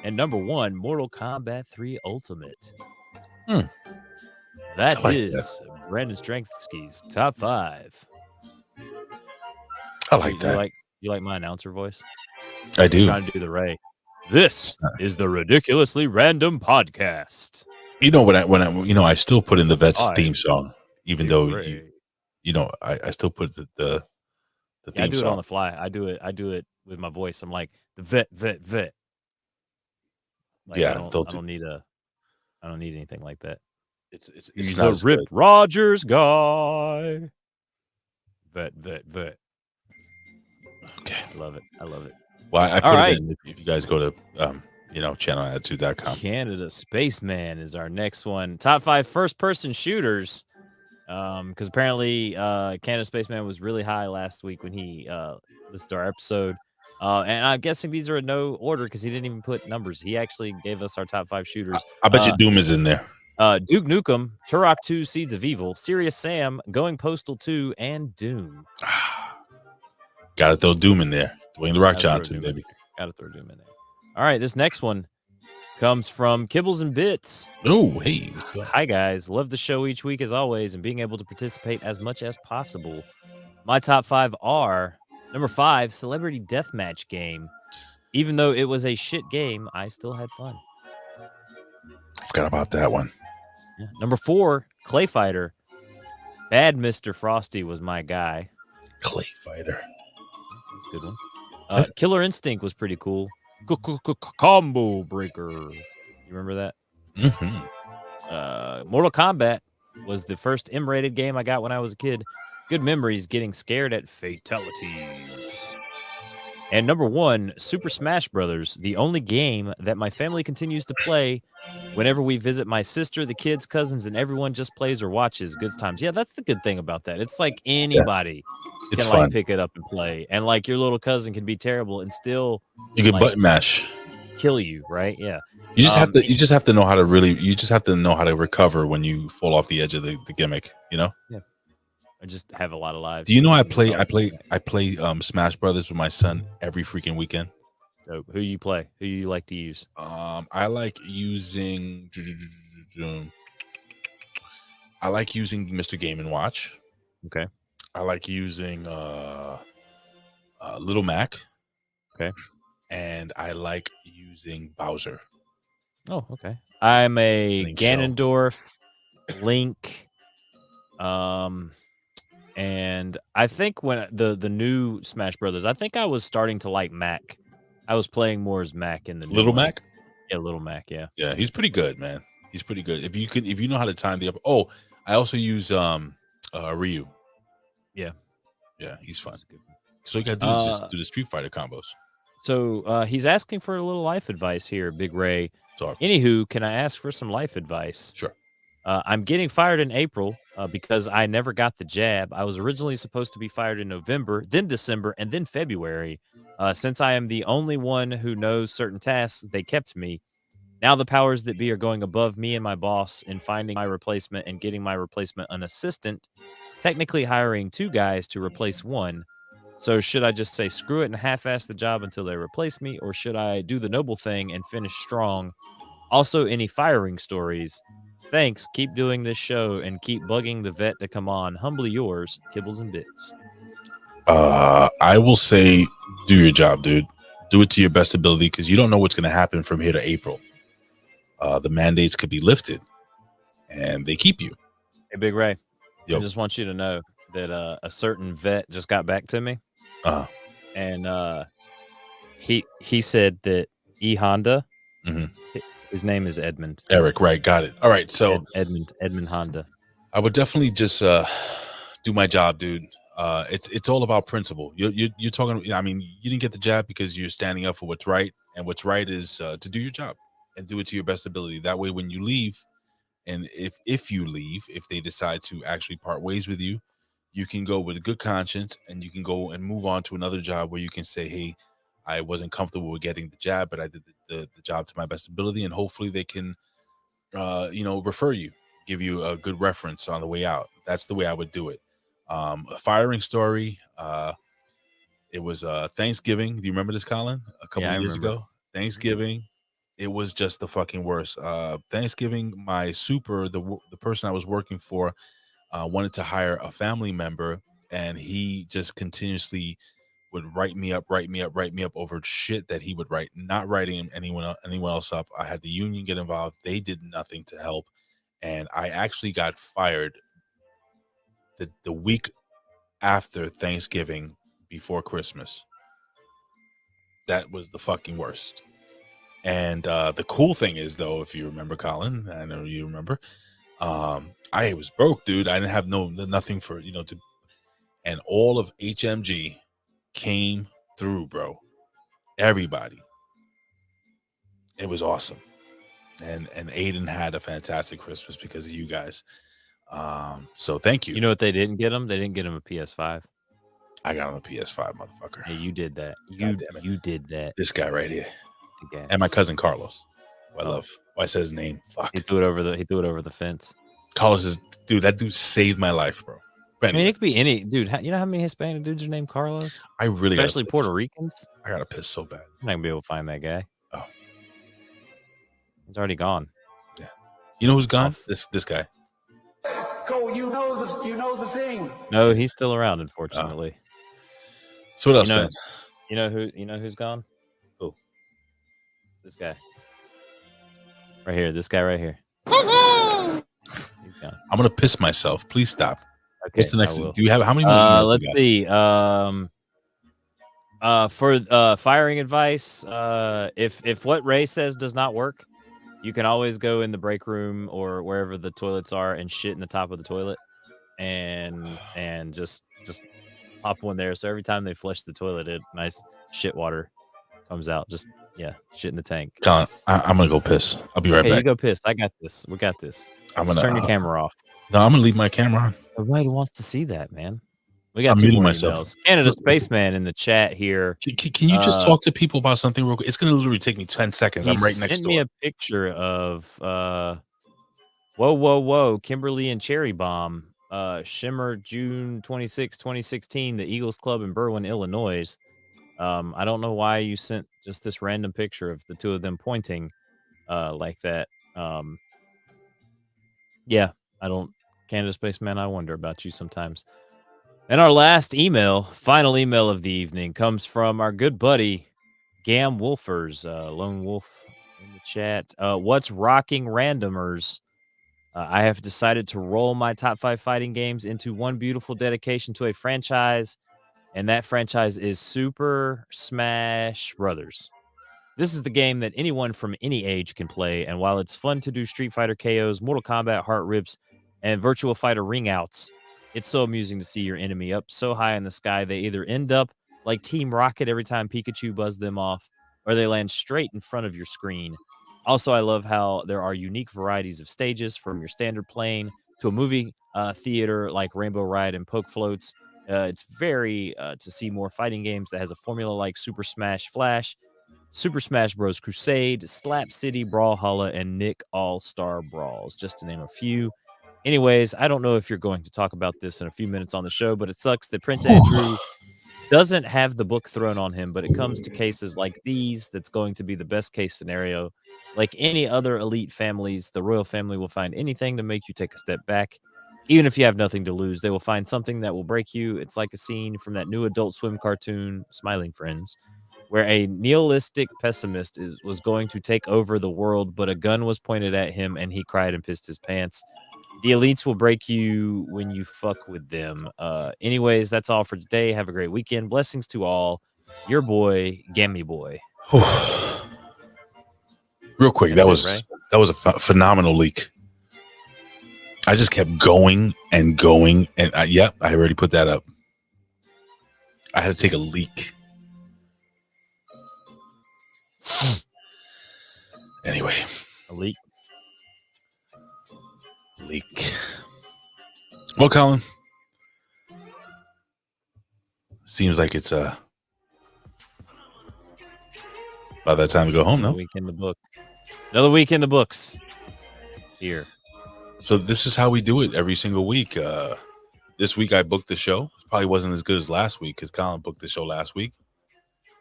And number 1, Mortal Kombat 3 Ultimate. That is Brandon Stransky's top 5. I like that. You like my announcer voice? I do. I'm trying to do the Ray. This is the Ridiculously Random Podcast. You know when I still put in the Vets theme song, even though I still put the theme I do song. it on the fly. I do it with my voice. I'm like the vet. Like, Yeah, I don't need anything like that. It's He's not a as Rip good. Rogers guy. Vet. Okay. I love it. Well, I put All it right. in if you guys go to channelattitude.com. Canada Spaceman is our next one. Top 5 first-person shooters. Because apparently Canada Spaceman was really high last week when he listened to our episode. And I'm guessing these are in no order because he didn't even put numbers. He actually gave us our top 5 shooters. I bet you Doom is in there. Duke Nukem, Turok 2, Seeds of Evil, Serious Sam, Going Postal 2, and Doom. Gotta throw Doom in there. Dwayne The Rock Johnson, baby. Gotta throw Doom in there. All right, this next one comes from Kibbles and Bits. Oh, hey. What's up? Hi, guys. Love the show each week, as always, and being able to participate as much as possible. My top 5 are number 5, Celebrity Deathmatch Game. Even though it was a shit game, I still had fun. I forgot about that one. Yeah. Number 4, Clay Fighter. Bad Mr. Frosty was my guy. Clay Fighter. That's a good one. Killer Instinct was pretty cool. Combo Breaker. You remember that? Mm-hmm. Mortal Kombat was the first M-rated game I got when I was a kid. Good memories getting scared at fatalities. And number 1, Super Smash Brothers, the only game that my family continues to play whenever we visit my sister, the kids, cousins, and everyone just plays or watches. Good times. Yeah, that's the good thing about that. It's like anybody It's can fun. like pick it up and play. And like your little cousin can be terrible and still You can like, button mash. kill you, right? Yeah. You just have to know how to recover when you fall off the edge of the gimmick, you know? Yeah. I just have a lot of lives. Do you know I play Smash Brothers with my son every freaking weekend? Dope. Who you play? Who you like to use? I like using Mr. Game & Watch. Okay. I like using Little Mac. Okay. And I like using Bowser. Oh, okay. I'm a Winning show. Ganondorf, Link, and I think when the new Smash Brothers, I think I was starting to like Mac. I was playing more as Mac in the new Little one. Mac? Yeah, Little Mac, yeah. Yeah, he's pretty good, man. He's pretty good. If you know how to time the up. Oh, I also use Ryu. Yeah. Yeah, he's fun. So you gotta do is just do the Street Fighter combos. So he's asking for a little life advice here, Big Ray. Talk. Anywho, can I ask for some life advice? Sure. I'm getting fired in April because I never got the jab. I was originally supposed to be fired in November, then December, and then February. Since I am the only one who knows certain tasks, they kept me. Now the powers that be are going above me and my boss in finding my replacement and getting my replacement an assistant, technically hiring 2 guys to replace 1. So should I just say screw it and half-ass the job until they replace me, or should I do the noble thing and finish strong? Also, any firing stories? Thanks. Keep doing this show and keep bugging the vet to come on. Humbly yours, Kibbles and Bits. I will say, do your job, dude. Do it to your best ability because you don't know what's going to happen from here to April. The mandates could be lifted, and they keep you. Hey, Big Ray. Yo. I just want you to know that a certain vet just got back to me, and he said that Honda. His name is Edmund. Eric, right? Got it. All right, so Edmund Honda. I would definitely just do my job, dude. It's all about principle. You're talking. I mean, you didn't get the jab because you're standing up for what's right, and what's right is to do your job and do it to your best ability. That way, when you leave, and if you leave, if they decide to actually part ways with you, you can go with a good conscience, and you can go and move on to another job where you can say, hey, I wasn't comfortable with getting the jab, but I did the job to my best ability, and hopefully they can refer you, give you a good reference on the way out. That's the way I would do it. A firing story, it was Thanksgiving. Do you remember this, Colin? A couple of years ago, Thanksgiving. It was just the fucking worst. Thanksgiving, my super, the person I was working for, wanted to hire a family member, and he just continuously would write me up over shit that he would write, not writing anyone else up. I had the union get involved. They did nothing to help, and I actually got fired the week after Thanksgiving, before Christmas. That was the fucking worst. And the cool thing is, though, if you remember, Colin, I know you remember, I was broke, dude. I didn't have nothing for to, and all of HMG came through, bro. Everybody. It was awesome. And Aiden had a fantastic Christmas because of you guys. So thank you. You know what they didn't get him? They didn't get him a PS5. I got him a PS5, motherfucker. Hey, you did that. You did that. This guy right here. Okay. And my cousin Carlos. I love. I said his name. Fuck. He threw it over the fence. Carlos is that dude saved my life, bro. But anyway. I mean, it could be any dude. You know how many Hispanic dudes are named Carlos? I really, especially Puerto Ricans. I gotta piss so bad. I'm not gonna be able to find that guy. Oh, he's already gone. Yeah. You know who's gone? This guy. Go. You know the thing. No, he's still around, unfortunately. So what else, man? You know who's gone? Who? This guy. Right here. This guy right here. He's gone. I'm gonna piss myself. Please stop. Okay. What's the next thing? Do you have how many? Let's see. For firing advice, if what Ray says does not work, you can always go in the break room or wherever the toilets are and shit in the top of the toilet, and just pop one there. So every time they flush the toilet, nice shit water comes out. Just shit in the tank. Colin, I'm gonna go piss. I'll be right back. You go piss. I got this. We got this. I'm gonna turn your camera off. No, I'm gonna leave my camera on. Nobody wants to see that, man. We got two more emails. Canada Spaceman in the chat here. Can you just talk to people about something real quick? It's gonna literally take me 10 seconds. I'm right next door. Sent me a picture of whoa, Kimberly and Cherry Bomb. Shimmer, June 26, 2016, the Eagles Club in Berwyn, Illinois. I don't know why you sent just this random picture of the two of them pointing like that. Yeah, I don't. Canada Spaceman, I wonder about you sometimes. And our last email, final email of the evening, comes from our good buddy, Gam Wolfers, Lone Wolf in the chat. What's rocking randomers? I have decided to roll my top 5 fighting games into one beautiful dedication to a franchise, and that franchise is Super Smash Brothers. This is the game that anyone from any age can play, and while it's fun to do Street Fighter KOs, Mortal Kombat heart rips, and Virtua Fighter ring outs, it's so amusing to see your enemy up so high in the sky they either end up like Team Rocket every time Pikachu buzzes them off, or they land straight in front of your screen. Also, I love how there are unique varieties of stages, from your standard plane to a movie theater like Rainbow Ride and Poke Floats. It's very to see more fighting games that has a formula like Super Smash Flash, Super Smash Bros. Crusade, Slap City Brawlhalla, and Nick All-Star Brawls, just to name a few. Anyways, I don't know if you're going to talk about this in a few minutes on the show, but it sucks that Prince Andrew doesn't have the book thrown on him, but it comes to cases like these that's going to be the best case scenario. Like any other elite families, the royal family will find anything to make you take a step back. Even if you have nothing to lose, they will find something that will break you. It's like a scene from that new Adult Swim cartoon, Smiling Friends, where a nihilistic pessimist was going to take over the world, but a gun was pointed at him and he cried and pissed his pants. The elites will break you when you fuck with them. Anyways, that's all for today. Have a great weekend. Blessings to all. Your boy, Gammy Boy. Real quick, that was a phenomenal leak. I just kept going and going, and I already put that up. I had to take a leak. Anyway, a leak. Well, Colin, seems like it's about that time to go home. No, week in the book. Another week in the books. Here. So this is how we do it every single week. This week I booked the show. It probably wasn't as good as last week because Colin booked the show last week.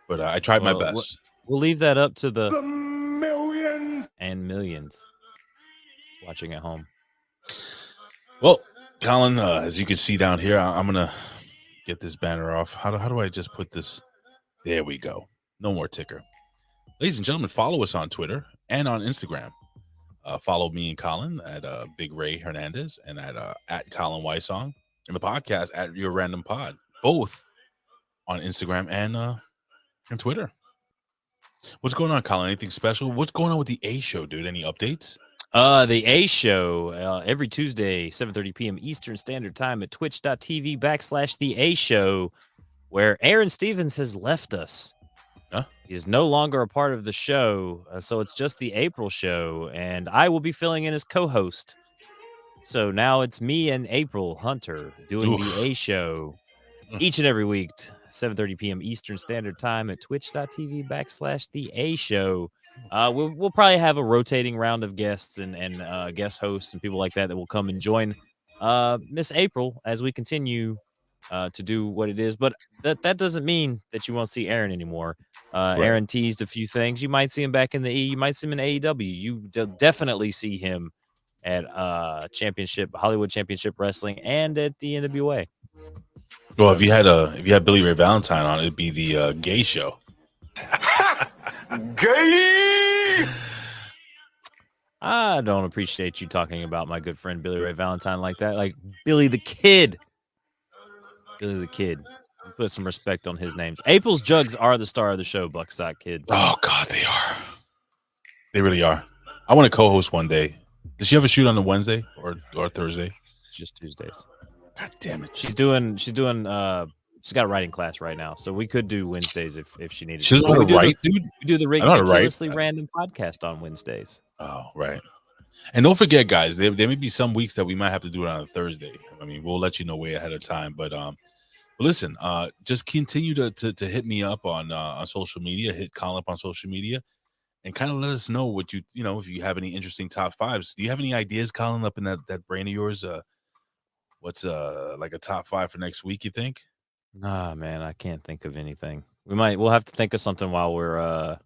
But I tried my best. We'll leave that up to the millions and millions watching at home. Well, Colin, as you can see down here, I'm gonna get this banner off. How do I just put this? There we go. No more ticker. Ladies and gentlemen, follow us on Twitter and on Instagram. Follow me and Colin at Big Ray Hernandez and at Colin Wysong, and the podcast at Your Random Pod, both on Instagram and on Twitter. What's going on, Colin? Anything special? What's going on with the A Show, dude? Any updates? The A Show, every Tuesday, 7:30 p.m. Eastern Standard Time at twitch.tv/The A Show, where Aaron Stevens has left us. Huh? He's no longer a part of the show, so it's just the April show, and I will be filling in as co-host. So now it's me and April Hunter doing the A Show each and every week, 7:30 p.m. Eastern Standard Time at twitch.tv/The A Show. We'll probably have a rotating round of guests and guest hosts and people like that will come and join Miss April as we continue to do what it is. But that doesn't mean that you won't see Aaron anymore. Aaron teased a few things. You might see him back in the E. You might see him in AEW. You definitely see him at Hollywood Championship Wrestling and at the NWA. Well, if you had Billy Ray Valentine on, it'd be the gay show. Gay! I don't appreciate you talking about my good friend Billy Ray Valentine like that. Like Billy the Kid. Billy the Kid. Put some respect on his names. April's Jugs are the star of the show, Buckshot Kid. Oh, God, they are. They really are. I want to co-host one day. Does she ever shoot on a Wednesday or Thursday? It's just Tuesdays. God damn it. She's doing she's got a writing class right now, so we could do Wednesdays if she needed. She doesn't know how to write, dude. We do the ridiculously random podcast on Wednesdays. Oh, right. And don't forget, guys, there may be some weeks that we might have to do it on a Thursday. I mean, we'll let you know way ahead of time. But listen, just continue to hit me up on social media. Hit Colin up on social media, and kind of let us know what if you have any interesting top fives. Do you have any ideas, Colin, up in that brain of yours? What's like a top 5 for next week, you think? Nah, man, I can't think of anything. We'll have to think of something while we're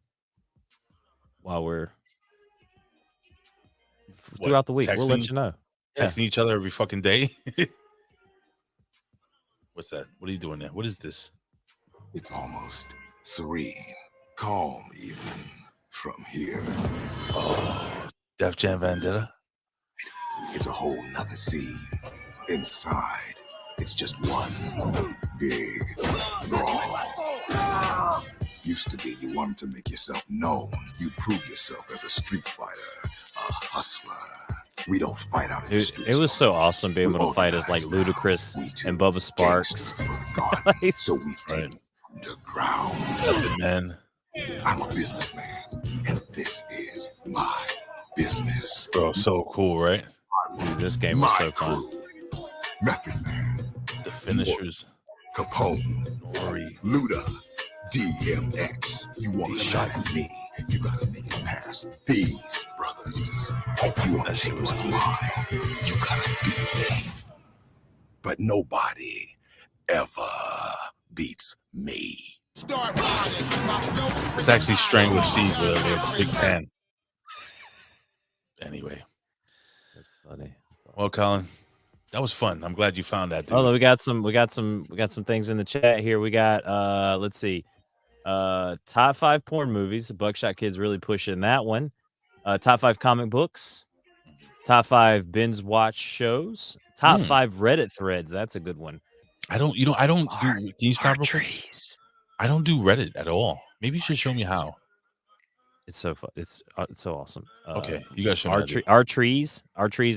throughout the week. We'll let you know. Texting each other every fucking day. What's that? What are you doing there? What is this? It's almost serene, calm even from here. Oh, Def Jam Vendetta. It's a whole nother scene. Inside, it's just one big brawl. Used to be you wanted to make yourself known. You prove yourself as a street fighter, a hustler. We don't fight out in the streets. It was so awesome being able to fight as like Ludacris and Bubba Sparks. So we've taken underground. Man. I'm a businessman, and this is my business. Bro, so cool, right? Dude, this game was so fun. Method Man, the finishers, Capone, Nori, Luda, DMX. You want to shot at me? You gotta make it past these brothers. You want to take what's mine? You gotta beat me. But nobody ever beats me. It's actually Strangle Steve with a big pen. Anyway, that's funny. Well, Colin, that was fun. I'm glad you found that. Dude. Oh, we got some things in the chat here. We got let's see, top 5 porn movies. Buckshot Kid's really pushing that one. Top 5 comic books. Top 5 binge watch shows. Top 5 Reddit threads. That's a good one. I don't do. Can you stop? I don't do Reddit at all. Maybe you should show me how. It's so fun. It's so awesome. Okay, you guys show me. Our trees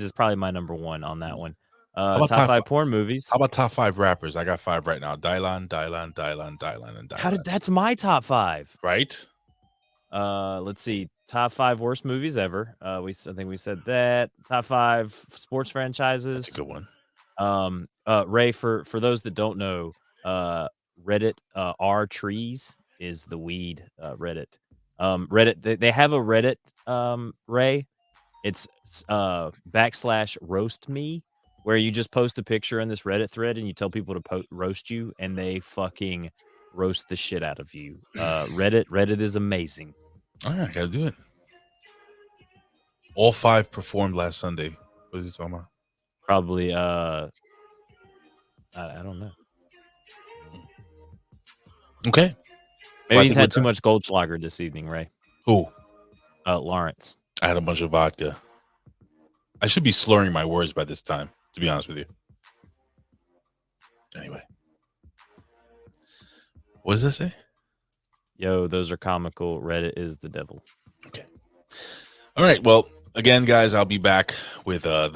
is probably my number 1 on that one. Top 5 porn movies. How about top 5 rappers? I got 5 right now. Dylan, and Dylan. How did that's my top 5? Right. Let's see. Top 5 worst movies ever. I think we said that. Top 5 sports franchises. That's a good one. Ray, for those that don't know, Reddit, R trees is the weed Reddit. Reddit, they have a Reddit, Ray. It's /roast me, where you just post a picture in this Reddit thread and you tell people to roast you, and they fucking roast the shit out of you. Reddit is amazing. All right, I gotta do it. All 5 performed last Sunday. What is he talking about? Probably I don't know. Okay. Maybe he's had too much Goldschlager this evening, Ray. Who? Lawrence. I had a bunch of vodka. I should be slurring my words by this time, to be honest with you. Anyway. What does that say? Yo, those are comical. Reddit is the devil. Okay. All right. Well, again, guys, I'll be back with the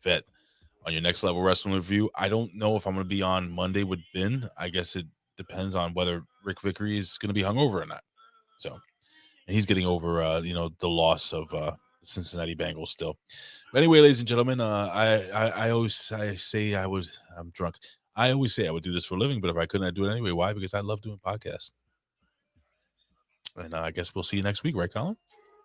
vet on your Next Level Wrestling review. I don't know if I'm going to be on Monday with Ben. I guess it depends on whether Rick Vickery is going to be hungover or not. So, and he's getting over, the loss of the Cincinnati Bengals still. But anyway, ladies and gentlemen, I always say I'm drunk. I always say I would do this for a living, but if I couldn't, I'd do it anyway. Why? Because I love doing podcasts. And I guess we'll see you next week, right, Colin?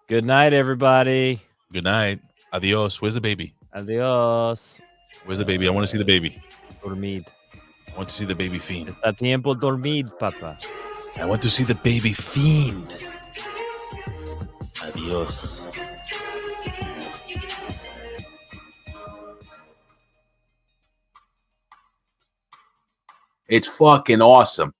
Good night, everybody. Good night. Adios. Where's the baby? Adios. Where's the baby? I want to see the baby. Dormid. I want to see the baby fiend. Está tiempo dormir, papa. I want to see the baby fiend. Adios. It's fucking awesome.